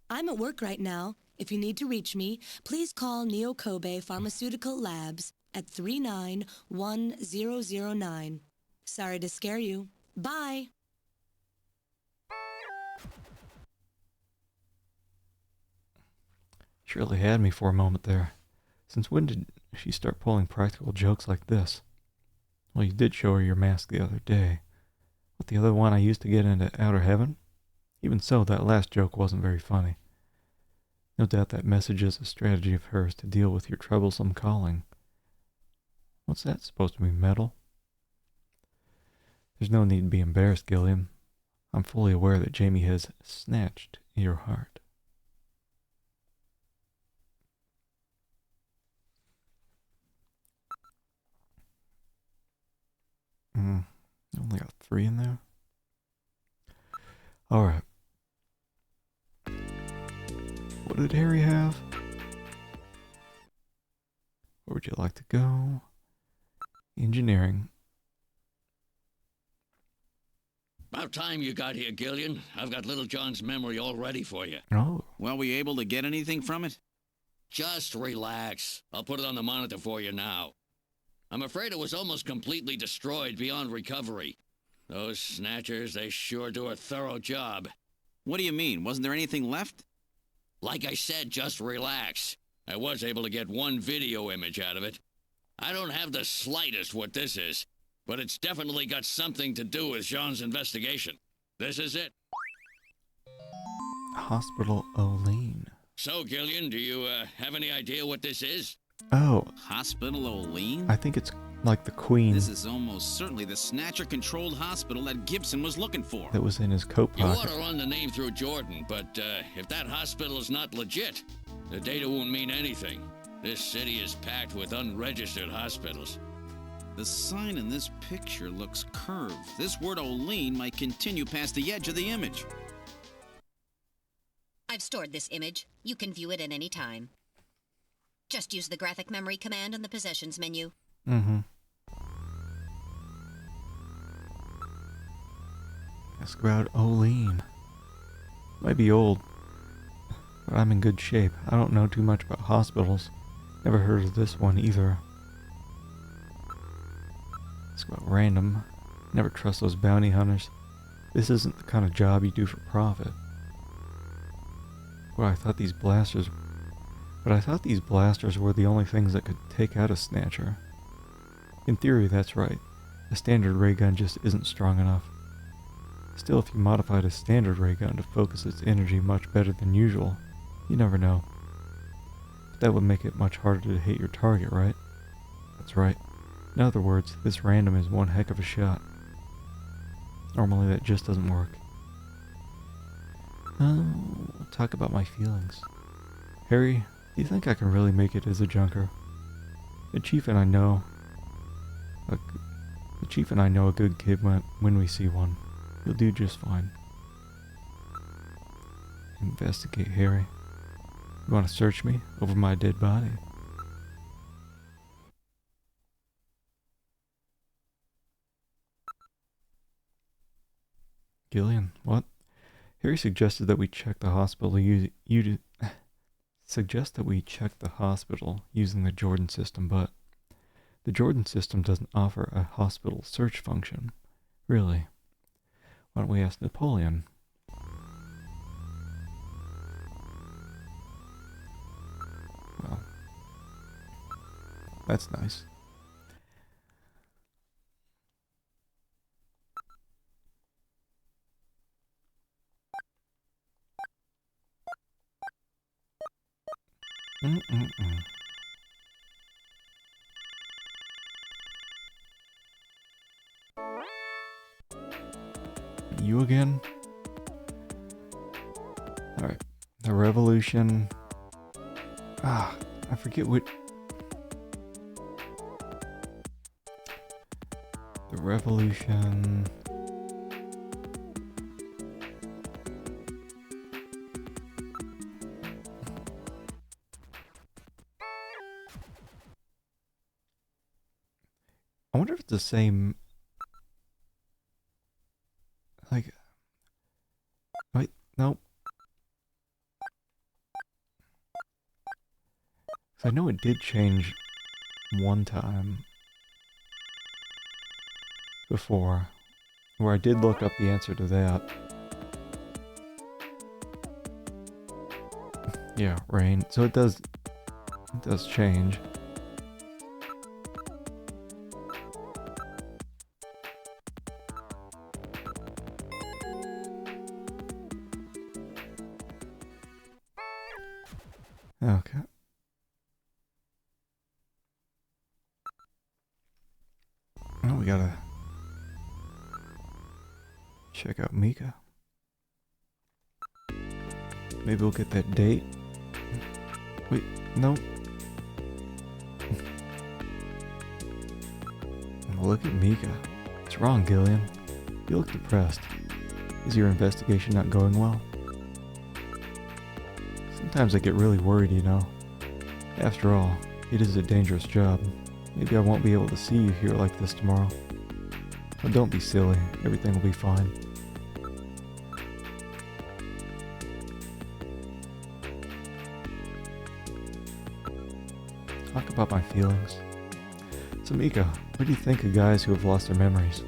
Speaker 4: I'm at work right now. If you need to reach me, please call Neo Kobe Pharmaceutical Labs at 391009. Sorry to scare you. Bye.
Speaker 1: She really had me for a moment there. Since when did she start pulling practical jokes like this? Well, you did show her your mask the other day. What, the other one I used to get into outer heaven? Even so, that last joke wasn't very funny. No doubt that message is a strategy of hers to deal with your troublesome calling. What's that supposed to be, metal? There's no need to be embarrassed, Gilliam. I'm fully aware that Jamie has snatched your heart. Only got 3 in there. Alright. What did Harry have? Where would you like to go? Engineering.
Speaker 9: About time you got here, Gillian. I've got Little John's memory all ready for you.
Speaker 1: Oh.
Speaker 5: Well, were you able to get anything from it?
Speaker 9: Just relax. I'll put it on the monitor for you now. I'm afraid it was almost completely destroyed beyond recovery. Those Snatchers, they sure do a thorough job.
Speaker 5: What do you mean? Wasn't there anything left?
Speaker 9: Like I said, just relax. I was able to get one video image out of it. I don't have the slightest what this is, but it's definitely got something to do with Jean's investigation. This is it.
Speaker 1: Hospital Olean.
Speaker 9: So, Gillian, do you have any idea what this is?
Speaker 1: Oh,
Speaker 5: Hospital Olean?
Speaker 1: I think it's like the Queen
Speaker 5: This is almost certainly the Snatcher-controlled hospital that Gibson was looking for.
Speaker 1: that was in his coat
Speaker 9: You ought
Speaker 1: pocket.
Speaker 9: to run the name through Jordan, but if that hospital is not legit, the data won't mean anything. This city is packed with unregistered hospitals.
Speaker 5: The sign in this picture looks curved. This word Olean might continue past the edge of the image.
Speaker 3: I've stored this image. You can view it at any time. Just use the graphic memory command on the possessions menu.
Speaker 1: Ask about Olean. Might be old, but I'm in good shape. I don't know too much about hospitals. Never heard of this one either. Ask about random. Never trust those bounty hunters. This isn't the kind of job you do for profit. Well, I thought these blasters were the only things that could take out a Snatcher. In theory, that's right. A standard ray gun just isn't strong enough. Still, if you modified a standard ray gun to focus its energy much better than usual, you never know. But that would make it much harder to hit your target, right? That's right. In other words, this random is one heck of a shot. Normally that just doesn't work. We'll talk about my feelings. Harry, do you think I can really make it as a junker? The Chief and I know a good kid when we see one. He'll do just fine. Investigate, Harry. You want to search me over my dead body? Gillian, what? Harry suggested that we check the hospital suggests that we check the hospital using the Jordan system, but the Jordan system doesn't offer a hospital search function. Really? Why don't we ask Napoleon? Well, that's nice. You again? Alright. The revolution. I forget what. The revolution. I wonder if it's the same. Like. Wait, nope. I know it did change one time before, where I did look up the answer to that. Yeah, rain. So it does change. Okay. Well, we gotta check out Mika. Maybe we'll get that date. Wait, no. Look at Mika. What's wrong, Gillian? You look depressed. Is your investigation not going well? Sometimes I get really worried, you know. After all, it is a dangerous job. Maybe I won't be able to see you here like this tomorrow. But don't be silly. Everything will be fine. Talk about my feelings. So Mika, what do you think of guys who have lost their memories?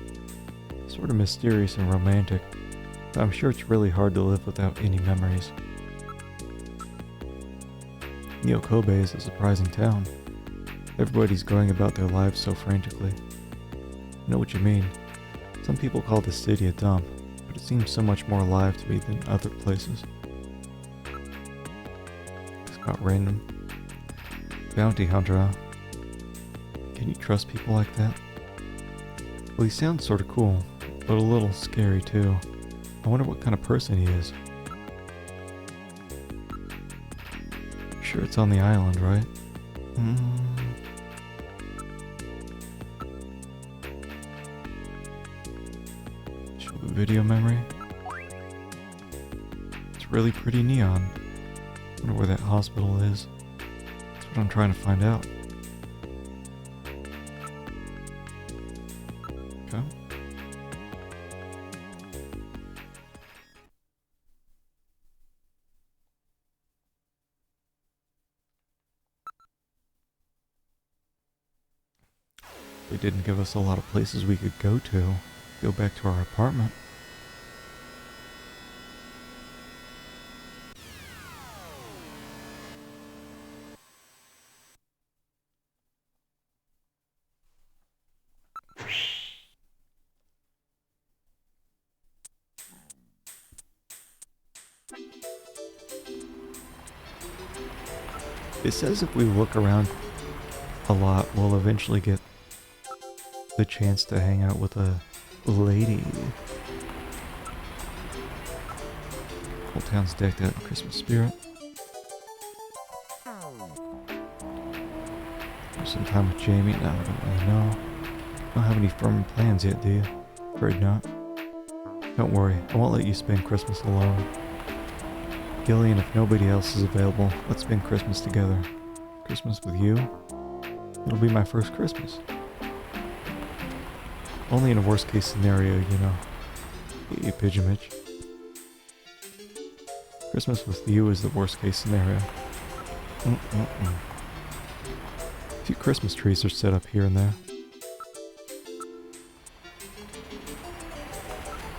Speaker 1: Sort of mysterious and romantic, but I'm sure it's really hard to live without any memories. Neo Kobe is a surprising town. Everybody's going about their lives so frantically. I know what you mean. Some people call this city a dump, but it seems so much more alive to me than other places. It's about random. Bounty hunter, huh? Can you trust people like that? Well, he sounds sort of cool, but a little scary too. I wonder what kind of person he is. Sure, it's on the island, right? Show the video memory. It's really pretty neon. Wonder where that hospital is. That's what I'm trying to find out. Okay. They didn't give us a lot of places we could go to. Go back to our apartment. It says if we look around a lot, we'll eventually get the chance to hang out with a lady. Whole town's decked out in Christmas spirit. Have some time with Jamie? No, I don't really know. Don't have any firm plans yet, do you? Afraid not. Don't worry, I won't let you spend Christmas alone. Gillian, if nobody else is available, let's spend Christmas together. Christmas with you? It'll be my first Christmas. Only in a worst case scenario, you know. Hey, Pigeon Mitch. Christmas with you is the worst case scenario. A few Christmas trees are set up here and there.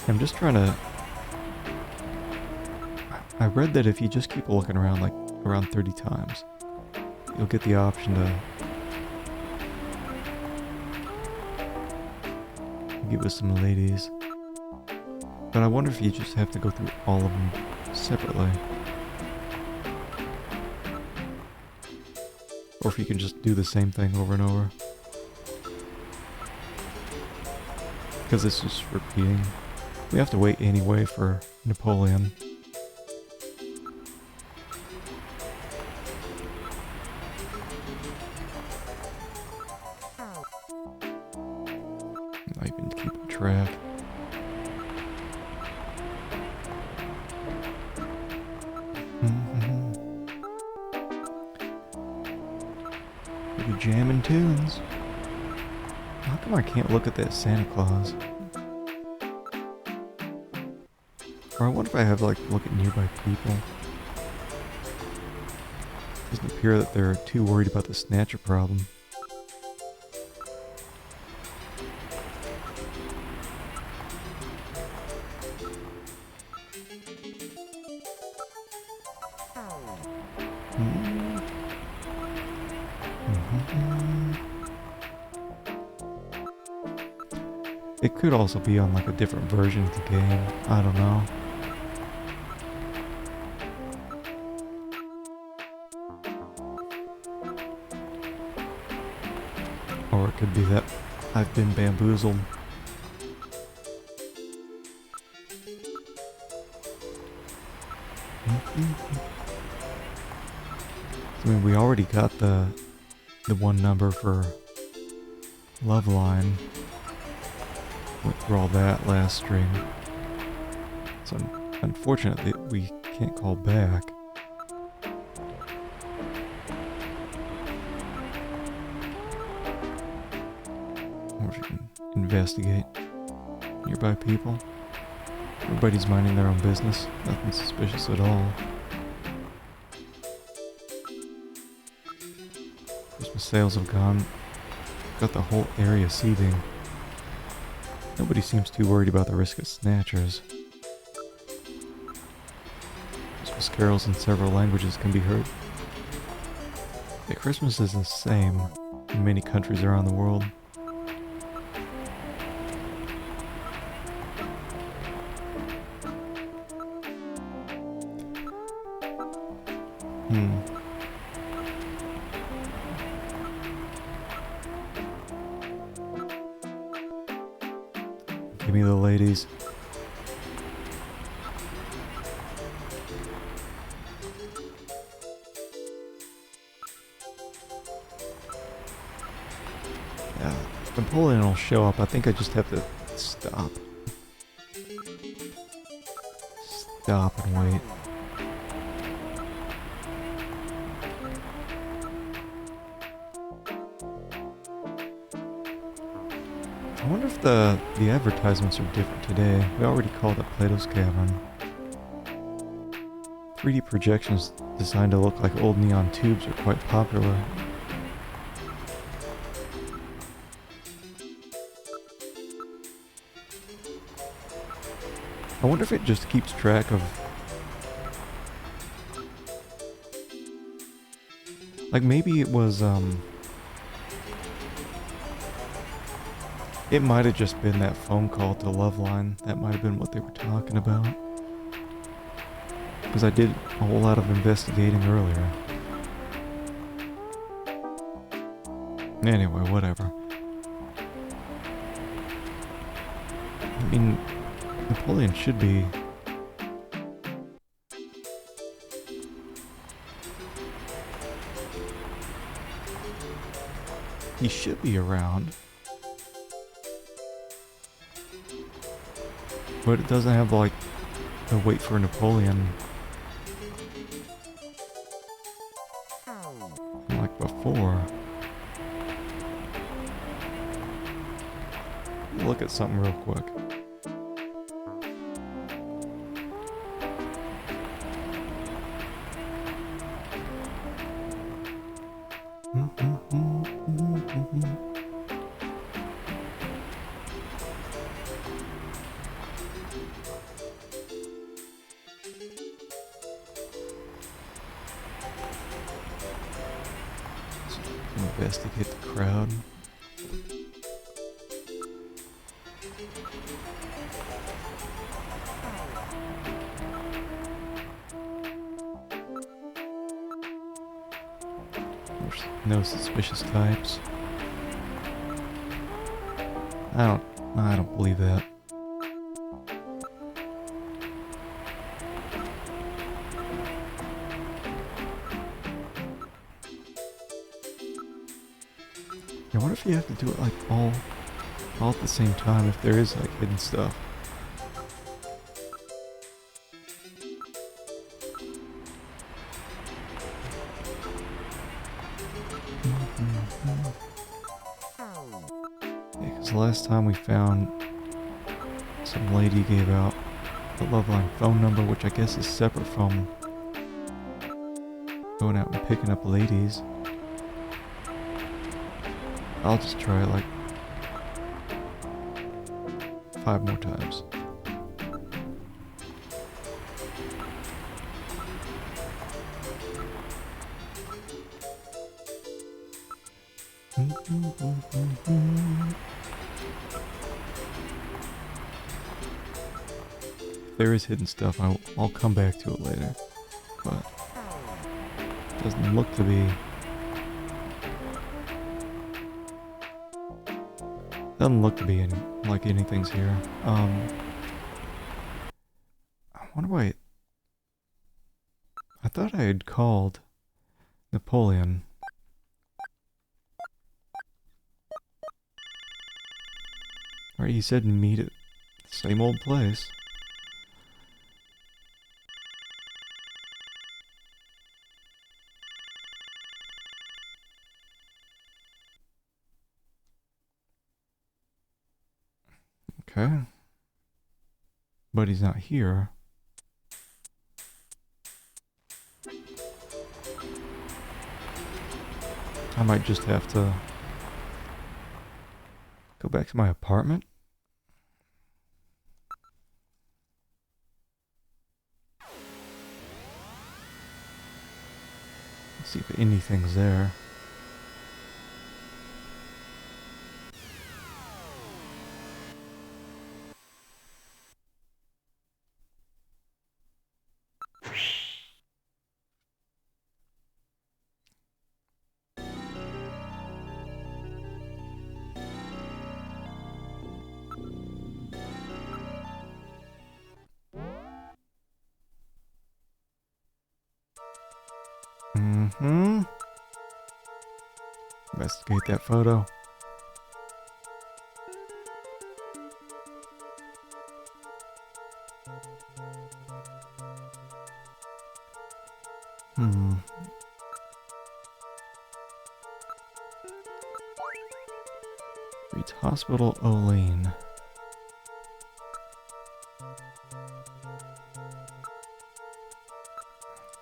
Speaker 1: I'm just trying to... I read that if you just keep looking around, like, around 30 times, you'll get the option to get with some ladies. But I wonder if you just have to go through all of them separately. Or if you can just do the same thing over and over. Because this is repeating. We have to wait anyway for Napoleon. Not even keeping track. Maybe jamming tunes. How come I can't look at that Santa Claus? Or I wonder if I have, like, look at nearby people. Doesn't appear that they're too worried about the Snatcher problem. It could also be on, like, a different version of the game. I don't know. Or it could be that I've been bamboozled. I mean, we already got the one number for Loveline. Went through all that last stream. So unfortunately, we can't call back. Or if you can investigate nearby people. Everybody's minding their own business. Nothing suspicious at all. Christmas sales have gone. Got the whole area seething. Nobody seems too worried about the risk of snatchers. Christmas carols in several languages can be heard. Yeah, Christmas is the same in many countries around the world. Give me the ladies. Yeah, Napoleon will show up. I think I just have to stop. Stop and wait. I wonder if the advertisements are different today. We already called it Plato's Cavern. 3D projections designed to look like old neon tubes are quite popular. I wonder if it just keeps track of... Like maybe it was, it might have just been that phone call to Loveline. That might have been what they were talking about. Because I did a whole lot of investigating earlier. Anyway, whatever. I mean, Napoleon should be... He should be around. But it doesn't have, like, the wait for Napoleon like before. Look at something real quick. investigate the crowd. There's no suspicious types. I don't believe that. I wonder if you have to do it like all at the same time, if there is like hidden stuff. Yeah, because the last time we found, some lady gave out the Loveline phone number, which I guess is separate from going out and picking up ladies. I'll just try it like 5 more times. If there is hidden stuff, I'll come back to it later. But it doesn't look to be. Doesn't look to be like anything's here. I wonder why. I thought I had called Napoleon. Or he said meet at the same old place. Okay. But he's not here. I might just have to go back to my apartment. See if anything's there. Investigate that photo. Reads Hospital Olean.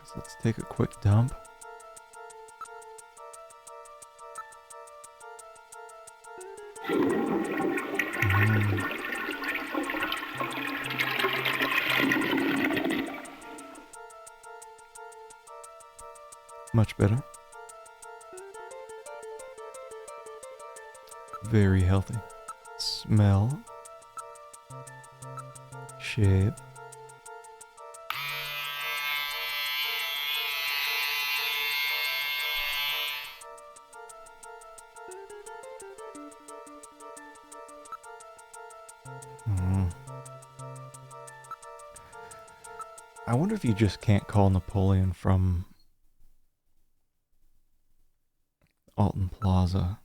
Speaker 1: So let's take a quick dump. Much better. Very healthy. Smell. Shape. I wonder if you just can't call Napoleon from Alton Plaza.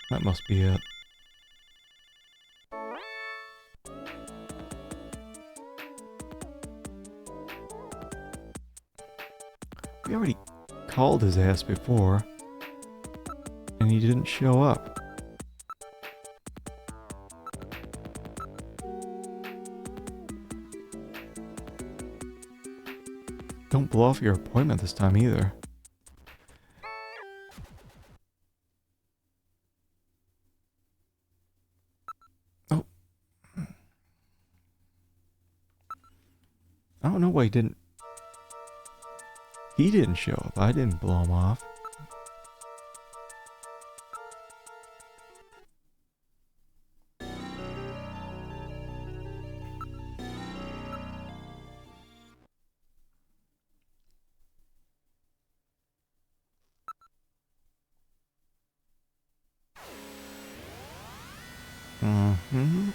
Speaker 1: That must be it. We already called his ass before, and he didn't show up. Don't blow off your appointment this time either. Oh. why he didn't... He didn't show up. I didn't blow him off. Mm-hmm.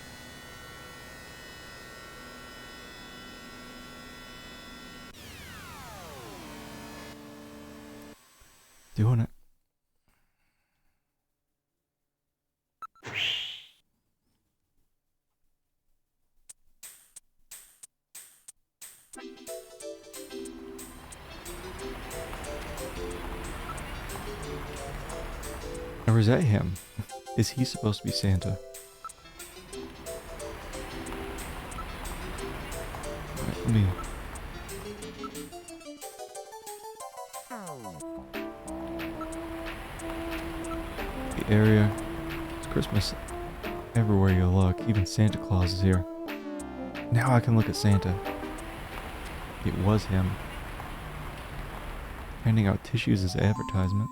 Speaker 1: Doing it. Or is that him? Is he supposed to be Santa? Right, let me... The area. It's Christmas everywhere you look. Even Santa Claus is here. Now I can look at Santa. It was him. Handing out tissues as advertisement.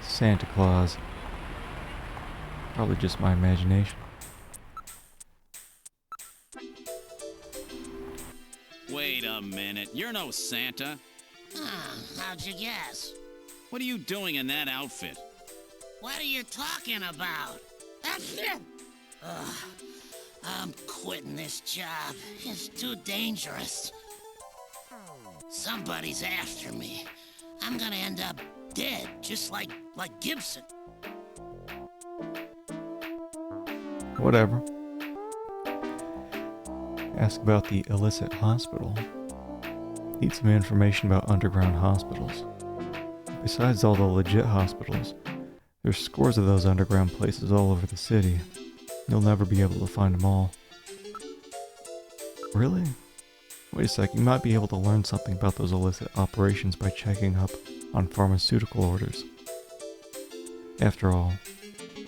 Speaker 1: Santa Claus. Probably just my imagination.
Speaker 5: Wait a minute. You're no Santa.
Speaker 10: How'd you guess?
Speaker 5: What are you doing in that outfit?
Speaker 10: What are you talking about? Ugh, I'm quitting this job. It's too dangerous. Somebody's after me. I'm gonna end up dead, just like Gibson.
Speaker 1: Whatever. Ask about the illicit hospital. Need some information about underground hospitals. Besides all the legit hospitals, there's scores of those underground places all over the city. You'll never be able to find them all. Really? Wait a sec, you might be able to learn something about those illicit operations by checking up on pharmaceutical orders. After all,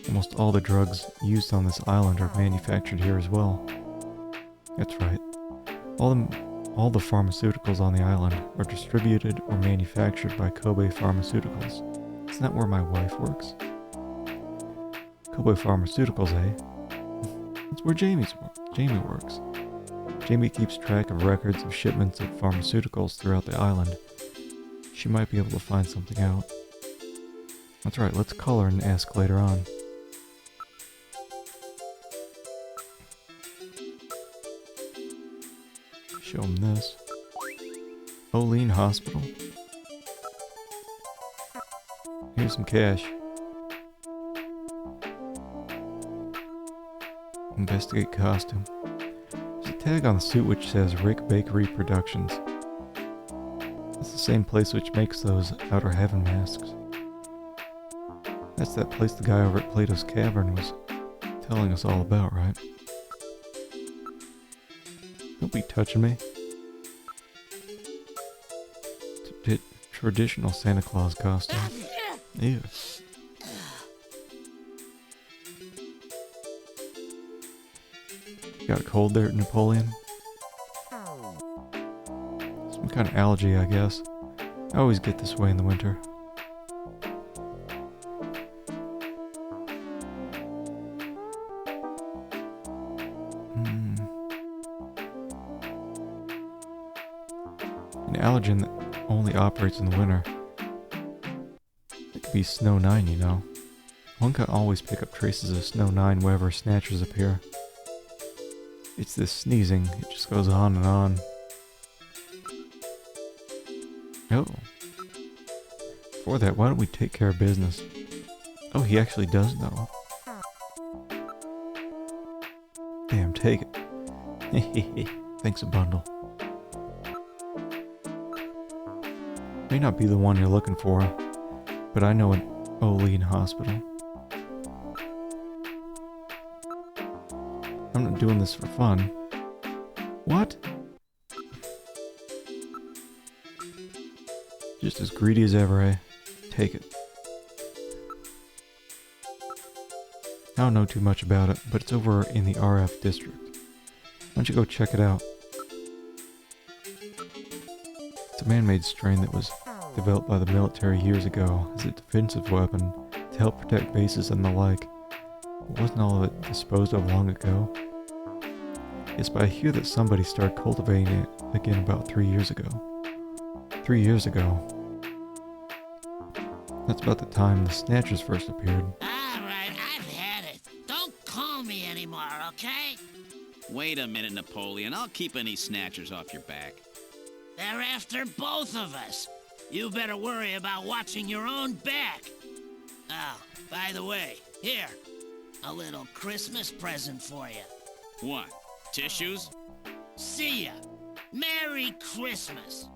Speaker 1: almost all the drugs used on this island are manufactured here as well. That's right. All the pharmaceuticals on the island are distributed or manufactured by Kobe Pharmaceuticals. Isn't that where my wife works? Kobe Pharmaceuticals, eh? That's where Jamie works. Jamie keeps track of records of shipments of pharmaceuticals throughout the island. She might be able to find something out. That's right, let's call her and ask later on. Show him this. Olean Hospital. Here's some cash. Investigate costume. There's a tag on the suit which says Rick Bakery Productions. That's the same place which makes those Outer Heaven masks. That's that place the guy over at Plato's Cavern was telling us all about, right? Don't be touching me. It's a traditional Santa Claus costume. Ew. Got a cold there, Napoleon? Some kind of allergy, I guess. I always get this way in the winter. An allergen that only operates in the winter. It could be Snow 9, you know. One can always pick up traces of Snow 9 wherever Snatchers appear. It's this sneezing, it just goes on and on. Oh. Before that, why don't we take care of business? Oh, he actually does know. Damn, take it. Thanks a bundle. May not be the one you're looking for, but I know an Olean hospital. I'm not doing this for fun. What? Just as greedy as ever, eh? Take it. I don't know too much about it, but it's over in the RF district. don't you go check it out? It's a man-made strain that was developed by the military years ago as a defensive weapon to help protect bases and the like. But wasn't all of it disposed of long ago? Yes, but I hear that somebody started cultivating it again about 3 years ago. 3 years ago. That's about the time the Snatchers first appeared.
Speaker 10: All right, I've had it. Don't call me anymore, okay?
Speaker 5: Wait a minute, Napoleon. I'll keep any Snatchers off your back.
Speaker 10: They're after both of us. You better worry about watching your own back. Oh, by the way, here, a little Christmas present for you.
Speaker 5: What? Tissues?
Speaker 10: See ya. Merry Christmas.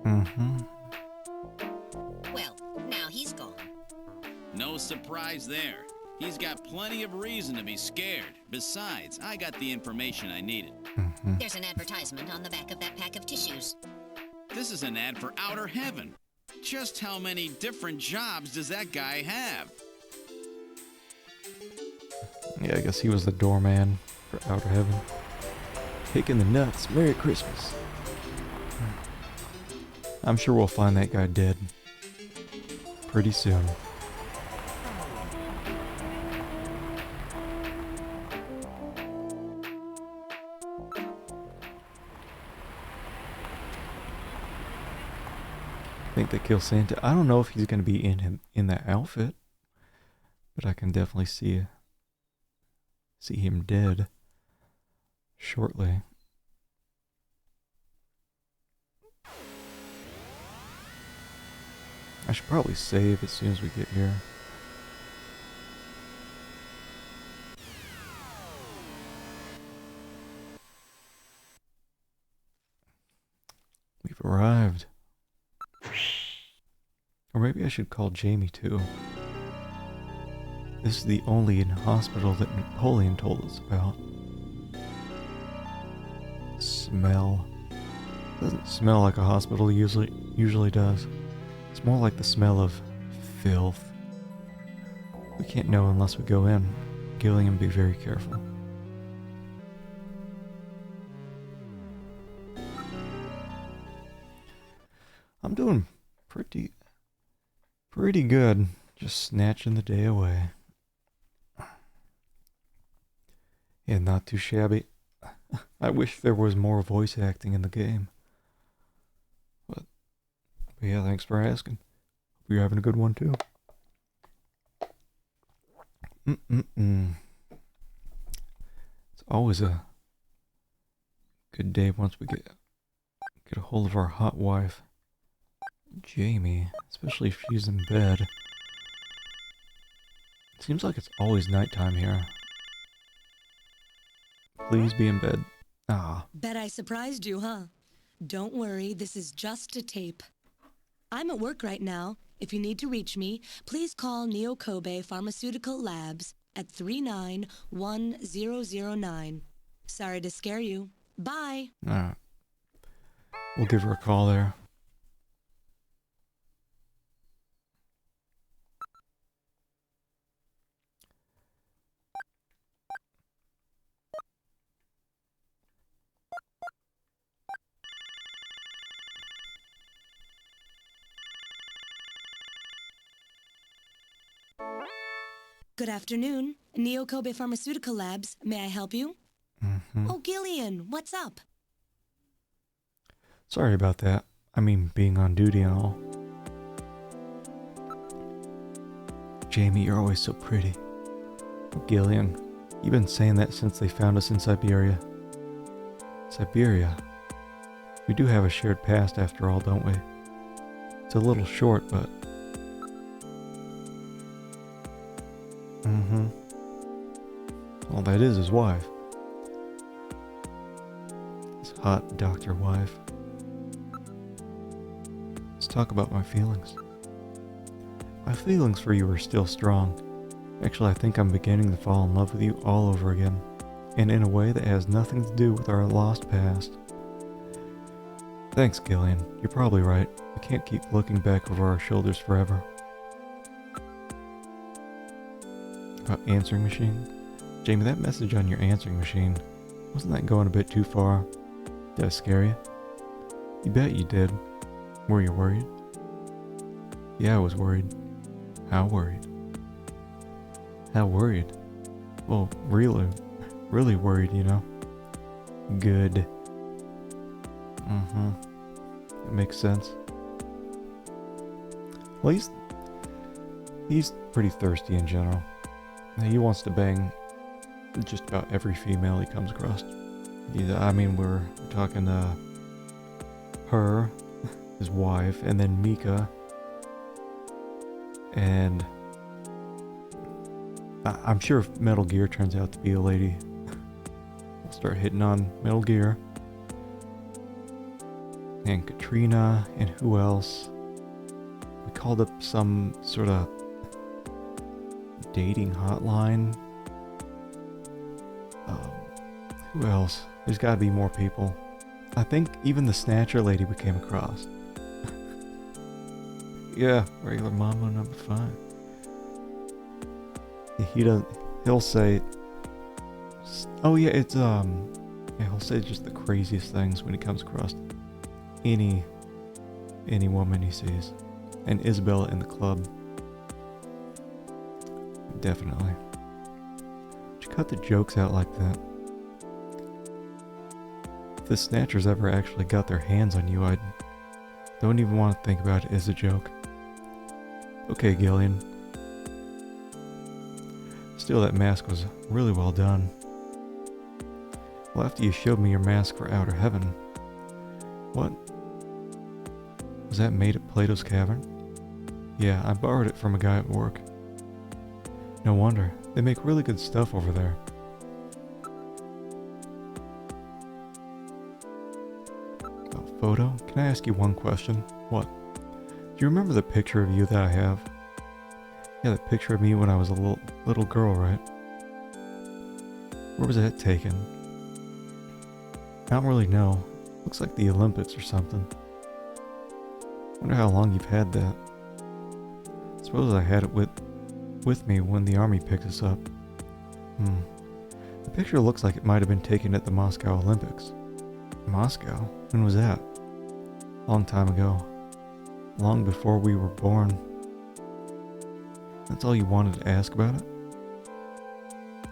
Speaker 1: Mm-hmm.
Speaker 3: Well, now he's gone.
Speaker 5: No surprise there. He's got plenty of reason to be scared. Besides, I got the information I needed.
Speaker 1: Mm-hmm.
Speaker 3: There's an advertisement on the back of that pack of tissues.
Speaker 5: This is an ad for Outer Heaven. Just how many different jobs does that guy have?
Speaker 1: Yeah, I guess he was the doorman for Outer Heaven. Kicking the nuts. Merry Christmas. I'm sure we'll find that guy dead pretty soon. Think they kill Santa. I don't know if he's going to be in that outfit, but I can definitely see him dead shortly. I should probably save as soon as we get here. We've arrived. Or maybe I should call Jamie too. This is the only hospital that Napoleon told us about. Smell. Doesn't smell like a hospital usually does. It's more like the smell of filth. We can't know unless we go in. Gillian, be very careful. I'm doing pretty good. Just snatching the day away. Yeah, not too shabby. I wish there was more voice acting in the game. But yeah, thanks for asking. Hope you're having a good one too. It's always a good day once we get a hold of our hot wife, Jamie, especially if she's in bed. It seems like it's always nighttime here. Please be in bed. Ah.
Speaker 4: Bet I surprised you, huh? Don't worry, this is just a tape. I'm at work right now. If you need to reach me, please call Neo Kobe Pharmaceutical Labs at 391009. Sorry to scare you. Bye.
Speaker 1: Alright. We'll give her a call there.
Speaker 4: Good afternoon. Neo Kobe Pharmaceutical Labs. May I help you?
Speaker 1: Mm-hmm.
Speaker 4: Oh, Gillian, what's up?
Speaker 1: Sorry about that. I mean, being on duty and all. Jamie, you're always so pretty. Oh, Gillian, you've been saying that since they found us in Siberia. Siberia. We do have a shared past after all, don't we? It's a little short, but... Mm-hmm. All that is his wife. His hot doctor wife. Let's talk about my feelings. My feelings for you are still strong. Actually, I think I'm beginning to fall in love with you all over again. And in a way that has nothing to do with our lost past. Thanks, Gillian. You're probably right. We can't keep looking back over our shoulders forever. About answering machine? Jamie, that message on your answering machine, Wasn't that going a bit too far? Did I scare you? You bet you did. Were you worried? Yeah, I was worried. How worried? How worried? Well, really worried, you know? Good. It makes sense. Well, he's pretty thirsty in general. He wants to bang just about every female he comes across. We're talking her, his wife, and then Mika, and I'm sure if Metal Gear turns out to be a lady, we'll start hitting on Metal Gear. And Katrina, and who else? We called up some sort of dating hotline. Who else? There's gotta be more people. I think even the Snatcher lady we came across. Yeah, regular Mambo number 5. He'll say, oh yeah, it's he'll say just the craziest things when he comes across any woman he sees. And Isabella in the club. Definitely. Would you cut the jokes out like that? If the Snatchers ever actually got their hands on you, I don't even want to think about it as a joke. Okay, Gillian. Still, that mask was really well done. Well, after you showed me your mask for Outer Heaven, what? Was that made at Plato's Cavern? Yeah, I borrowed it from a guy at work. No wonder. They make really good stuff over there. Photo? Can I ask you one question? What? Do you remember the picture of you that I have? Yeah, the picture of me when I was a little girl, right? Where was that taken? I don't really know. Looks like the Olympics or something. Wonder how long you've had that. Suppose I had it with me when the army picked us up. The picture looks like it might have been taken at the Moscow Olympics. Moscow? When was that? Long time ago. Long before we were born. That's all you wanted to ask about it?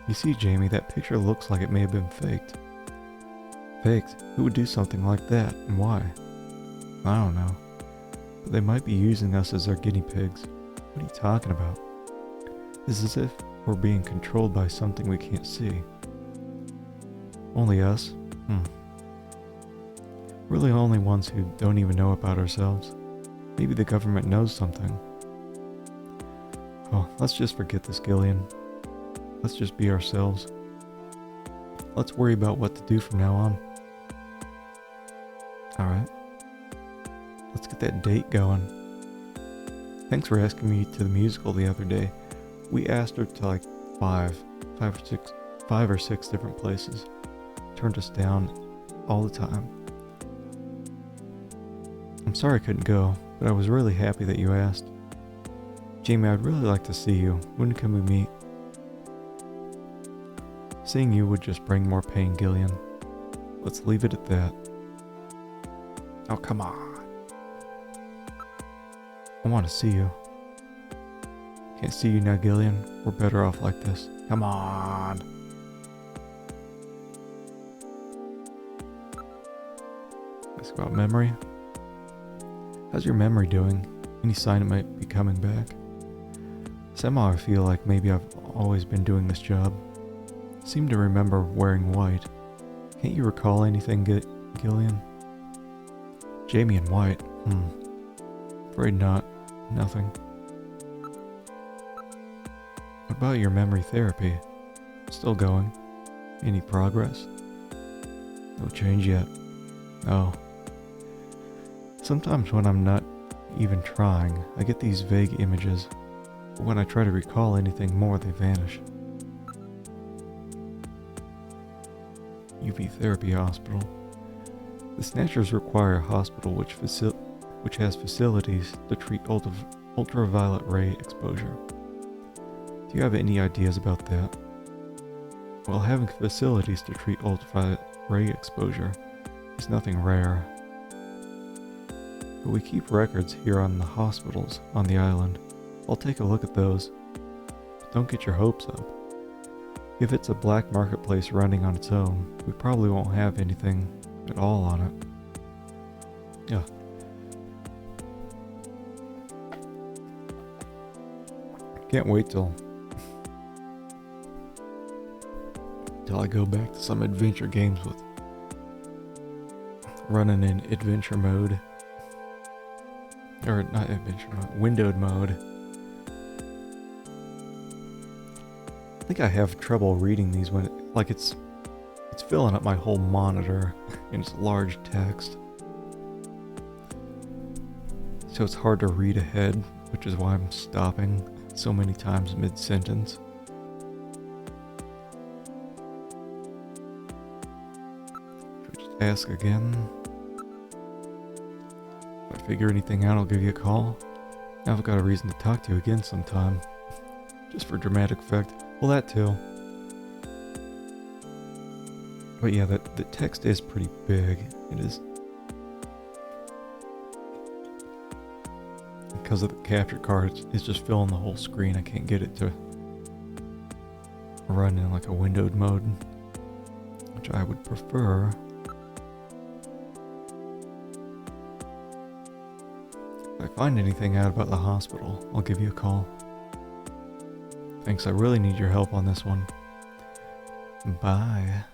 Speaker 1: You see, Jamie, that picture looks like it may have been faked. Faked? Who would do something like that, and why? I don't know. But they might be using us as their guinea pigs. What are you talking about? It's as if we're being controlled by something we can't see. Only us? We're the only ones who don't even know about ourselves. Maybe the government knows something. Oh, let's just forget this, Gillian. Let's just be ourselves. Let's worry about what to do from now on. Alright. Let's get that date going. Thanks for asking me to the musical the other day. We asked her to like five or six different places. Turned us down all the time. I'm sorry I couldn't go, but I was really happy that you asked. Jamie, I'd really like to see you. When can we meet? Seeing you would just bring more pain, Gillian. Let's leave it at that. Oh, come on. I want to see you. Can't see you now, Gillian. We're better off like this. Come on. Ask about memory. How's your memory doing? Any sign it might be coming back? Somehow I feel like maybe I've always been doing this job. Seem to remember wearing white. Can't you recall anything, Gillian? Jamie in white. Afraid not. Nothing. What about your memory therapy? Still going? Any progress? No change yet. Oh. Sometimes when I'm not even trying, I get these vague images. But when I try to recall anything more, they vanish. UV Therapy Hospital. The Snatchers require a hospital which has facilities to treat ultraviolet ray exposure. Do you have any ideas about that? while having facilities to treat ultraviolet ray exposure is nothing rare. But we keep records here on the hospitals on the island. I'll take a look at those. But don't get your hopes up. If it's a black marketplace running on its own, we probably won't have anything at all on it. Yeah. Can't wait till I go back to some adventure games with running in adventure mode. Or not adventure mode, windowed mode. I think I have trouble reading these when it's filling up my whole monitor and it's large text. So it's hard to read ahead, which is why I'm stopping so many times mid-sentence. Should we just ask again? If I figure anything out, I'll give you a call. Now I've got a reason to talk to you again sometime. Just for dramatic effect. Well, that too. But yeah, the text is pretty big. It is. Because of the capture card, it's just filling the whole screen. I can't get it to run in like a windowed mode, which I would prefer. If I find anything out about the hospital, I'll give you a call. Thanks, I really need your help on this one. Bye.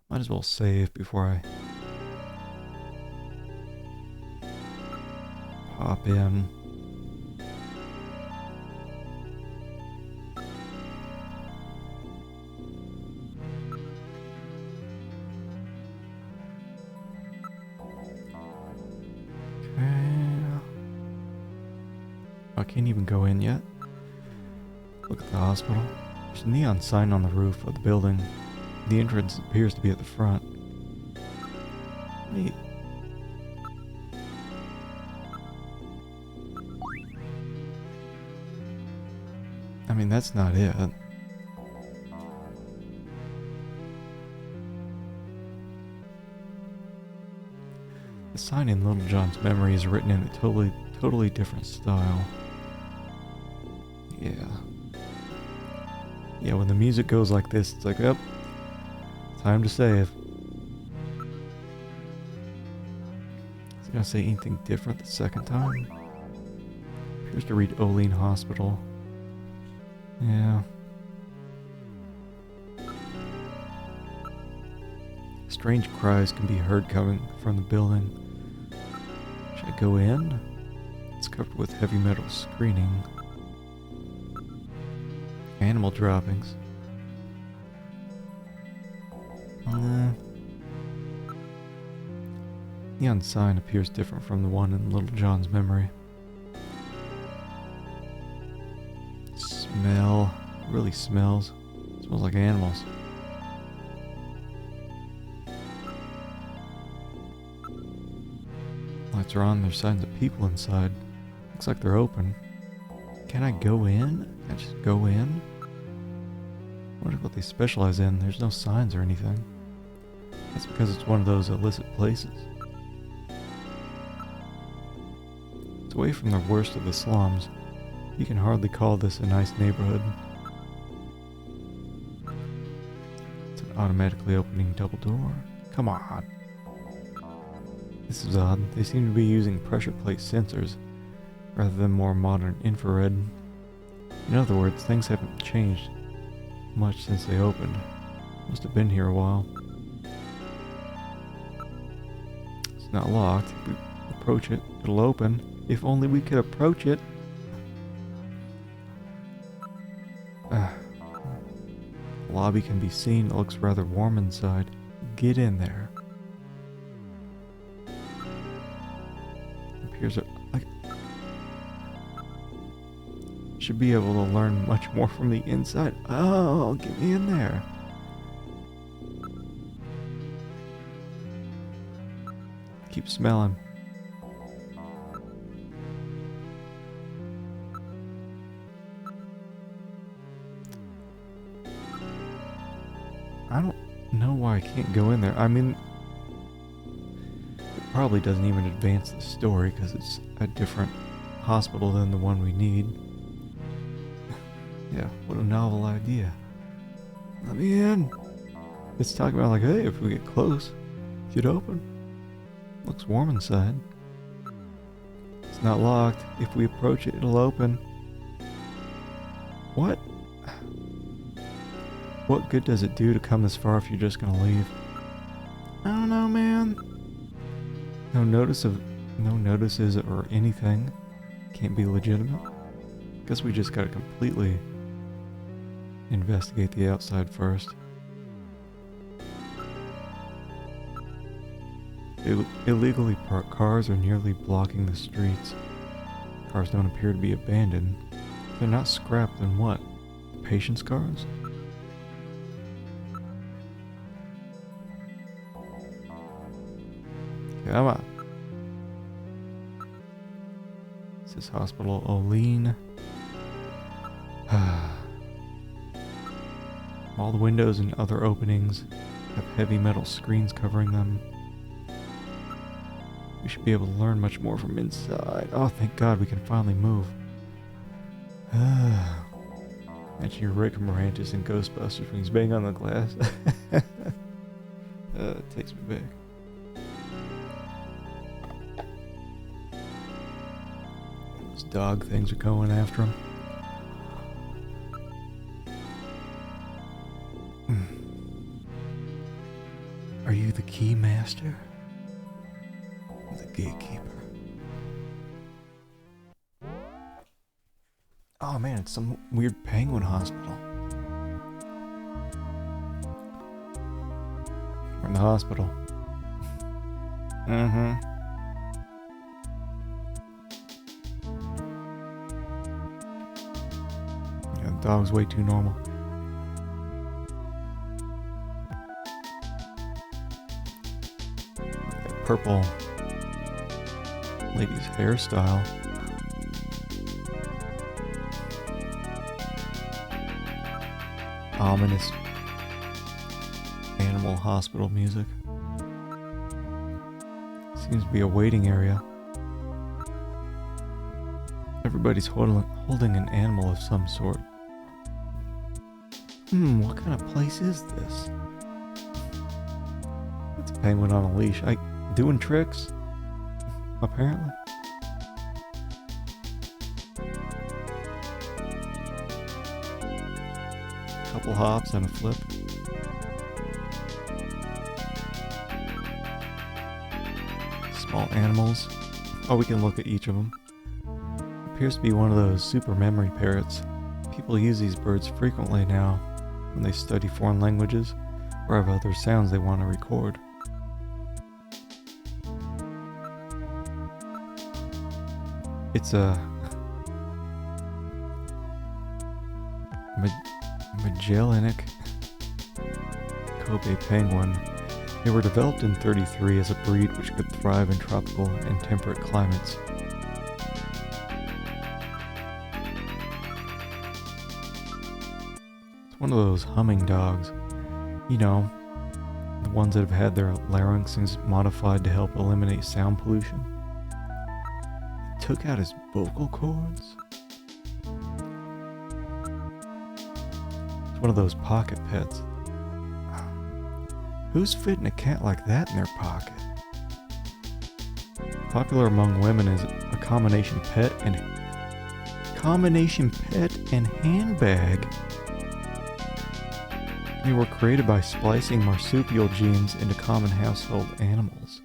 Speaker 1: Might as well save before I pop in. I can't even go in yet. Look at the hospital. There's a neon sign on the roof of the building. The entrance appears to be at the front. Neat. I mean, that's not it. The sign in Little John's memory is written in a totally different style. Yeah. Yeah, when the music goes like this, it's like, yep, time to save. Is it gonna say anything different the second time? Appears to read Olean Hospital. Yeah. Strange cries can be heard coming from the building. Should I go in? It's covered with heavy metal screening. Animal droppings. Neon sign appears different from the one in Little John's memory. Smell. It really smells. It smells like animals. Lights are on. There's signs of people inside. Looks like they're open. Can I go in? Can I just go in? I wonder what they specialize in. There's no signs or anything. That's because it's one of those illicit places. It's away from the worst of the slums. You can hardly call this a nice neighborhood. It's an automatically opening double door. Come on. This is odd. They seem to be using pressure plate sensors rather than more modern infrared. In other words, things haven't changed much since they opened. Must have been here a while. It's not locked. If we approach it, it'll open. If only we could approach it. The lobby can be seen. It looks rather warm inside. Get in there. Appears like should be able to learn much more from the inside. Oh, get me in there. Keep smelling. I don't know why I can't go in there. I mean, it probably doesn't even advance the story because it's a different hospital than the one we need. Yeah, what a novel idea. Let me in. It's talking about like, hey, if we get close, get open. Looks warm inside. It's not locked. If we approach it, it'll open. What? What good does it do to come this far if you're just gonna leave? I don't know, man. No notices or anything. Can't be legitimate. Guess we just gotta completely investigate the outside first. Illegally parked cars are nearly blocking the streets. Cars don't appear to be abandoned. If they're not scrapped, then what? Patience cars? Come on. This is Hospital Olean. All the windows and other openings have heavy metal screens covering them. We should be able to learn much more from inside. Oh, thank God we can finally move. Imagine your Rick Moranis in Ghostbusters when he's banging on the glass. It takes me back. Those dog things are going after him. Are you the key master? The gatekeeper. Oh man, it's some weird penguin hospital. We're in the hospital. Yeah, the dog's way too normal. That purple lady's hairstyle. Ominous animal hospital music. Seems to be a waiting area. Everybody's holding an animal of some sort. What kind of place is this? It's a penguin on a leash. Doing tricks? Apparently. Couple hops and a flip. Small animals. Oh, we can look at each of them. Appears to be one of those super memory parrots. People use these birds frequently now when they study foreign languages or have other sounds they want to record. It's a Magellanic Kobe penguin. They were developed in '33 as a breed which could thrive in tropical and temperate climates. It's one of those humming dogs. You know, the ones that have had their larynxes modified to help eliminate sound pollution. It took out his vocal cords. One of those pocket pets. Who's fitting a cat like that in their pocket? Popular among women is a combination pet and handbag. They were created by splicing marsupial genes into common household animals.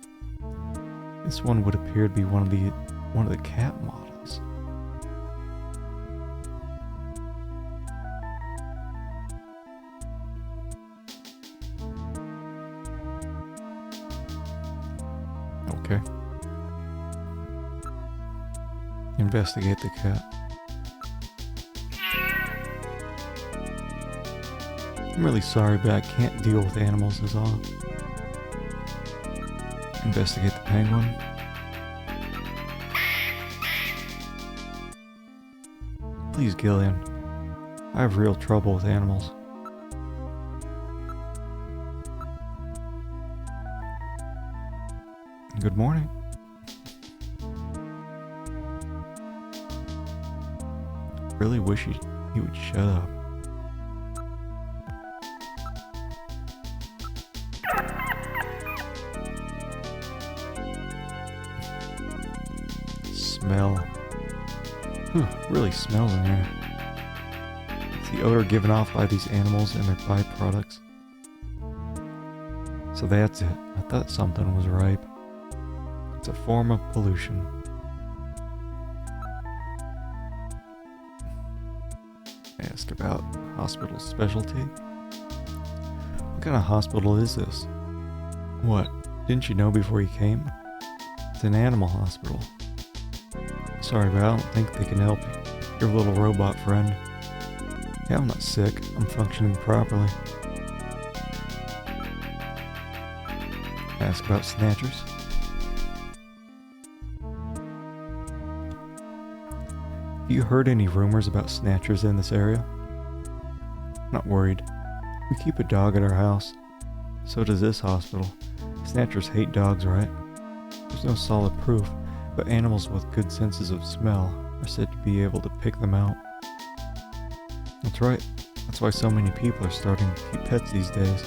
Speaker 1: This one would appear to be one of the cat models. Okay. Investigate the cat. I'm really sorry, but I can't deal with animals is all. Investigate the penguin. Please, Gillian. I have real trouble with animals. Good morning. Really wish he would shut up. Smell. Whew, really smells in here. It's the odor given off by these animals and their byproducts. So that's it. I thought something was ripe. It's a form of pollution. Ask about hospital specialty. What kind of hospital is this? What? Didn't you know before you came? It's an animal hospital. Sorry, but I don't think they can help your little robot friend. Yeah, I'm not sick. I'm functioning properly. Ask about Snatchers. Have you heard any rumors about Snatchers in this area? I'm not worried. We keep a dog at our house. So does this hospital. Snatchers hate dogs, right? There's no solid proof, but animals with good senses of smell are said to be able to pick them out. That's right. That's why so many people are starting to keep pets these days.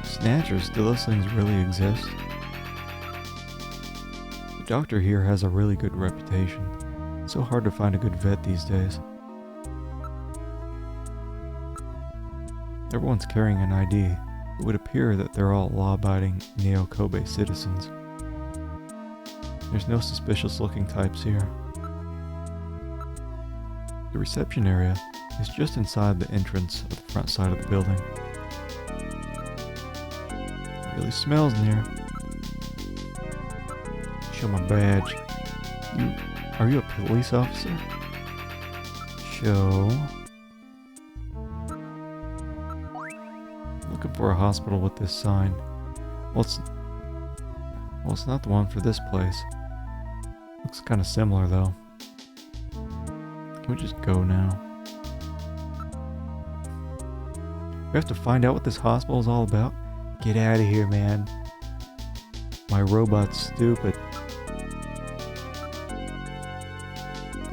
Speaker 1: Snatchers, do those things really exist? The doctor here has a really good reputation. It's so hard to find a good vet these days. Everyone's carrying an ID. It would appear that they're all law-abiding Neo-Kobe citizens. There's no suspicious-looking types here. The reception area is just inside the entrance of the front side of the building. It really smells in here. Show my badge. Are you a police officer? Show. Looking for a hospital with this sign. Well, it's not the one for this place. Looks kind of similar though. Can we just go now? We have to find out what this hospital is all about. Get out of here, man. My robot's stupid.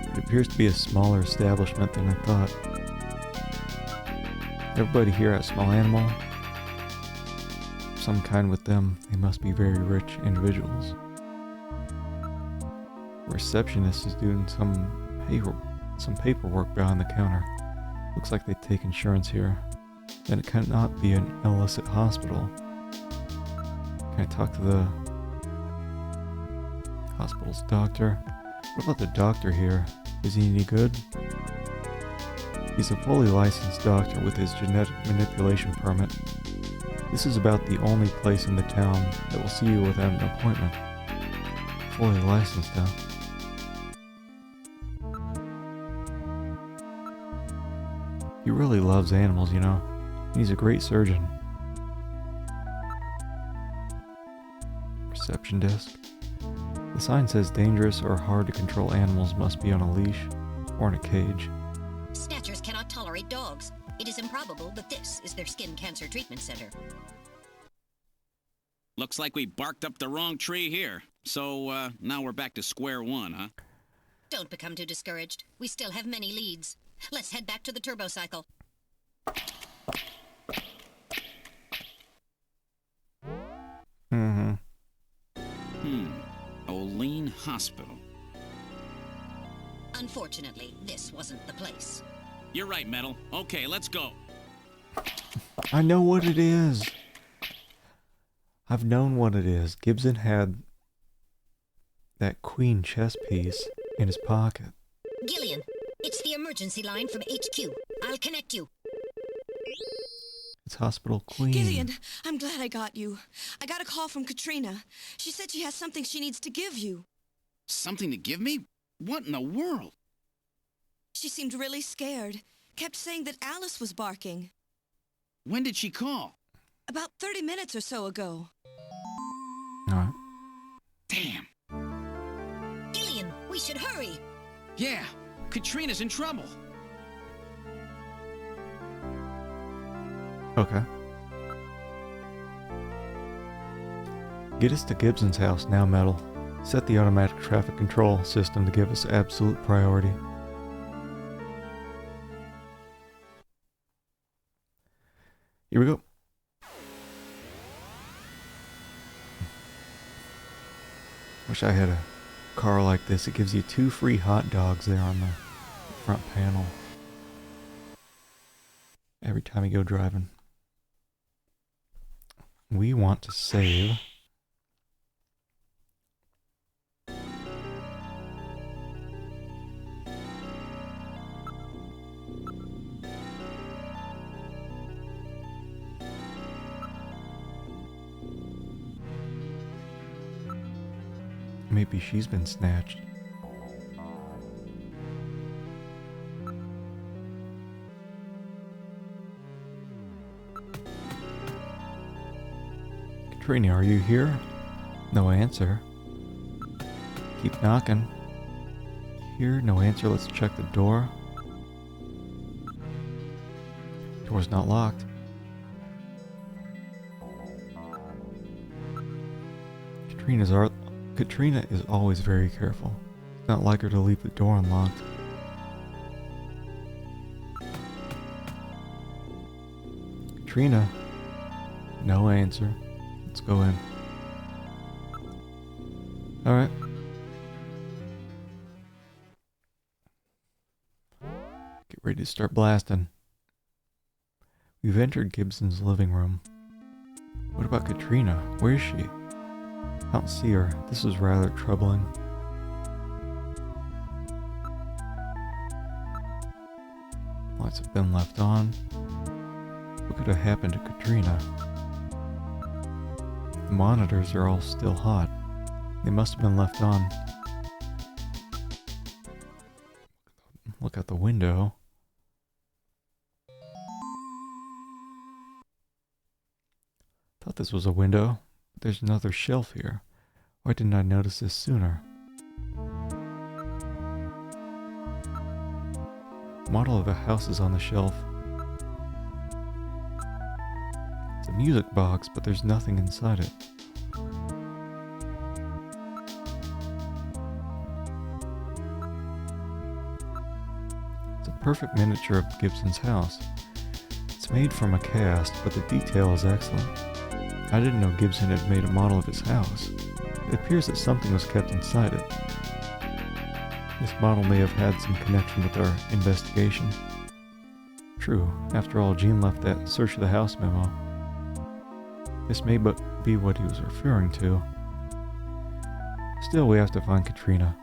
Speaker 1: It appears to be a smaller establishment than I thought. Everybody here has small animal. Some kind with them. They must be very rich individuals. The receptionist is doing some paperwork behind the counter. Looks like they take insurance here. Then it cannot be an illicit hospital. Can I talk to the hospital's doctor? What about the doctor here? Is he any good? He's a fully licensed doctor with his genetic manipulation permit. This is about the only place in the town that will see you without an appointment. Fully licensed, huh? He really loves animals, you know. He's a great surgeon. Reception desk. The sign says dangerous or hard to control animals must be on a leash or in a cage.
Speaker 3: Snatchers cannot tolerate dogs. It is improbable that this is their skin cancer treatment center.
Speaker 5: Looks like we barked up the wrong tree here. So, now we're back to square one, huh?
Speaker 3: Don't become too discouraged. We still have many leads. Let's head back to the turbo cycle.
Speaker 5: Olean Hospital.
Speaker 3: Unfortunately, this wasn't the place.
Speaker 5: You're right, Metal. Okay, let's go.
Speaker 1: I know what it is. I've known what it is. Gibson had that queen chess piece in his pocket.
Speaker 3: Gillian, it's the emergency line from HQ. I'll connect you.
Speaker 1: It's Hospital Queen.
Speaker 4: Gillian, I'm glad I got you. I got a call from Katrina. She said she has something she needs to give you.
Speaker 5: Something to give me? What in the world?
Speaker 4: She seemed really scared. Kept saying that Alice was barking.
Speaker 5: When did she call?
Speaker 4: About 30 minutes or so ago.
Speaker 1: Alright.
Speaker 5: Damn.
Speaker 3: Gillian, we should hurry.
Speaker 5: Yeah, Katrina's in trouble.
Speaker 1: Okay. Get us to Gibson's house now, Metal. Set the automatic traffic control system to give us absolute priority. Here we go. Wish I had a car like this. It gives you 2 free hot dogs there on the front panel every time you go driving. We want to save. Maybe she's been snatched. Katrina, are you here? No answer. Keep knocking. Here, no answer. Let's check the door. Door's not locked. Katrina is always very careful. It's not like her to leave the door unlocked. Katrina. No answer. Let's go in. Alright. Get ready to start blasting. We've entered Gibson's living room. What about Katrina? Where is she? I don't see her. This is rather troubling. Lights have been left on. What could have happened to Katrina? The monitors are all still hot. They must have been left on. Look out the window. Thought this was a window. There's another shelf here. Why didn't I notice this sooner? Model of a house is on the shelf. It's a music box, but there's nothing inside it. It's a perfect miniature of Gibson's house. It's made from a cast, but the detail is excellent. I didn't know Gibson had made a model of his house. It appears that something was kept inside it. This model may have had some connection with our investigation. True, after all, Gene left that search of the house memo. This may but be what he was referring to. Still, we have to find Katrina.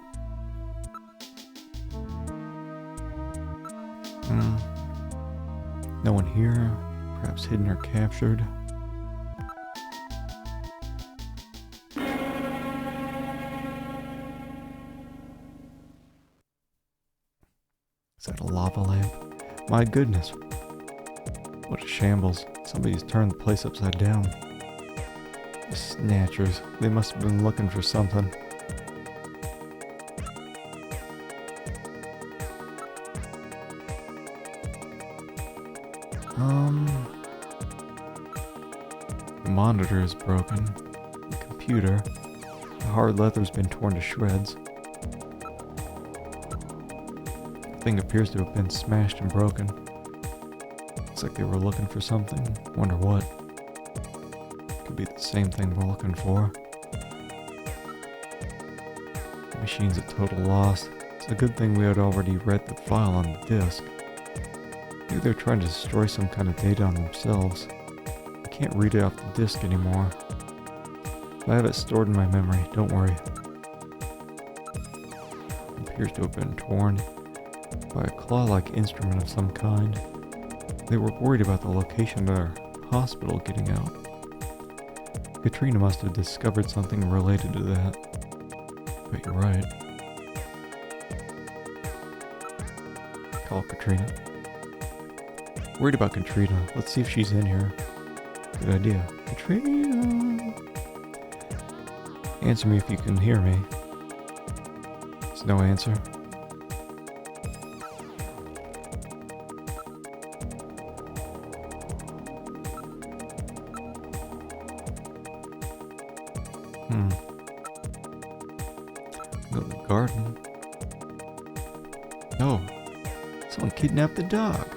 Speaker 1: No one here, perhaps hidden or captured. Is that a lava lamp? My goodness. What a shambles. Somebody's turned the place upside down. The Snatchers. They must have been looking for something. The monitor is broken. The computer. The hard leather's been torn to shreds. Thing appears to have been smashed and broken. Looks like they were looking for something. Wonder what. Could be the same thing we're looking for. The machine's a total loss. It's a good thing we had already read the file on the disk. Maybe they're trying to destroy some kind of data on themselves. I can't read it off the disk anymore. I have it stored in my memory, don't worry. It appears to have been torn by a claw-like instrument of some kind. They were worried about the location of their hospital getting out. Katrina must have discovered something related to that. But you're right. Call Katrina. Worried about Katrina. Let's see if she's in here. Good idea. Katrina! Answer me if you can hear me. There's no answer. Go to the garden. Oh, someone kidnapped the dog.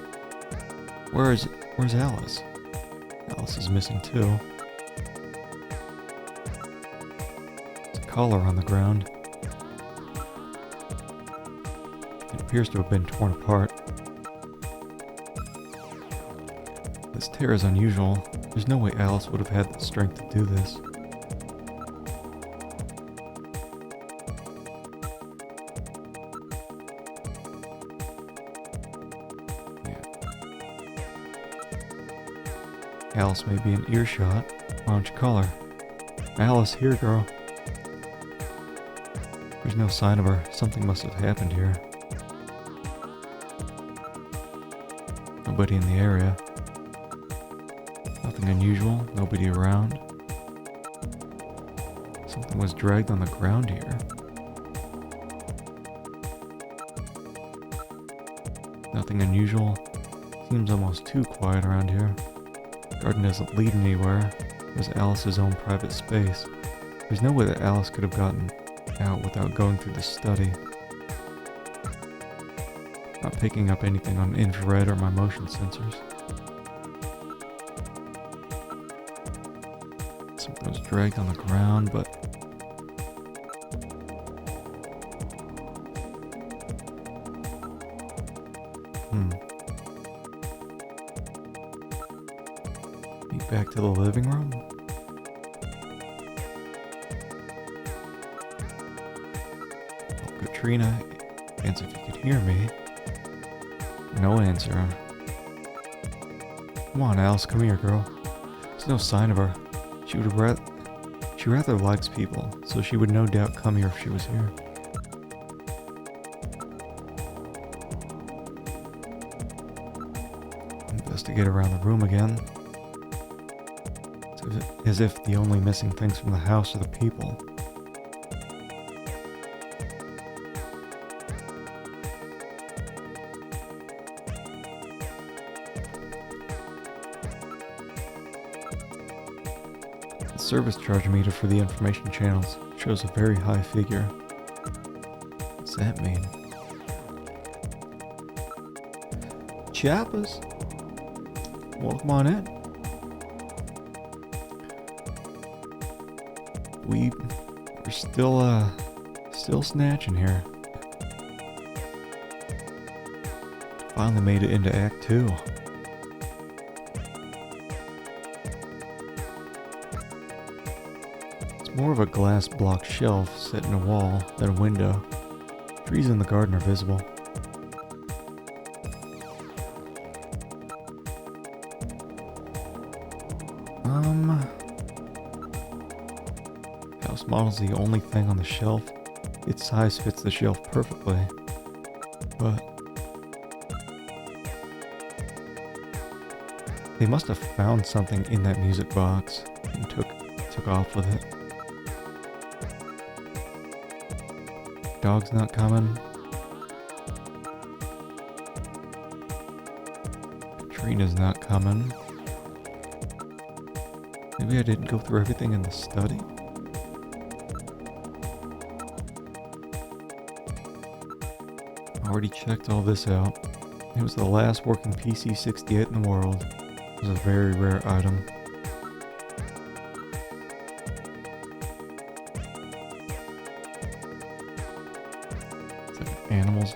Speaker 1: Where's Alice? Alice is missing too. There's a collar on the ground. It appears to have been torn apart. This tear is unusual. There's no way Alice would have had the strength to do this. Alice may be in earshot. Why don't you call her? Alice, here, girl. There's no sign of her. Something must have happened here. Nobody in the area. Nothing unusual. Nobody around. Something was dragged on the ground here. Nothing unusual. Seems almost too quiet around here. Garden doesn't lead anywhere. It was Alice's own private space. There's no way that Alice could have gotten out without going through the study. Not picking up anything on infrared or my motion sensors. Something was dragged on the ground, but back to the living room. Oh, Katrina, answer if you could hear me. No answer. Come on, Alice, come here, girl. There's no sign of her. She rather likes people, so she would no doubt come here if she was here. Investigate around the room again. As if the only missing things from the house are the people. The service charge meter for the information channels shows a very high figure. What's that mean? Chappers? Welcome on in. We're still snatching here. Finally made it into Act 2. It's more of a glass block shelf set in a wall than a window. Trees in the garden are visible. House model's the only thing on the shelf. Its size fits the shelf perfectly, but they must have found something in that music box and took off with it. Dog's not coming. Katrina's not coming. Maybe I didn't go through everything in the study. I already checked all this out. It was the last working PC-68 in the world. It was a very rare item. It's like an animal's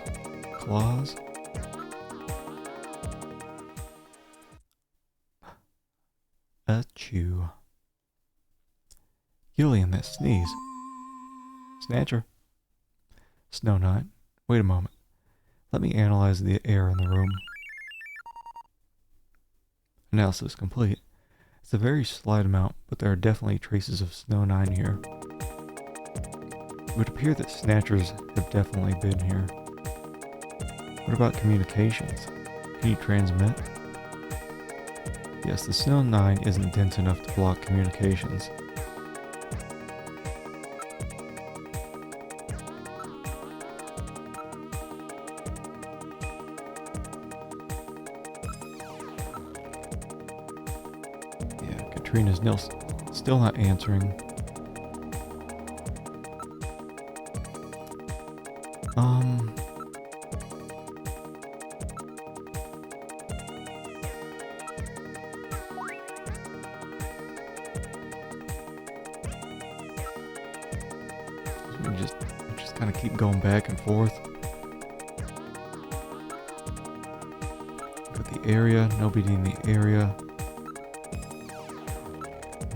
Speaker 1: claws. Achoo. Gillian, that sneeze. Snatcher. Snow Knight. Wait a moment. Let me analyze the air in the room. Analysis complete. It's a very slight amount, but there are definitely traces of Snow 9 here. It would appear that Snatchers have definitely been here. What about communications? Can you transmit? Yes, the Snow 9 isn't dense enough to block communications. Katrina's still not answering. We just kind of keep going back and forth. Got the area, nobody in the area.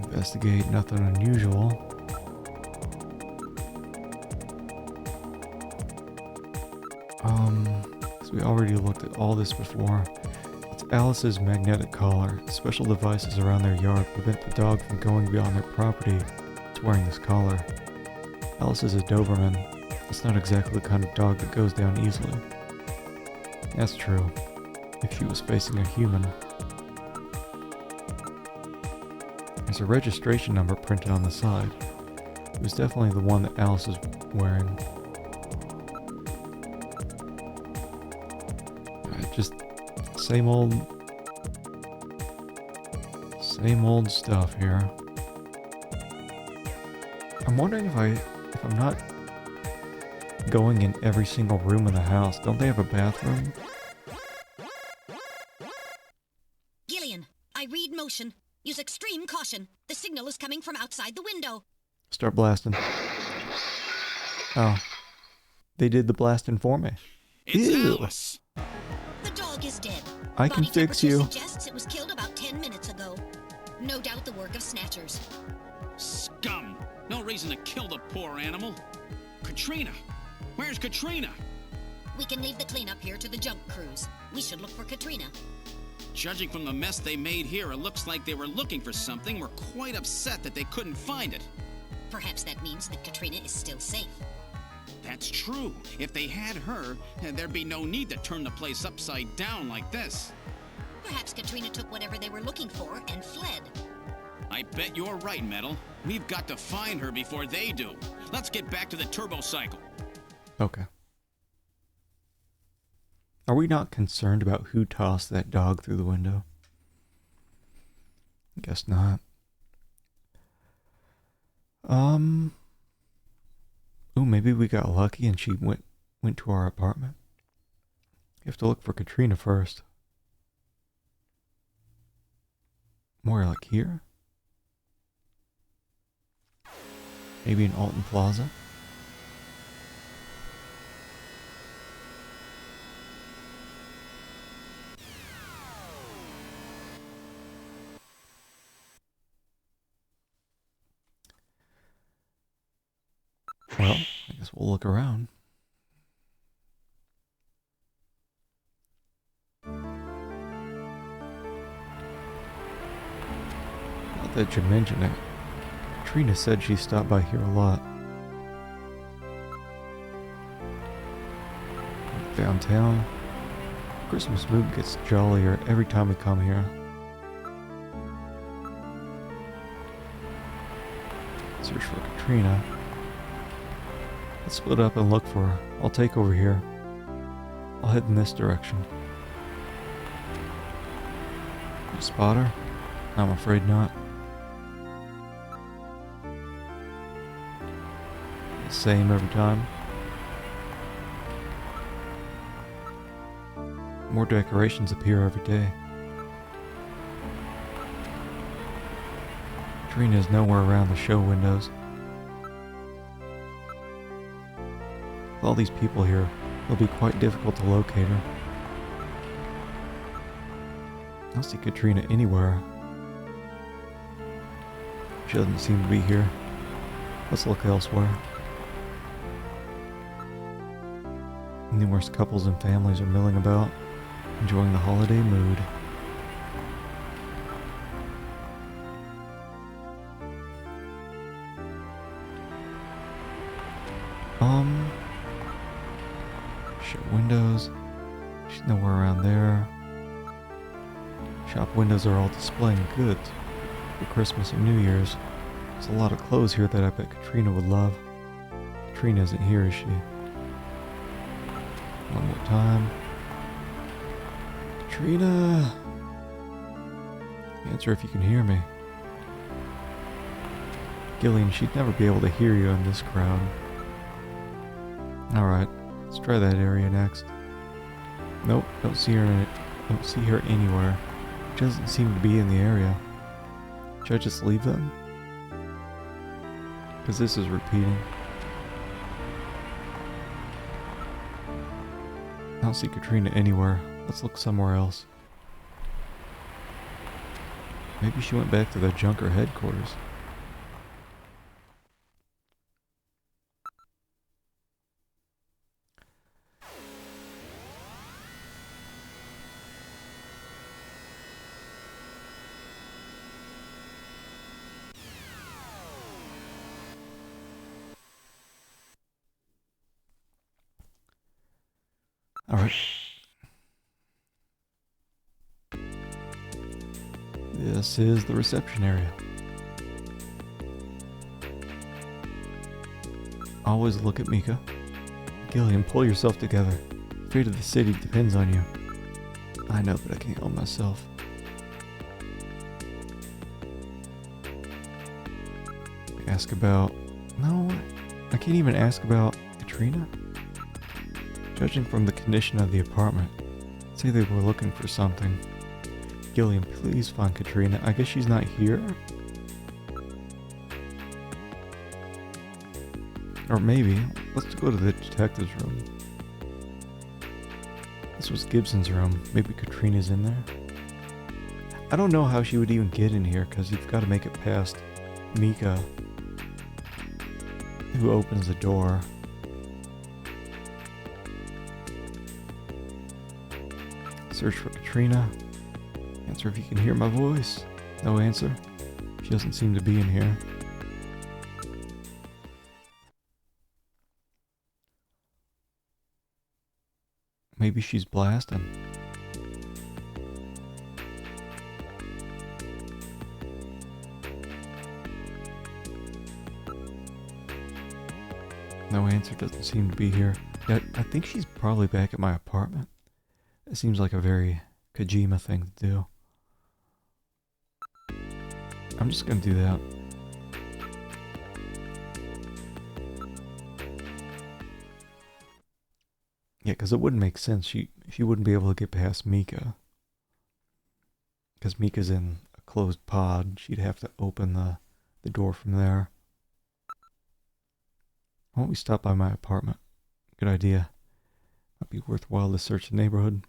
Speaker 1: Investigate, nothing unusual. So we already looked at all this before. It's Alice's magnetic collar. Special devices around their yard prevent the dog from going beyond their property to wearing this collar. Alice is a Doberman. It's not exactly the kind of dog that goes down easily. That's true, if she was facing a human. There's a registration number printed on the side. It was definitely the one that Alice is wearing. Just same old stuff here. I'm wondering if I'm not going in every single room in the house. Don't they have a bathroom?
Speaker 3: Gillian, I read motion. Use extreme caution. The signal is coming from outside the window.
Speaker 1: Start blasting. Oh. They did the blasting for me.
Speaker 5: It's
Speaker 1: Ew.
Speaker 5: Alice.
Speaker 3: The dog is dead.
Speaker 1: I can
Speaker 3: Body
Speaker 1: fix
Speaker 3: temperature
Speaker 1: you.
Speaker 3: Suggests it was killed about 10 minutes ago. No doubt the work of Snatchers.
Speaker 5: Scum. No reason to kill the poor animal. Katrina. Where's Katrina?
Speaker 3: We can leave the cleanup here to the junk crews. We should look for Katrina.
Speaker 5: Judging from the mess they made here, it looks like they were looking for something. Were quite upset that they couldn't find it.
Speaker 3: Perhaps that means that Katrina is still safe.
Speaker 5: That's true. If they had her, there'd be no need to turn the place upside down like this.
Speaker 3: Perhaps Katrina took whatever they were looking for and fled.
Speaker 5: I bet you're right, Metal. We've got to find her before they do. Let's get back to the turbo cycle.
Speaker 1: Okay. Are we not concerned about who tossed that dog through the window? Guess not. Ooh, maybe we got lucky and she went to our apartment. You have to look for Katrina first. More like here? Maybe in Alton Plaza? Well, I guess we'll look around. Not that you mention it. Katrina said she stopped by here a lot. Downtown. Christmas mood gets jollier every time we come here. Search for Katrina. Let's split up and look for her. I'll take over here. I'll head in this direction. You spot her? I'm afraid not. The same every time. More decorations appear every day. Katrina is nowhere around the show windows. With all these people here, it'll be quite difficult to locate her. I don't see Katrina anywhere. She doesn't seem to be here. Let's look elsewhere. Numerous couples and families are milling about, enjoying the holiday mood. Show windows. She's nowhere around there. Shop windows are all displaying goods for Christmas and New Year's. There's a lot of clothes here that I bet Katrina would love. Katrina isn't here, is she? One more time. Katrina! Answer if you can hear me. Gillian, she'd never be able to hear you in this crowd. Alright, Let's try that area next. Nope, don't see her. Don't see her anywhere. She doesn't seem to be in the area. Should I just leave them? Because this is repeating. I don't see Katrina anywhere. Let's look somewhere else. Maybe she went back to the Junker headquarters. Alright. This is the reception area. Always look at Mika. Gillian, pull yourself together. The fate of the city depends on you. I know, but I can't help myself. Ask about... No, I can't even ask about Katrina. Judging from the condition of the apartment, say they were looking for something. Gillian, please find Katrina. I guess she's not here? Or maybe, let's go to the detective's room. This was Gibson's room. Maybe Katrina's in there? I don't know how she would even get in here, because you've got to make it past Mika, who opens the door. Search for Katrina. Answer if you can hear my voice. No answer. She doesn't seem to be in here. Maybe she's blasting. No answer, doesn't seem to be here. Yet, I think she's probably back at my apartment. It seems like a very Kojima thing to do. I'm just gonna do that. Yeah, because it wouldn't make sense. She wouldn't be able to get past Mika. Because Mika's in a closed pod. She'd have to open the door from there. Why don't we stop by my apartment? Good idea. Might be worthwhile to search the neighborhood.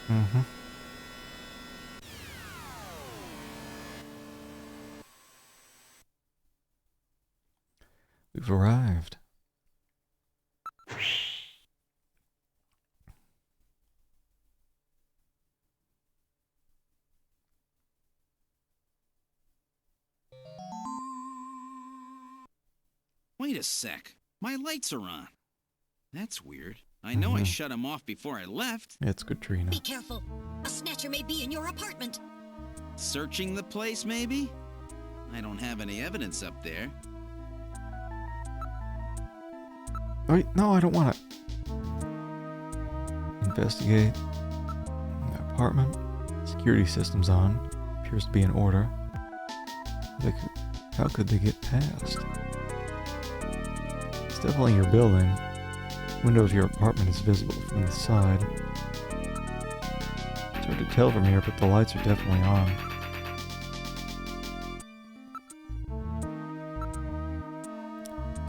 Speaker 1: Mm-hmm. We've arrived.
Speaker 5: Wait a sec. My lights are on. That's weird. I know I shut them off before I left.
Speaker 1: It's Katrina.
Speaker 3: Be careful. A snatcher may be in your apartment.
Speaker 5: Searching the place, maybe? I don't have any evidence up there.
Speaker 1: Wait, no, I don't want to. Investigate. The apartment. Security system's on. Appears to be in order. How could they get past? It's definitely your building. Window of your apartment is visible from the side. It's hard to tell from here, but the lights are definitely on.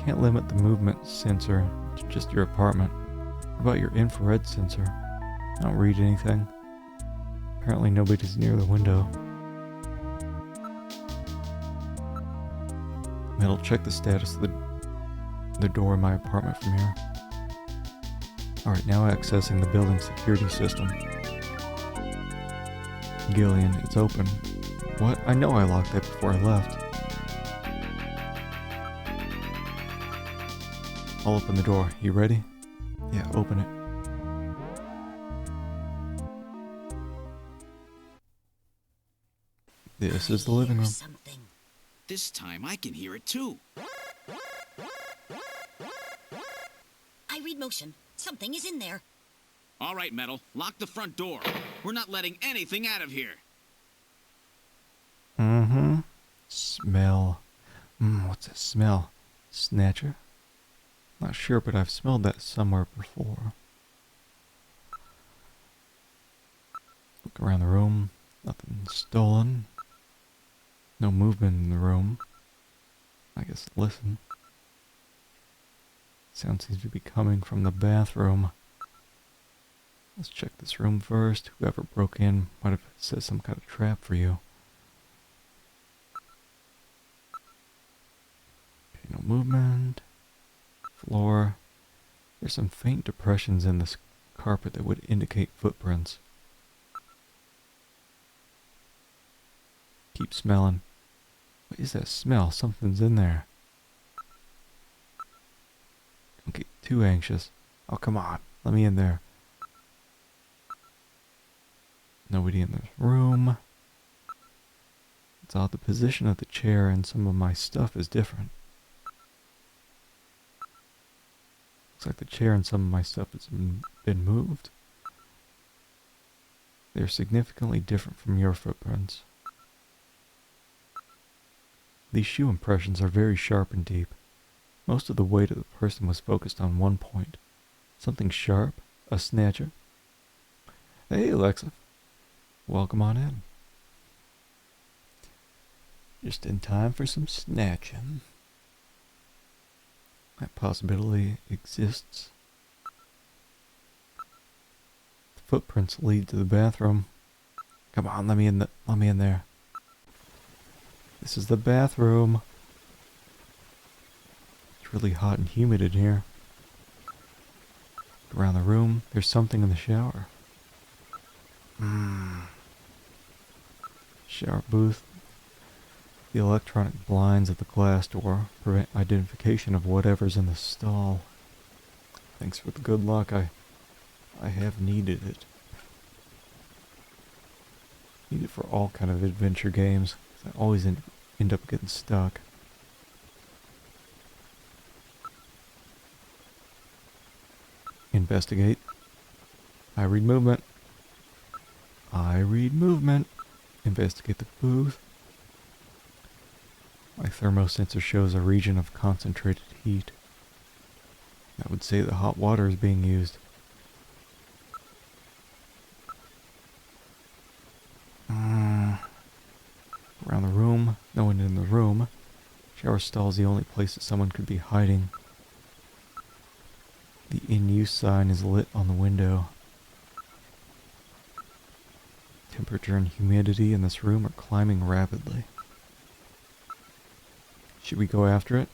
Speaker 1: Can't limit the movement sensor to just your apartment. What about your infrared sensor? I don't read anything. Apparently nobody's near the window. It'll check the status of the door in my apartment from here. Alright, now accessing the building security system. Gillian, it's open. What? I know I locked it before I left. I'll open the door. You ready? Yeah, open it. This is the living room.
Speaker 3: Something.
Speaker 5: This time I can hear it too.
Speaker 3: I read motion. Something is in there.
Speaker 5: All right, Metal. Lock the front door. We're not letting anything out of here.
Speaker 1: smell. What's that smell? Snatcher? Not sure, but I've smelled that somewhere before. Look around the room. Nothing stolen. No movement in the room. I guess listen. Sound seems to be coming from the bathroom. Let's check this room first. Whoever broke in might have set some kind of trap for you. Okay, no movement. Floor. There's some faint depressions in this carpet that would indicate footprints. Keep smelling. What is that smell? Something's in there. Don't get too anxious. Oh, come on. Let me in there. Nobody in this room. It's odd. The position of the chair and some of my stuff is different. Looks like the chair and some of my stuff has been moved. They're significantly different from your footprints. These shoe impressions are very sharp and deep. Most of the weight of the person was focused on one point. Something sharp, a snatcher. Hey, Alexa. Welcome on in. Just in time for some snatching. That possibility exists. The footprints lead to the bathroom. Come on, let me in there. This is the bathroom. It's really hot and humid in here. Around the room, there's something in the shower. Shower booth. The electronic blinds at the glass door prevent identification of whatever's in the stall. Thanks for the good luck. I have needed it. Need it for all kind of adventure games. I always end up getting stuck. Investigate. I read movement. Investigate the booth. My thermosensor shows a region of concentrated heat. That would say that hot water is being used. Around the room, no one in the room. Shower stall is the only place that someone could be hiding. The in-use sign is lit on the window. Temperature and humidity in this room are climbing rapidly. Should we go after it?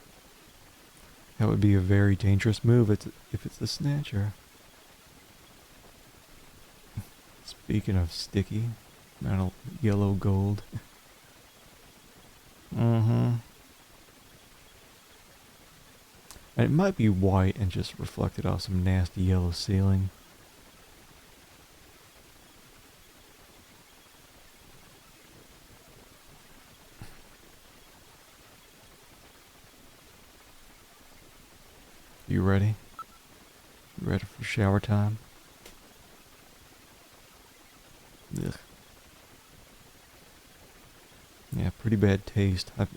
Speaker 1: That would be a very dangerous move if it's the Snatcher. Speaking of sticky, metal yellow gold. And it might be white and just reflected off some nasty yellow ceiling. You ready? You ready for shower time? Ugh. Yeah, pretty bad taste. I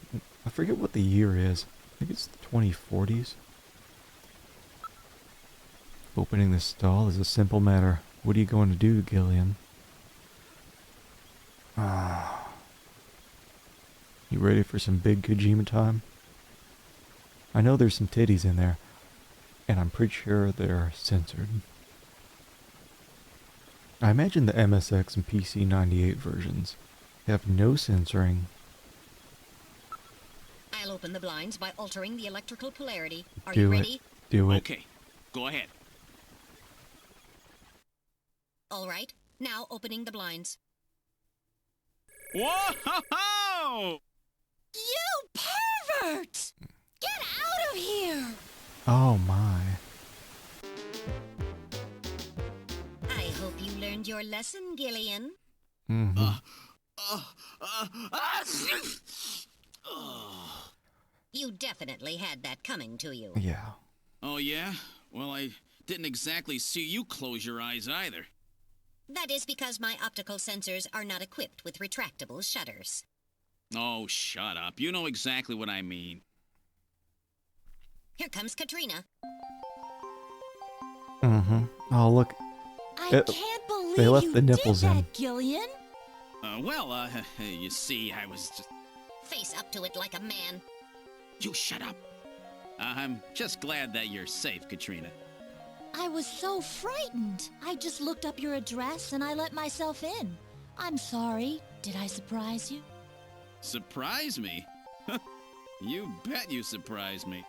Speaker 1: forget what the year is. I think it's the 2040s. Opening this stall is a simple matter. What are you going to do, Gillian? You ready for some big Kojima time? I know there's some titties in there, and I'm pretty sure they're censored. I imagine the MSX and PC-98 versions have no censoring.
Speaker 3: I'll open the blinds by altering the electrical polarity. Are
Speaker 1: Do
Speaker 3: you
Speaker 1: it.
Speaker 3: ready?
Speaker 1: Do it.
Speaker 5: Okay, go ahead.
Speaker 3: All right. Now opening the blinds.
Speaker 5: Whoa!
Speaker 4: You pervert! Get out of here!
Speaker 1: Oh my.
Speaker 3: I hope you learned your lesson, Gillian. You definitely had that coming to you.
Speaker 1: Yeah.
Speaker 5: Oh, yeah? Well, I didn't exactly see you close your eyes either.
Speaker 3: That is because my optical sensors are not equipped with retractable shutters.
Speaker 5: Oh, shut up. You know exactly what I mean.
Speaker 3: Here comes Katrina.
Speaker 1: Mm-hmm. Oh, look.
Speaker 2: I
Speaker 1: It-
Speaker 2: can't believe
Speaker 1: they left
Speaker 2: you
Speaker 1: the nipples
Speaker 2: did that,
Speaker 1: in.
Speaker 2: Gillian.
Speaker 5: You see, I was just...
Speaker 3: Face up to it like a man.
Speaker 5: You shut up. I'm just glad that you're safe, Katrina.
Speaker 2: I was so frightened. I just looked up your address and I let myself in. I'm sorry. Did I surprise you?
Speaker 5: Surprise me? You bet you surprised me.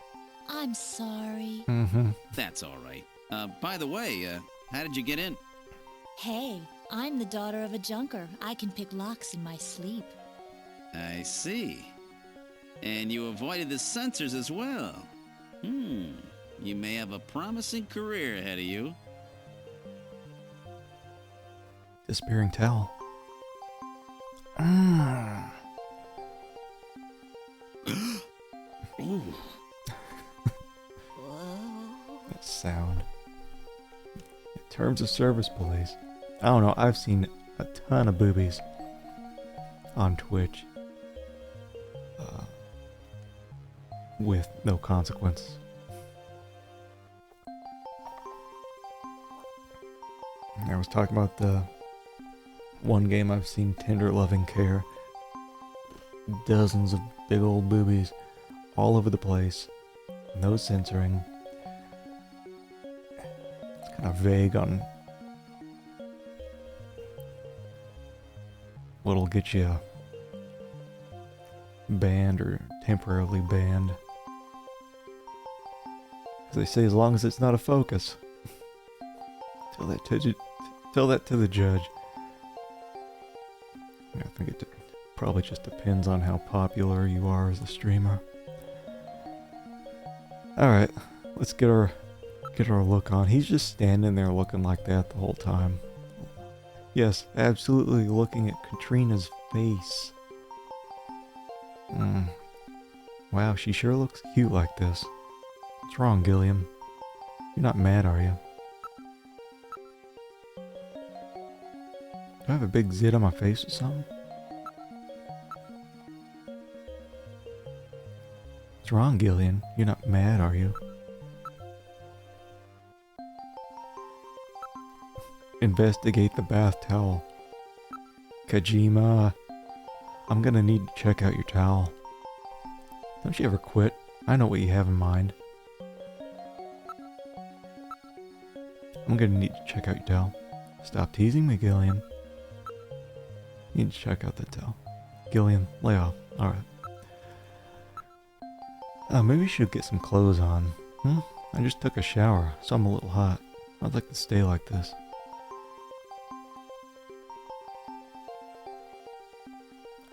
Speaker 2: I'm sorry.
Speaker 1: Mm-hmm.
Speaker 5: That's all right. By the way, how did you get in?
Speaker 2: Hey, I'm the daughter of a junker. I can pick locks in my sleep.
Speaker 5: I see. And you avoided the censors as well. You may have a promising career ahead of you.
Speaker 1: Disappearing towel. Mm.
Speaker 5: Ooh.
Speaker 1: That sound. Terms of service, police. I don't know. I've seen a ton of boobies on Twitch with no consequence. I was talking about the one game I've seen, Tender Loving Care. Dozens of big old boobies all over the place. No censoring. It's kind of vague on what'll get you banned or temporarily banned. As they say, as long as it's not a focus. Tell that to the judge. I think it probably just depends on how popular you are as a streamer. Alright, let's get our look on. He's just standing there looking like that the whole time. Yes, absolutely looking at Katrina's face. Wow, she sure looks cute like this. What's wrong, Gilliam? You're not mad, are you? Do I have a big zit on my face or something? What's wrong, Gillian? You're not mad, are you? Investigate the bath towel. Kojima, I'm gonna need to check out your towel. Don't you ever quit? I know what you have in mind. I'm gonna need to check out your towel. Stop teasing me, Gillian. You need to check out that towel. Gillian, lay off. Alright. Maybe we should get some clothes on. I just took a shower, so I'm a little hot. I'd like to stay like this.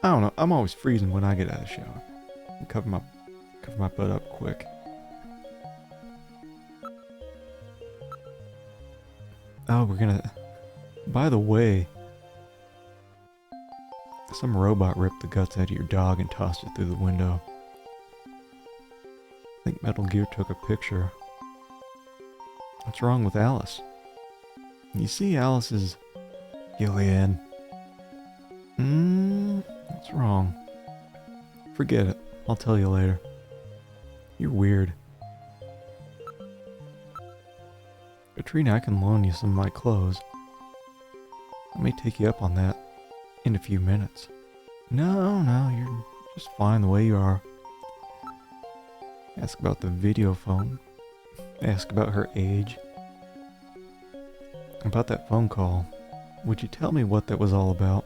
Speaker 1: I don't know, I'm always freezing when I get out of the shower. And cover my butt up quick. Oh, we're gonna... By the way, some robot ripped the guts out of your dog and tossed it through the window. I think Metal Gear took a picture. What's wrong with Alice? You see Alice's... Gillian. What's wrong? Forget it. I'll tell you later. You're weird. Katrina, I can loan you some of my clothes. I may take you up on that in a few minutes. No, you're just fine the way you are. Ask about the video phone. Ask about her age. About that phone call. Would you tell me what that was all about?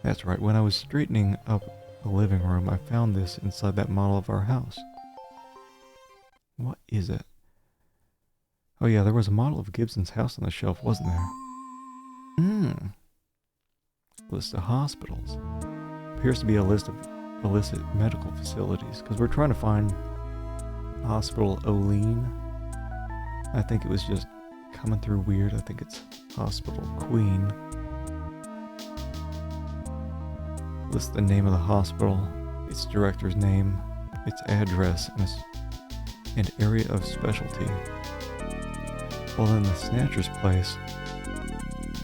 Speaker 1: That's right, when I was straightening up the living room, I found this inside that model of our house. What is it? Oh yeah, there was a model of Gibson's house on the shelf, wasn't there? List of hospitals. Appears to be a list of illicit medical facilities, because we're trying to find Hospital Olean. I think it was just coming through weird. I think it's Hospital Queen. List the name of the hospital, its director's name, its address, and area of specialty. Well then the Snatcher's place,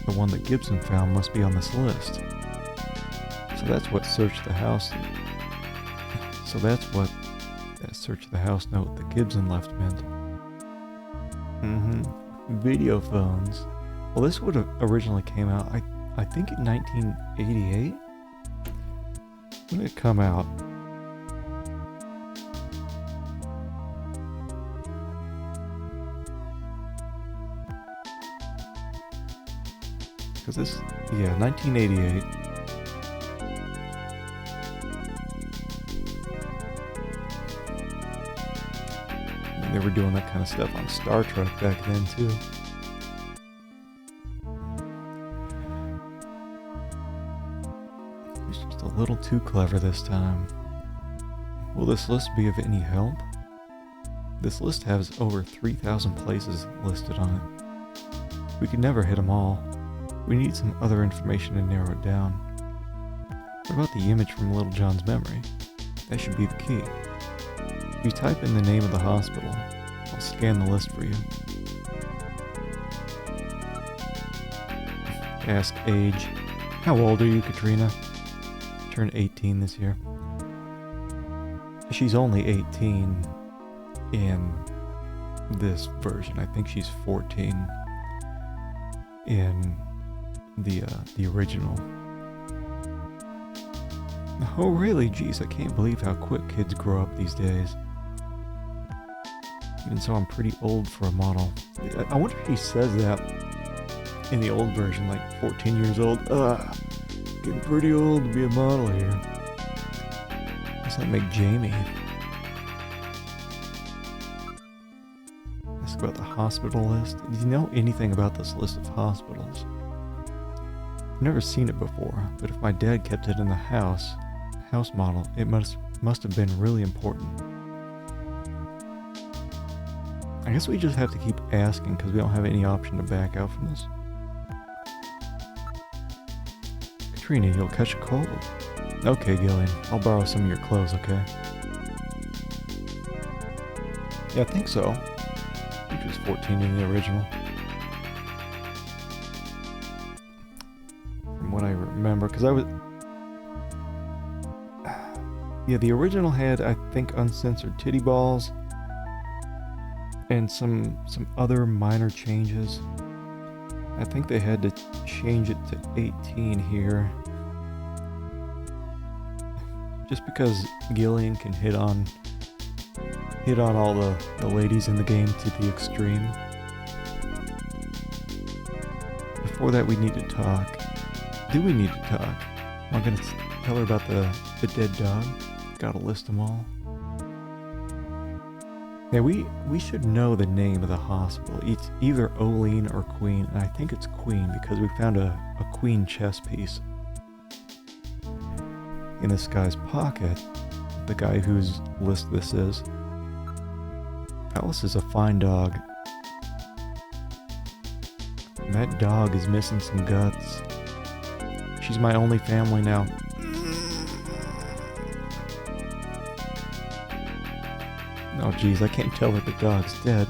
Speaker 1: the one that Gibson found, must be on this list. So that's what search the house. So that's what that search the house note that Gibson left meant. Video phones. Well, this would have originally came out, I think in 1988? When did it come out? Because this, yeah, 1988. And they were doing that kind of stuff on Star Trek back then, too. It's just a little too clever this time. Will this list be of any help? This list has over 3,000 places listed on it. We could never hit them all. We need some other information to narrow it down. What about the image from Little John's memory? That should be the key. If you type in the name of the hospital, I'll scan the list for you. Ask age. How old are you, Katrina? Turned 18 this year. She's only 18 in this version. I think she's 14 in the original. Oh really? Geez, I can't believe how quick kids grow up these days. Even so, I'm pretty old for a model. I wonder if he says that in the old version, like 14 years old. Getting pretty old to be a model here. Does that make Jamie? Ask about the hospital list. Do you know anything about this list of hospitals? I've never seen it before, but if my dad kept it in the house model, it must have been really important. I guess we just have to keep asking because we don't have any option to back out from this. Katrina, you'll catch a cold. Okay, Gillian, I'll borrow some of your clothes, okay? Yeah, I think so. I think she was 14 in the original. From what I remember, because I was... Yeah, the original had, I think, uncensored titty balls and some other minor changes. I think they had to change it to 18 here. Just because Gillian can hit on all the ladies in the game to the extreme. Before that, we need to talk. Do we need to talk? Am I gonna tell her about the dead dog? Gotta list them all. Yeah, we should know the name of the hospital. It's either Olene or Queen, and I think it's Queen because we found a Queen chess piece in this guy's pocket. The guy whose list this is. Alice is a fine dog. And that dog is missing some guts. She's my only family now. Oh geez, I can't tell that the dog's dead.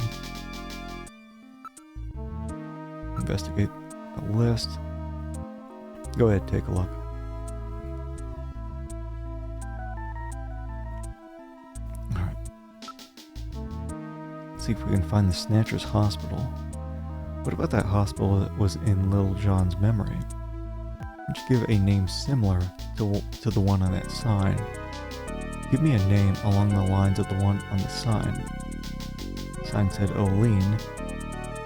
Speaker 1: Investigate the list. Go ahead, take a look. Alright. Let's see if we can find the Snatcher's hospital. What about that hospital that was in Little John's memory? Would you give a name similar to the one on that sign? Give me a name along the lines of the one on the sign. The sign said Olene.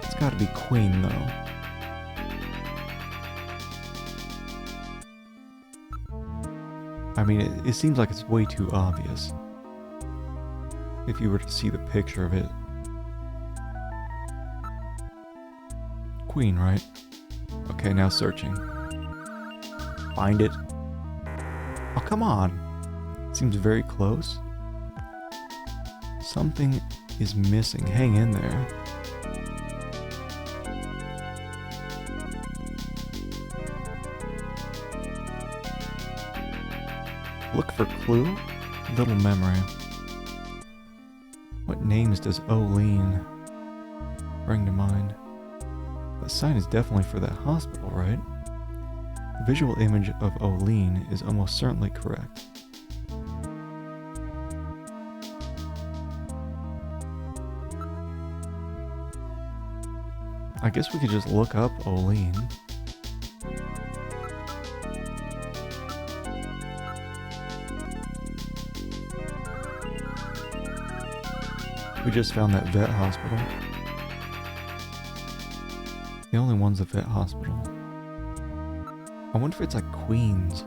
Speaker 1: It's gotta be Queen, though. I mean, it seems like it's way too obvious. If you were to see the picture of it. Queen, right? Okay, now searching. Find it. Oh, come on. Seems very close. Something is missing. Hang in there. Look for clue? Little memory. What names does Olene bring to mind? The sign is definitely for that hospital, right? The visual image of Oline is almost certainly correct. I guess we could just look up Oline. We just found that vet hospital. The only one's a vet hospital. I wonder if it's like Queens.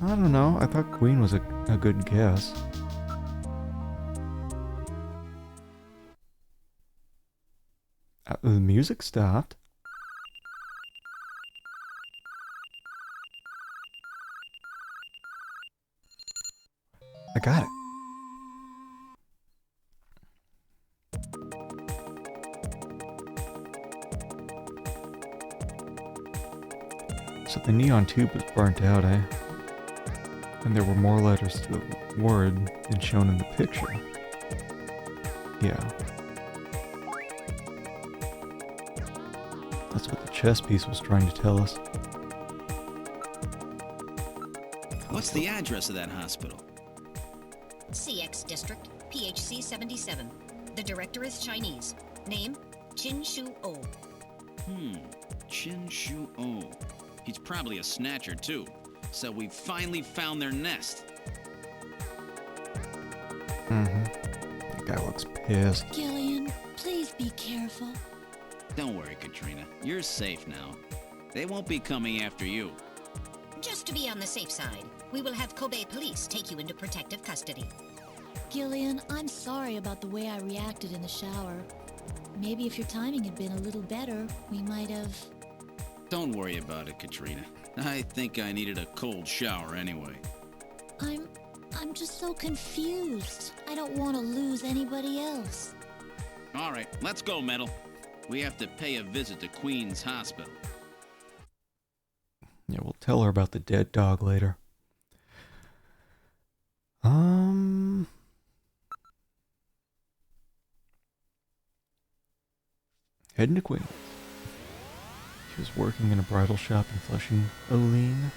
Speaker 1: I don't know. I thought Queen was a good guess. The music stopped. I got it. So the neon tube was burnt out, eh? And there were more letters to the word than shown in the picture. Yeah. That's what the chess piece was trying to tell us.
Speaker 5: What's the address of that hospital?
Speaker 3: CX District, PHC 77. The director is Chinese. Name, Chin Shu O.
Speaker 5: Chin Shu O. He's probably a snatcher, too. So we finally found their nest.
Speaker 1: That guy looks pissed.
Speaker 2: Gillian, please be careful.
Speaker 5: Don't worry, Katrina. You're safe now. They won't be coming after you.
Speaker 3: Just to be on the safe side, we will have Kobe police take you into protective custody.
Speaker 2: Gillian, I'm sorry about the way I reacted in the shower. Maybe if your timing had been a little better, we might have...
Speaker 5: Don't worry about it, Katrina. I think I needed a cold shower anyway.
Speaker 2: I'm just so confused. I don't want to lose anybody else.
Speaker 5: All right, let's go, Metal. We have to pay a visit to Queen's Hospital.
Speaker 1: Yeah, we'll tell her about the dead dog later. Heading to Queen. She was working in a bridal shop in Flushing, Oline.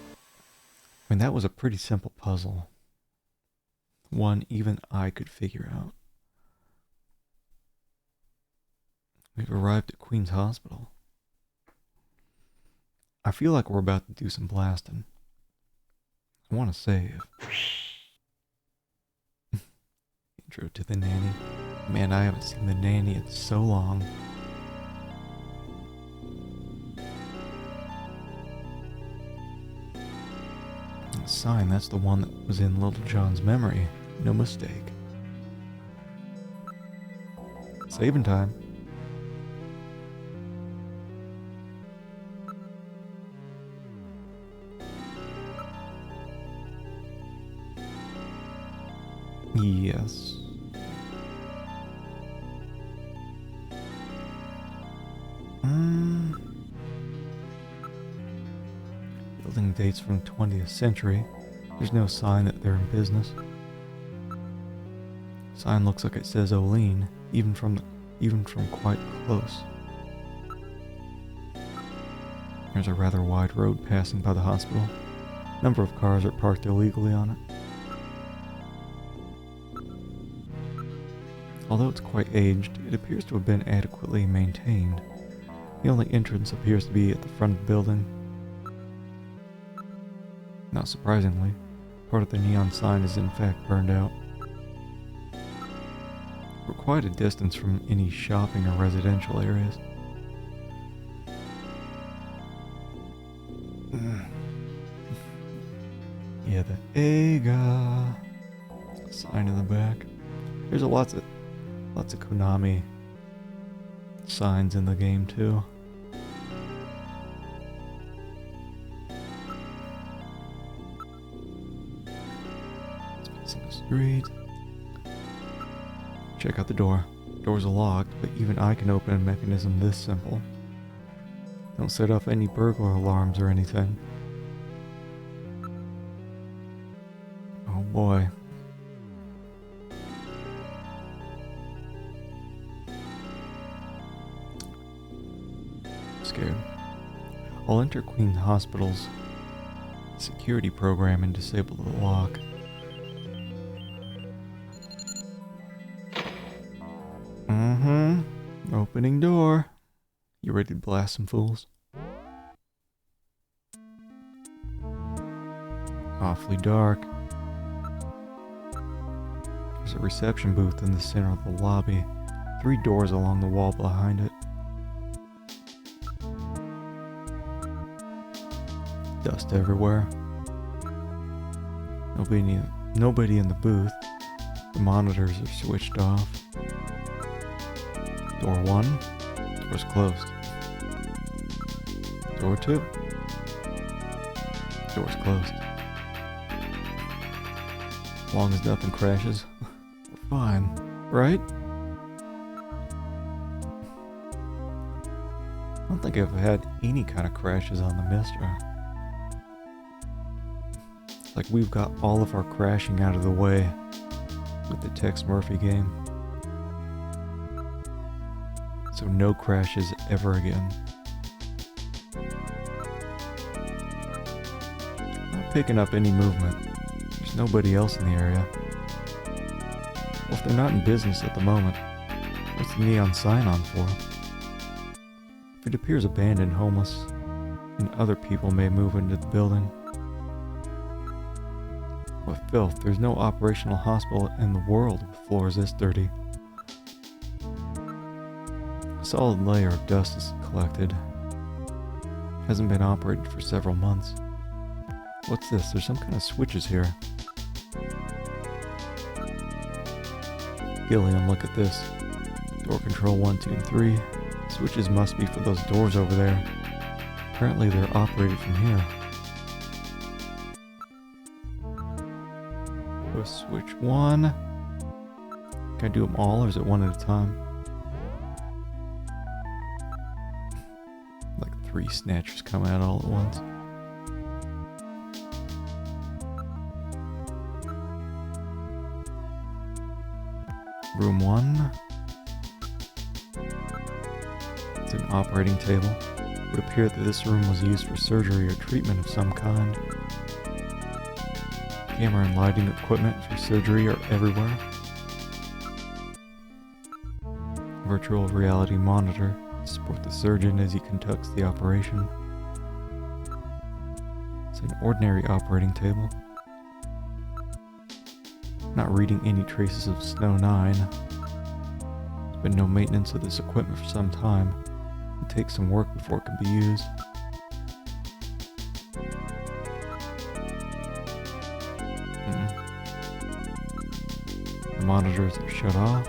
Speaker 1: I mean, that was a pretty simple puzzle. One even I could figure out. We've arrived at Queen's Hospital. I feel like we're about to do some blasting. I want to save. Intro to the nanny. Man, I haven't seen the nanny in so long. The sign, that's the one that was in Little John's memory. No mistake. Saving time. Yes. Building dates from 20th century. There's no sign that they're in business. Sign looks like it says Oline, even from quite close. There's a rather wide road passing by the hospital. Number of cars are parked illegally on it. Although it's quite aged, it appears to have been adequately maintained. The only entrance appears to be at the front of the building. Not surprisingly, part of the neon sign is in fact burned out. We're quite a distance from any shopping or residential areas. Yeah, the Sega sign in the back. There's lots of Konami signs in the game too. It's passing the street. Check out the door. Doors are locked, but even I can open a mechanism this simple. Don't set off any burglar alarms or anything. boy. Scared. I'll enter Queen Hospital's security program and disable the lock. Opening door. You ready to blast some fools? Awfully dark. There's a reception booth in the center of the lobby. 3 doors along the wall behind it. Dust everywhere. Nobody in the booth. The monitors are switched off. Door 1. Door's closed. Door 2. Door's closed. As long as nothing crashes, we're fine, right? I don't think I've had any kind of crashes on the Mistra. Like we've got all of our crashing out of the way with the Tex Murphy game. So no crashes ever again. Not picking up any movement. There's nobody else in the area. Well, if they're not in business at the moment, what's the neon sign on for? If it appears abandoned, homeless, and other people may move into the building. What filth, there's no operational hospital in the world with floors this dirty. A solid layer of dust is collected. Hasn't been operated for several months. What's this? There's some kind of switches here. Gillian, look at this. Door control 1, 2, and 3. Switches must be for those doors over there. Apparently they're operated from here. Switch 1. Can I do them all or is it one at a time? Like 3 snatchers come out all at once. Room 1. It's an operating table. It would appear that this room was used for surgery or treatment of some kind. Camera and lighting equipment for surgery are everywhere. Virtual reality monitor to support the surgeon as he conducts the operation. It's an ordinary operating table. Not reading any traces of Snow 9. There's been no maintenance of this equipment for some time. It takes some work before it can be used. The monitors are shut off.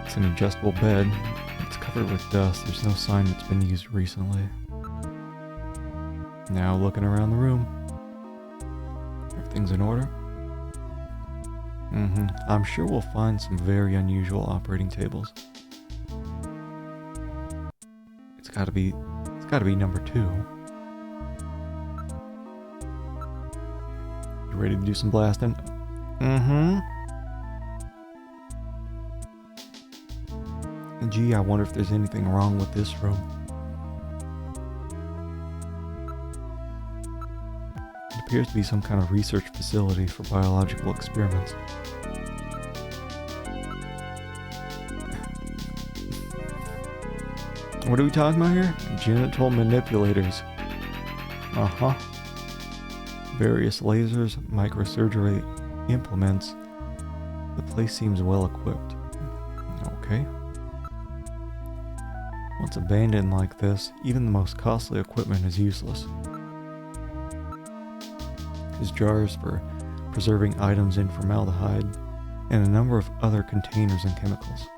Speaker 1: It's an adjustable bed. It's covered with dust. There's no sign it's been used recently. Now looking around the room. Everything's in order. I'm sure we'll find some very unusual operating tables. It's gotta be number 2. You ready to do some blasting? Gee, I wonder if there's anything wrong with this room. It appears to be some kind of research facility for biological experiments. What are we talking about here? Genital manipulators. Various lasers, microsurgery implements. The place seems well equipped. Okay. Once abandoned like this, even the most costly equipment is useless. There's jars for preserving items in formaldehyde, and a number of other containers and chemicals.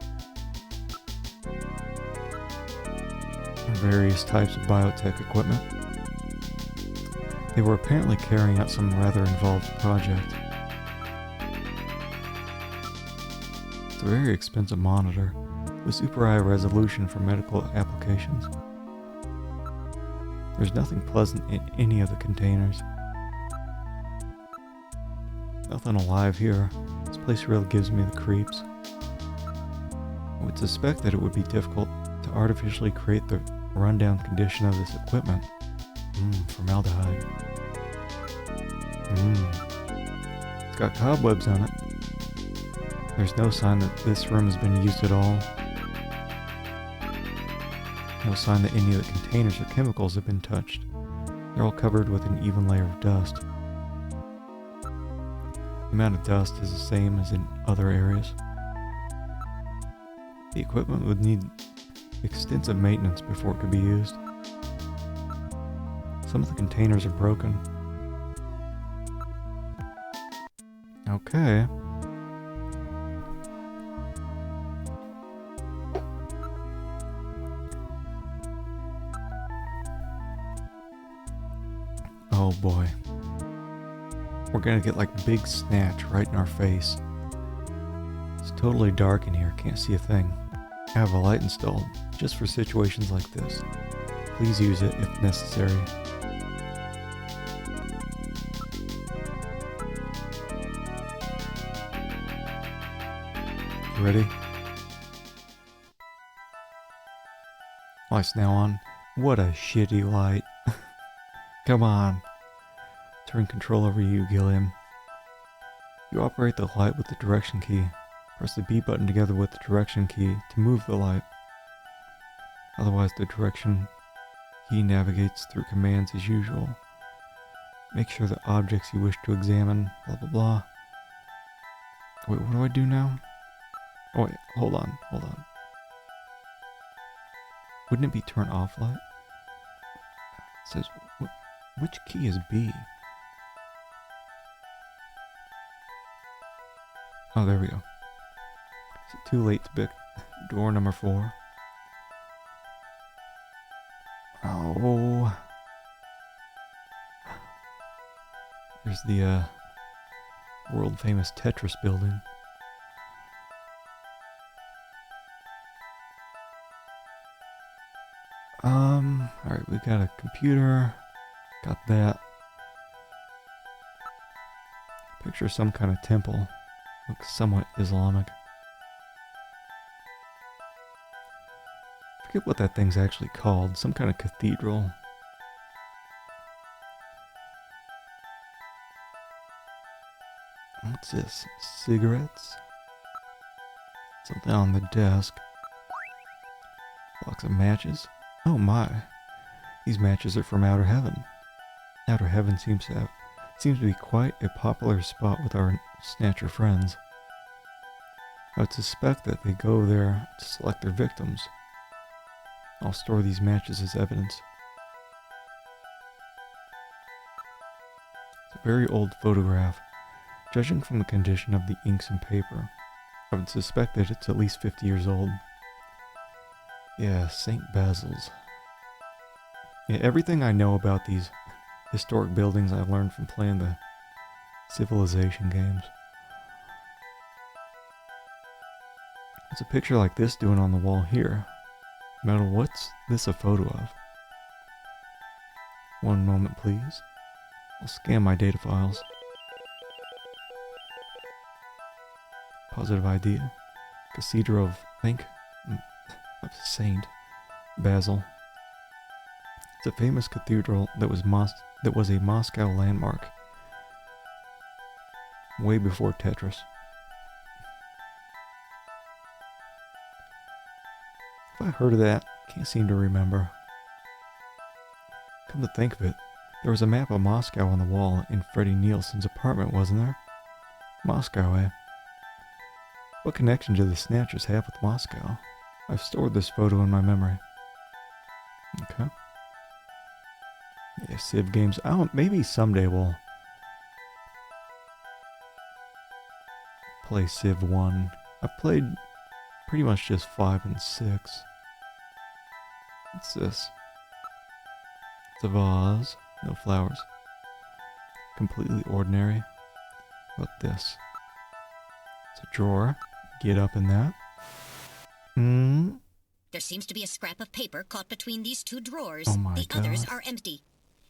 Speaker 1: Various types of biotech equipment. They were apparently carrying out some rather involved project. It's a very expensive monitor, with super high resolution for medical applications. There's nothing pleasant in any of the containers. Nothing alive here. This place really gives me the creeps. I would suspect that it would be difficult to artificially create the rundown condition of this equipment. Formaldehyde. It's got cobwebs on it. There's no sign that this room has been used at all. No sign that any of the containers or chemicals have been touched. They're all covered with an even layer of dust. The amount of dust is the same as in other areas. The equipment would need extensive maintenance before it could be used. Some of the containers are broken. Okay. Oh boy. We're gonna get like big snatch right in our face. It's totally dark in here, can't see a thing. I have a light installed, just for situations like this. Please use it if necessary. You ready? Light's now on. What a shitty light. Come on. Turn control over you, Gilliam. You operate the light with the direction key. Press the B button together with the direction key to move the light. Otherwise, the direction key navigates through commands as usual. Make sure the objects you wish to examine, blah blah blah. Wait, what do I do now? Oh wait, hold on. Wouldn't it be turn off light? It says, which key is B? Oh, there we go. Is it too late to pick door number 4? Oh. There's the world famous Tetris building. Alright, we got a computer. Got that. Picture some kind of temple. Looks somewhat Islamic. Forget what that thing's actually called. Some kind of cathedral. What's this? Cigarettes? Something on the desk. Box of matches. Oh my. These matches are from Outer Heaven. Outer Heaven seems to be quite a popular spot with our Snatcher friends. I would suspect that they go there to select their victims. I'll store these matches as evidence. It's a very old photograph. Judging from the condition of the inks and paper, I would suspect that it's at least 50 years old. Yeah, St. Basil's. Yeah, everything I know about these historic buildings I've learned from playing the Civilization games. What's a picture like this doing on the wall here? Metal, what's this a photo of? One moment, please. I'll scan my data files. Positive idea. Cathedral of Saint Basil. It's a famous cathedral that was a Moscow landmark way before Tetris. Have I heard of that? Can't seem to remember. Come to think of it, there was a map of Moscow on the wall in Freddie Nielsen's apartment, wasn't there? Moscow, eh? What connection do the Snatchers have with Moscow? I've stored this photo in my memory. Okay. Yeah, Civ games. Maybe someday we'll play Civ 1. I've played pretty much just 5 and 6. What's this? It's a vase. No flowers. Completely ordinary. What about this? It's a drawer. Get up in that.
Speaker 3: There seems to be a scrap of paper caught between these two drawers.
Speaker 1: Oh my
Speaker 3: the
Speaker 1: God.
Speaker 3: others are empty.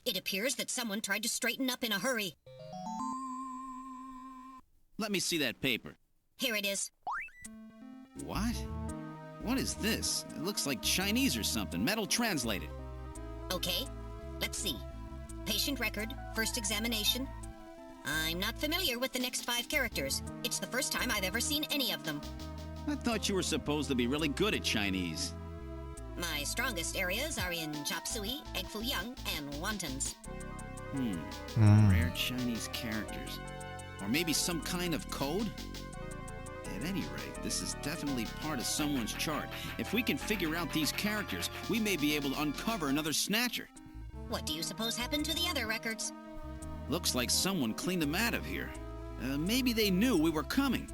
Speaker 3: It appears that someone tried to straighten up in a hurry.
Speaker 5: Let me see that paper.
Speaker 3: Here it is.
Speaker 5: What? What is this? It looks like Chinese or something. Metal translated.
Speaker 3: Okay, let's see. Patient record, first examination. I'm not familiar with the next 5 characters. It's the first time I've ever seen any of them.
Speaker 5: I thought you were supposed to be really good at Chinese.
Speaker 3: My strongest areas are in chop suey, egg foo young, and wontons.
Speaker 5: Rare Chinese characters. Or maybe some kind of code? At any rate, this is definitely part of someone's chart. If we can figure out these characters, we may be able to uncover another Snatcher.
Speaker 3: What do you suppose happened to the other records?
Speaker 5: Looks like someone cleaned them out of here. Maybe they knew we were coming.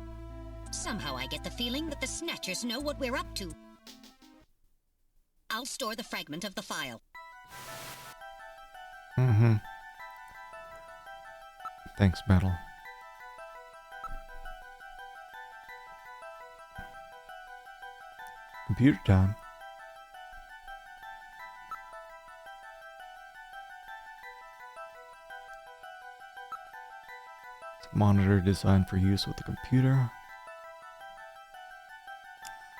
Speaker 3: Somehow I get the feeling that the Snatchers know what we're up to. I'll store the fragment of the file.
Speaker 1: Thanks, Metal. Computer time. It's a monitor designed for use with the computer.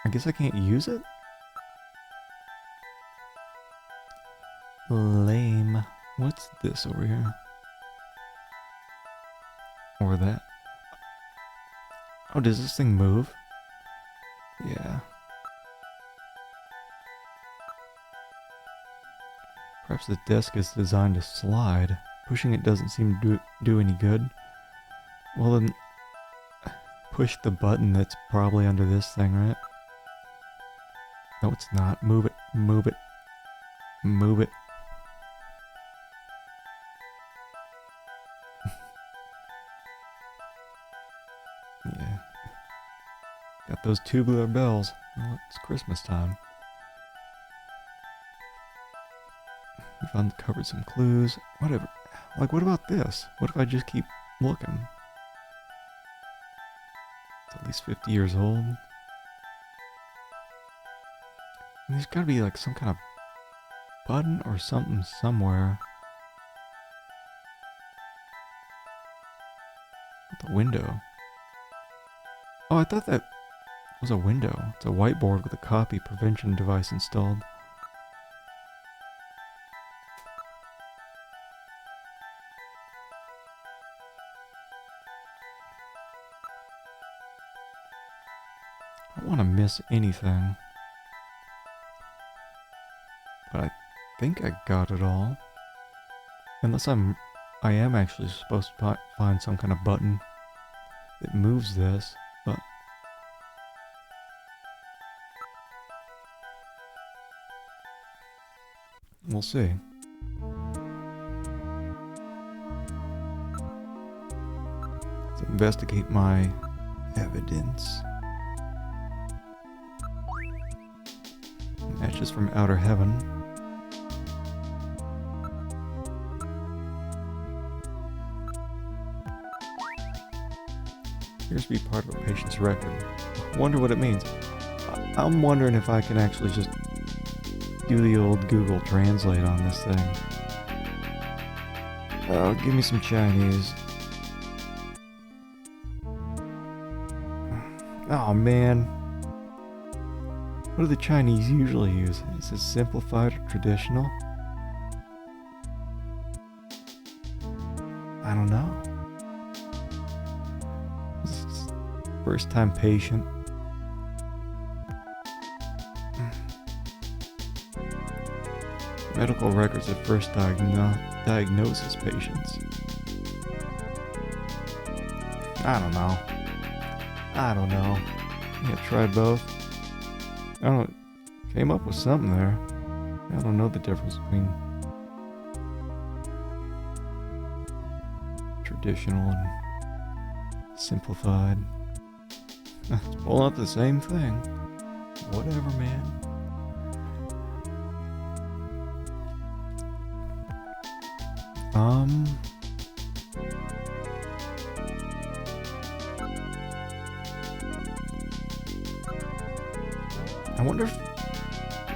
Speaker 1: I guess I can't use it? Lame. What's this over here? Or that? Oh, does this thing move? Yeah. Perhaps the desk is designed to slide. Pushing it doesn't seem to do any good. Well then, push the button that's probably under this thing, right? No, it's not. Move it. Move it. Move it. Yeah. Got those tubular bells. Well, it's Christmas time. We uncovered some clues. Whatever. Like, what about this? What if I just keep looking? It's at least 50 years old. And there's gotta be like some kind of button or something somewhere. The window. Oh, I thought that was a window. It's a whiteboard with a copy prevention device installed. I don't want to miss anything. But I think I got it all. Unless I am actually supposed to find some kind of button that moves this, but we'll see. Let's investigate my evidence. Matches from outer heaven. Appears to be part of a patient's record. Wonder what it means. I'm wondering if I can actually just do the old Google Translate on this thing. Give me some Chinese. Oh man. What do the Chinese usually use? Is it simplified or traditional? I don't know. First time patient. Medical records of first diagnosis patients. I don't know. Yeah, tried both. Came up with something there. I don't know the difference between traditional and simplified. It's pulling up the same thing. Whatever, man.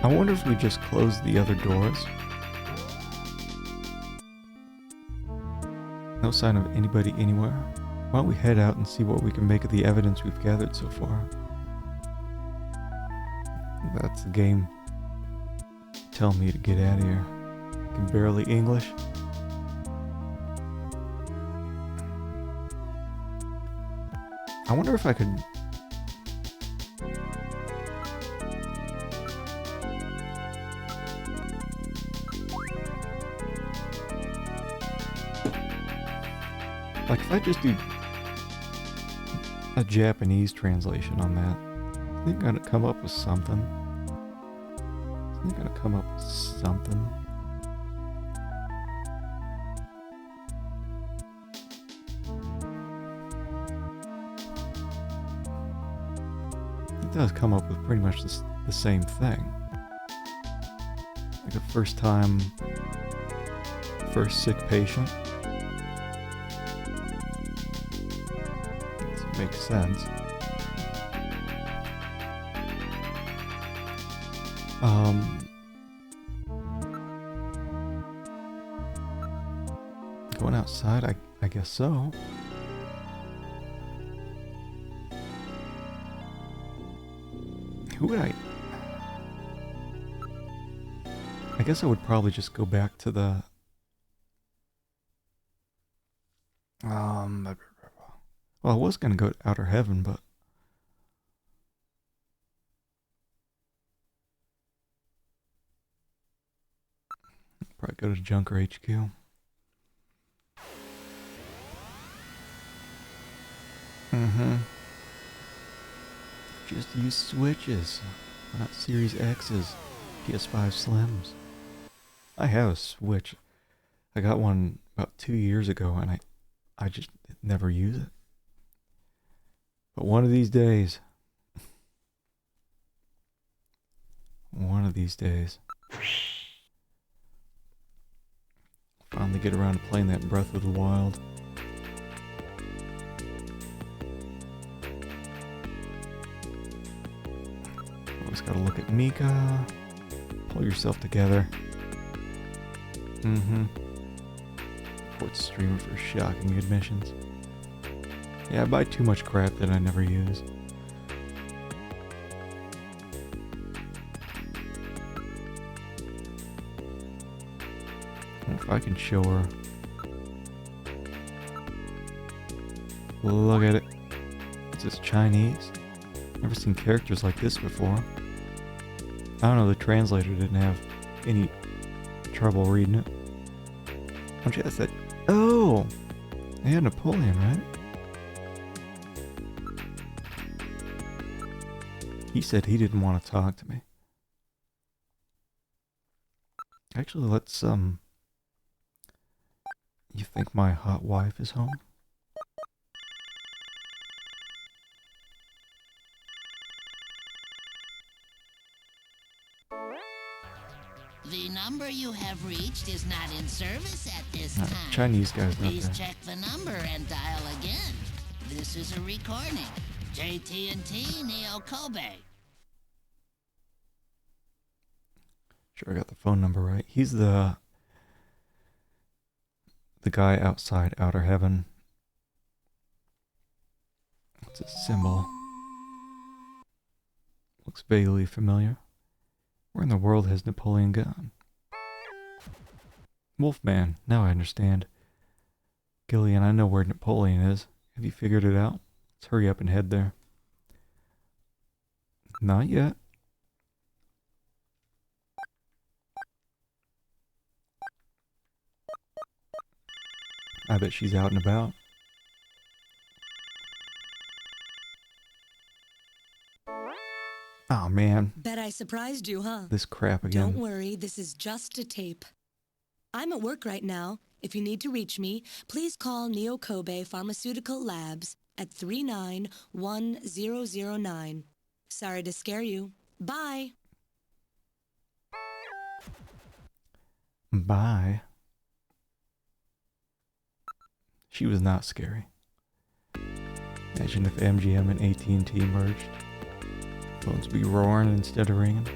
Speaker 1: I wonder if we just close the other doors. No sign of anybody anywhere. Why don't we head out and see what we can make of the evidence we've gathered so far? That's the game telling me to get out of here. Can barely English. I wonder if I could... Like, if I just do a Japanese translation on that, I think I'm gonna come up with something. It does come up with pretty much the same thing. Like a first sick patient. Makes sense. Going outside, I guess so. Who would I guess I would probably just go back to the well, I was gonna go to Outer Heaven, but probably go to Junker HQ. Just use switches. Why not Series X's, PS5 Slims? I have a Switch. I got one about 2 years ago, and I just never use it. But one of these days, finally get around to playing that Breath of the Wild. Always gotta look at Mika. Pull yourself together. Report streamer for shocking admissions. Yeah, I buy too much crap that I never use. If I can show her. Look at it. Is this Chinese? Never seen characters like this before. I don't know, the translator didn't have any trouble reading it. Don't you ask that? Oh! They had Napoleon, right? He said he didn't want to talk to me. Actually, let's, You think my hot wife is home?
Speaker 10: The number you have reached is not in service at this time.
Speaker 1: Chinese guy's not
Speaker 10: Please
Speaker 1: there.
Speaker 10: check the number and dial again. This is a recording. JT&T Neo Kobe.
Speaker 1: Sure, I got the phone number right. He's the guy outside Outer Heaven. What's his symbol? Looks vaguely familiar. Where in the world has Napoleon gone? Wolfman. Now I understand. Gillian, I know where Napoleon is. Have you figured it out? Let's hurry up and head there. Not yet. I bet she's out and about. Oh man.
Speaker 4: Bet I surprised you, huh?
Speaker 1: This crap again.
Speaker 4: Don't worry, this is just a tape. I'm at work right now. If you need to reach me, please call Neo Kobe Pharmaceutical Labs at 391009. Sorry to scare you. Bye.
Speaker 1: Bye. She was not scary. Imagine if MGM and AT&T merged. Phones be roaring instead of ringing.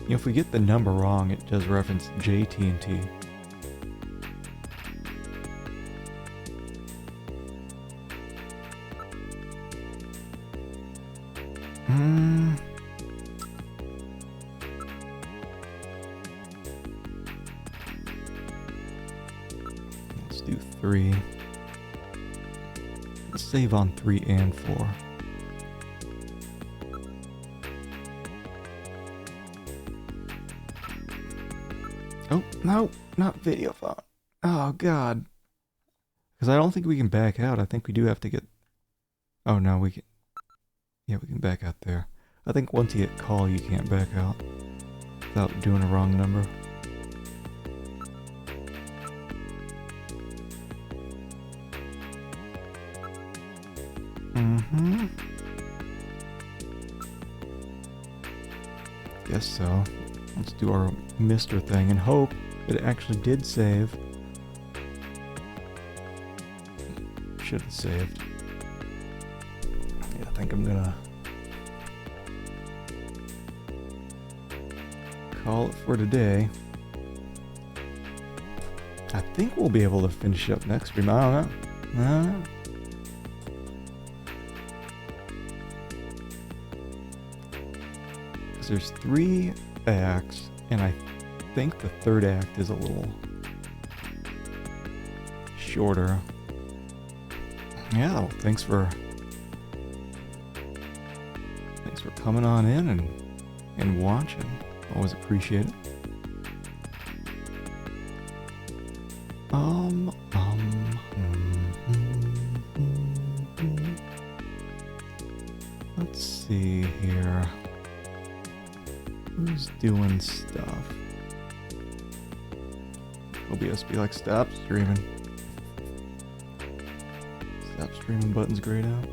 Speaker 1: You know, if we get the number wrong, it does reference JT&T. Let's do 3. Let's save on 3 and 4. Oh, no, not video phone. Oh, God. Because I don't think we can back out. I think we do have to get... Oh, no, we can... Yeah, we can back out there. I think once you hit call, you can't back out without doing a wrong number. Guess so. Let's do our Mr. thing and hope that it actually did save. Should have saved. Yeah, I think I'm gonna call it for today. I think we'll be able to finish it up next stream. I don't know. Because there's 3 acts, and I think the 3rd act is a little shorter. Yeah, well, thanks for coming on in and watching. Always appreciate it. Let's see here. Who's doing stuff? OBS be like, stop streaming. Stop streaming button's grayed out.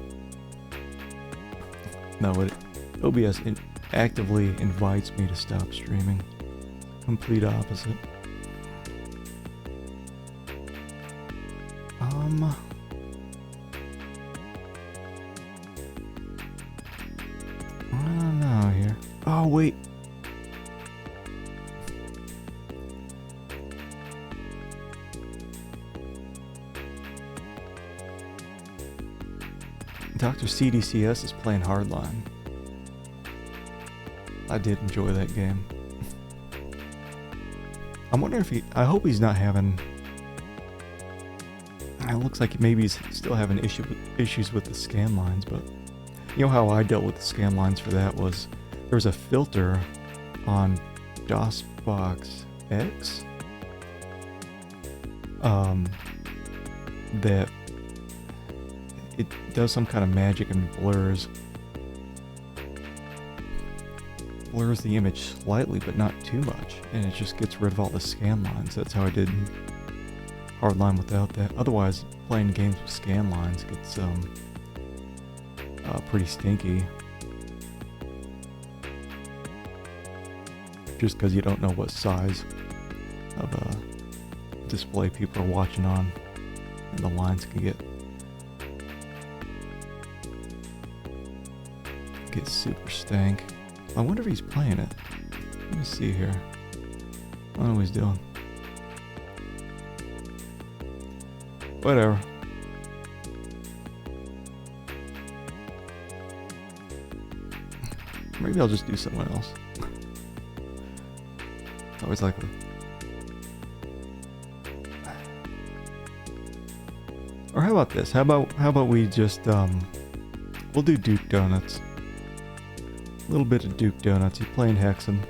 Speaker 1: No, OBS actively invites me to stop streaming. Complete opposite. I don't know here. Oh, wait. Dr. CDCS is playing Hardline. I did enjoy that game. I'm wondering if I hope he's not having... It looks like maybe he's still having issues with the scan lines, but... You know how I dealt with the scan lines for that was... There was a filter on DOSBox X... that... It does some kind of magic and blurs the image slightly, but not too much, and it just gets rid of all the scan lines. That's how I did Hardline without that. Otherwise, playing games with scan lines gets pretty stinky, just because you don't know what size of display people are watching on, and the lines can get super stank. I wonder if he's playing it. Let me see here. I don't know what he's doing. Whatever. Maybe I'll just do someone else. Always like Or how about this? How about we just we'll do Duke Donuts. A little bit of Duke Donuts. He's playing Hexen.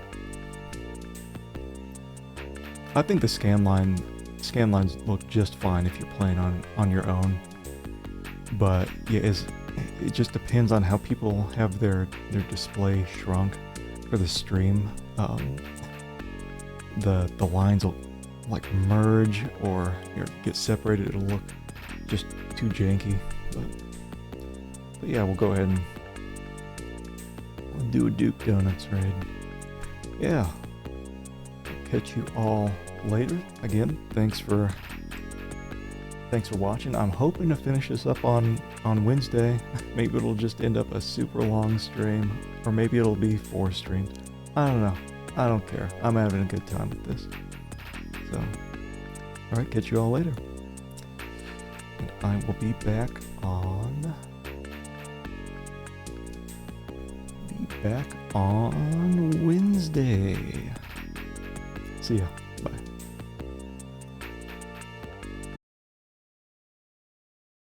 Speaker 1: I think the scan lines look just fine if you're playing on your own. But yeah, it just depends on how people have their display shrunk for the stream. The lines will like merge or get separated. It'll look just too janky. But yeah, we'll go ahead and do a Duke Donuts raid. Yeah. Catch you all later. Again, thanks for watching. I'm hoping to finish this up on Wednesday. Maybe it'll just end up a super long stream, or maybe it'll be 4 streams. I don't know. I don't care. I'm having a good time with this. So, alright, catch you all later. And I will be back on back on Wednesday. See ya.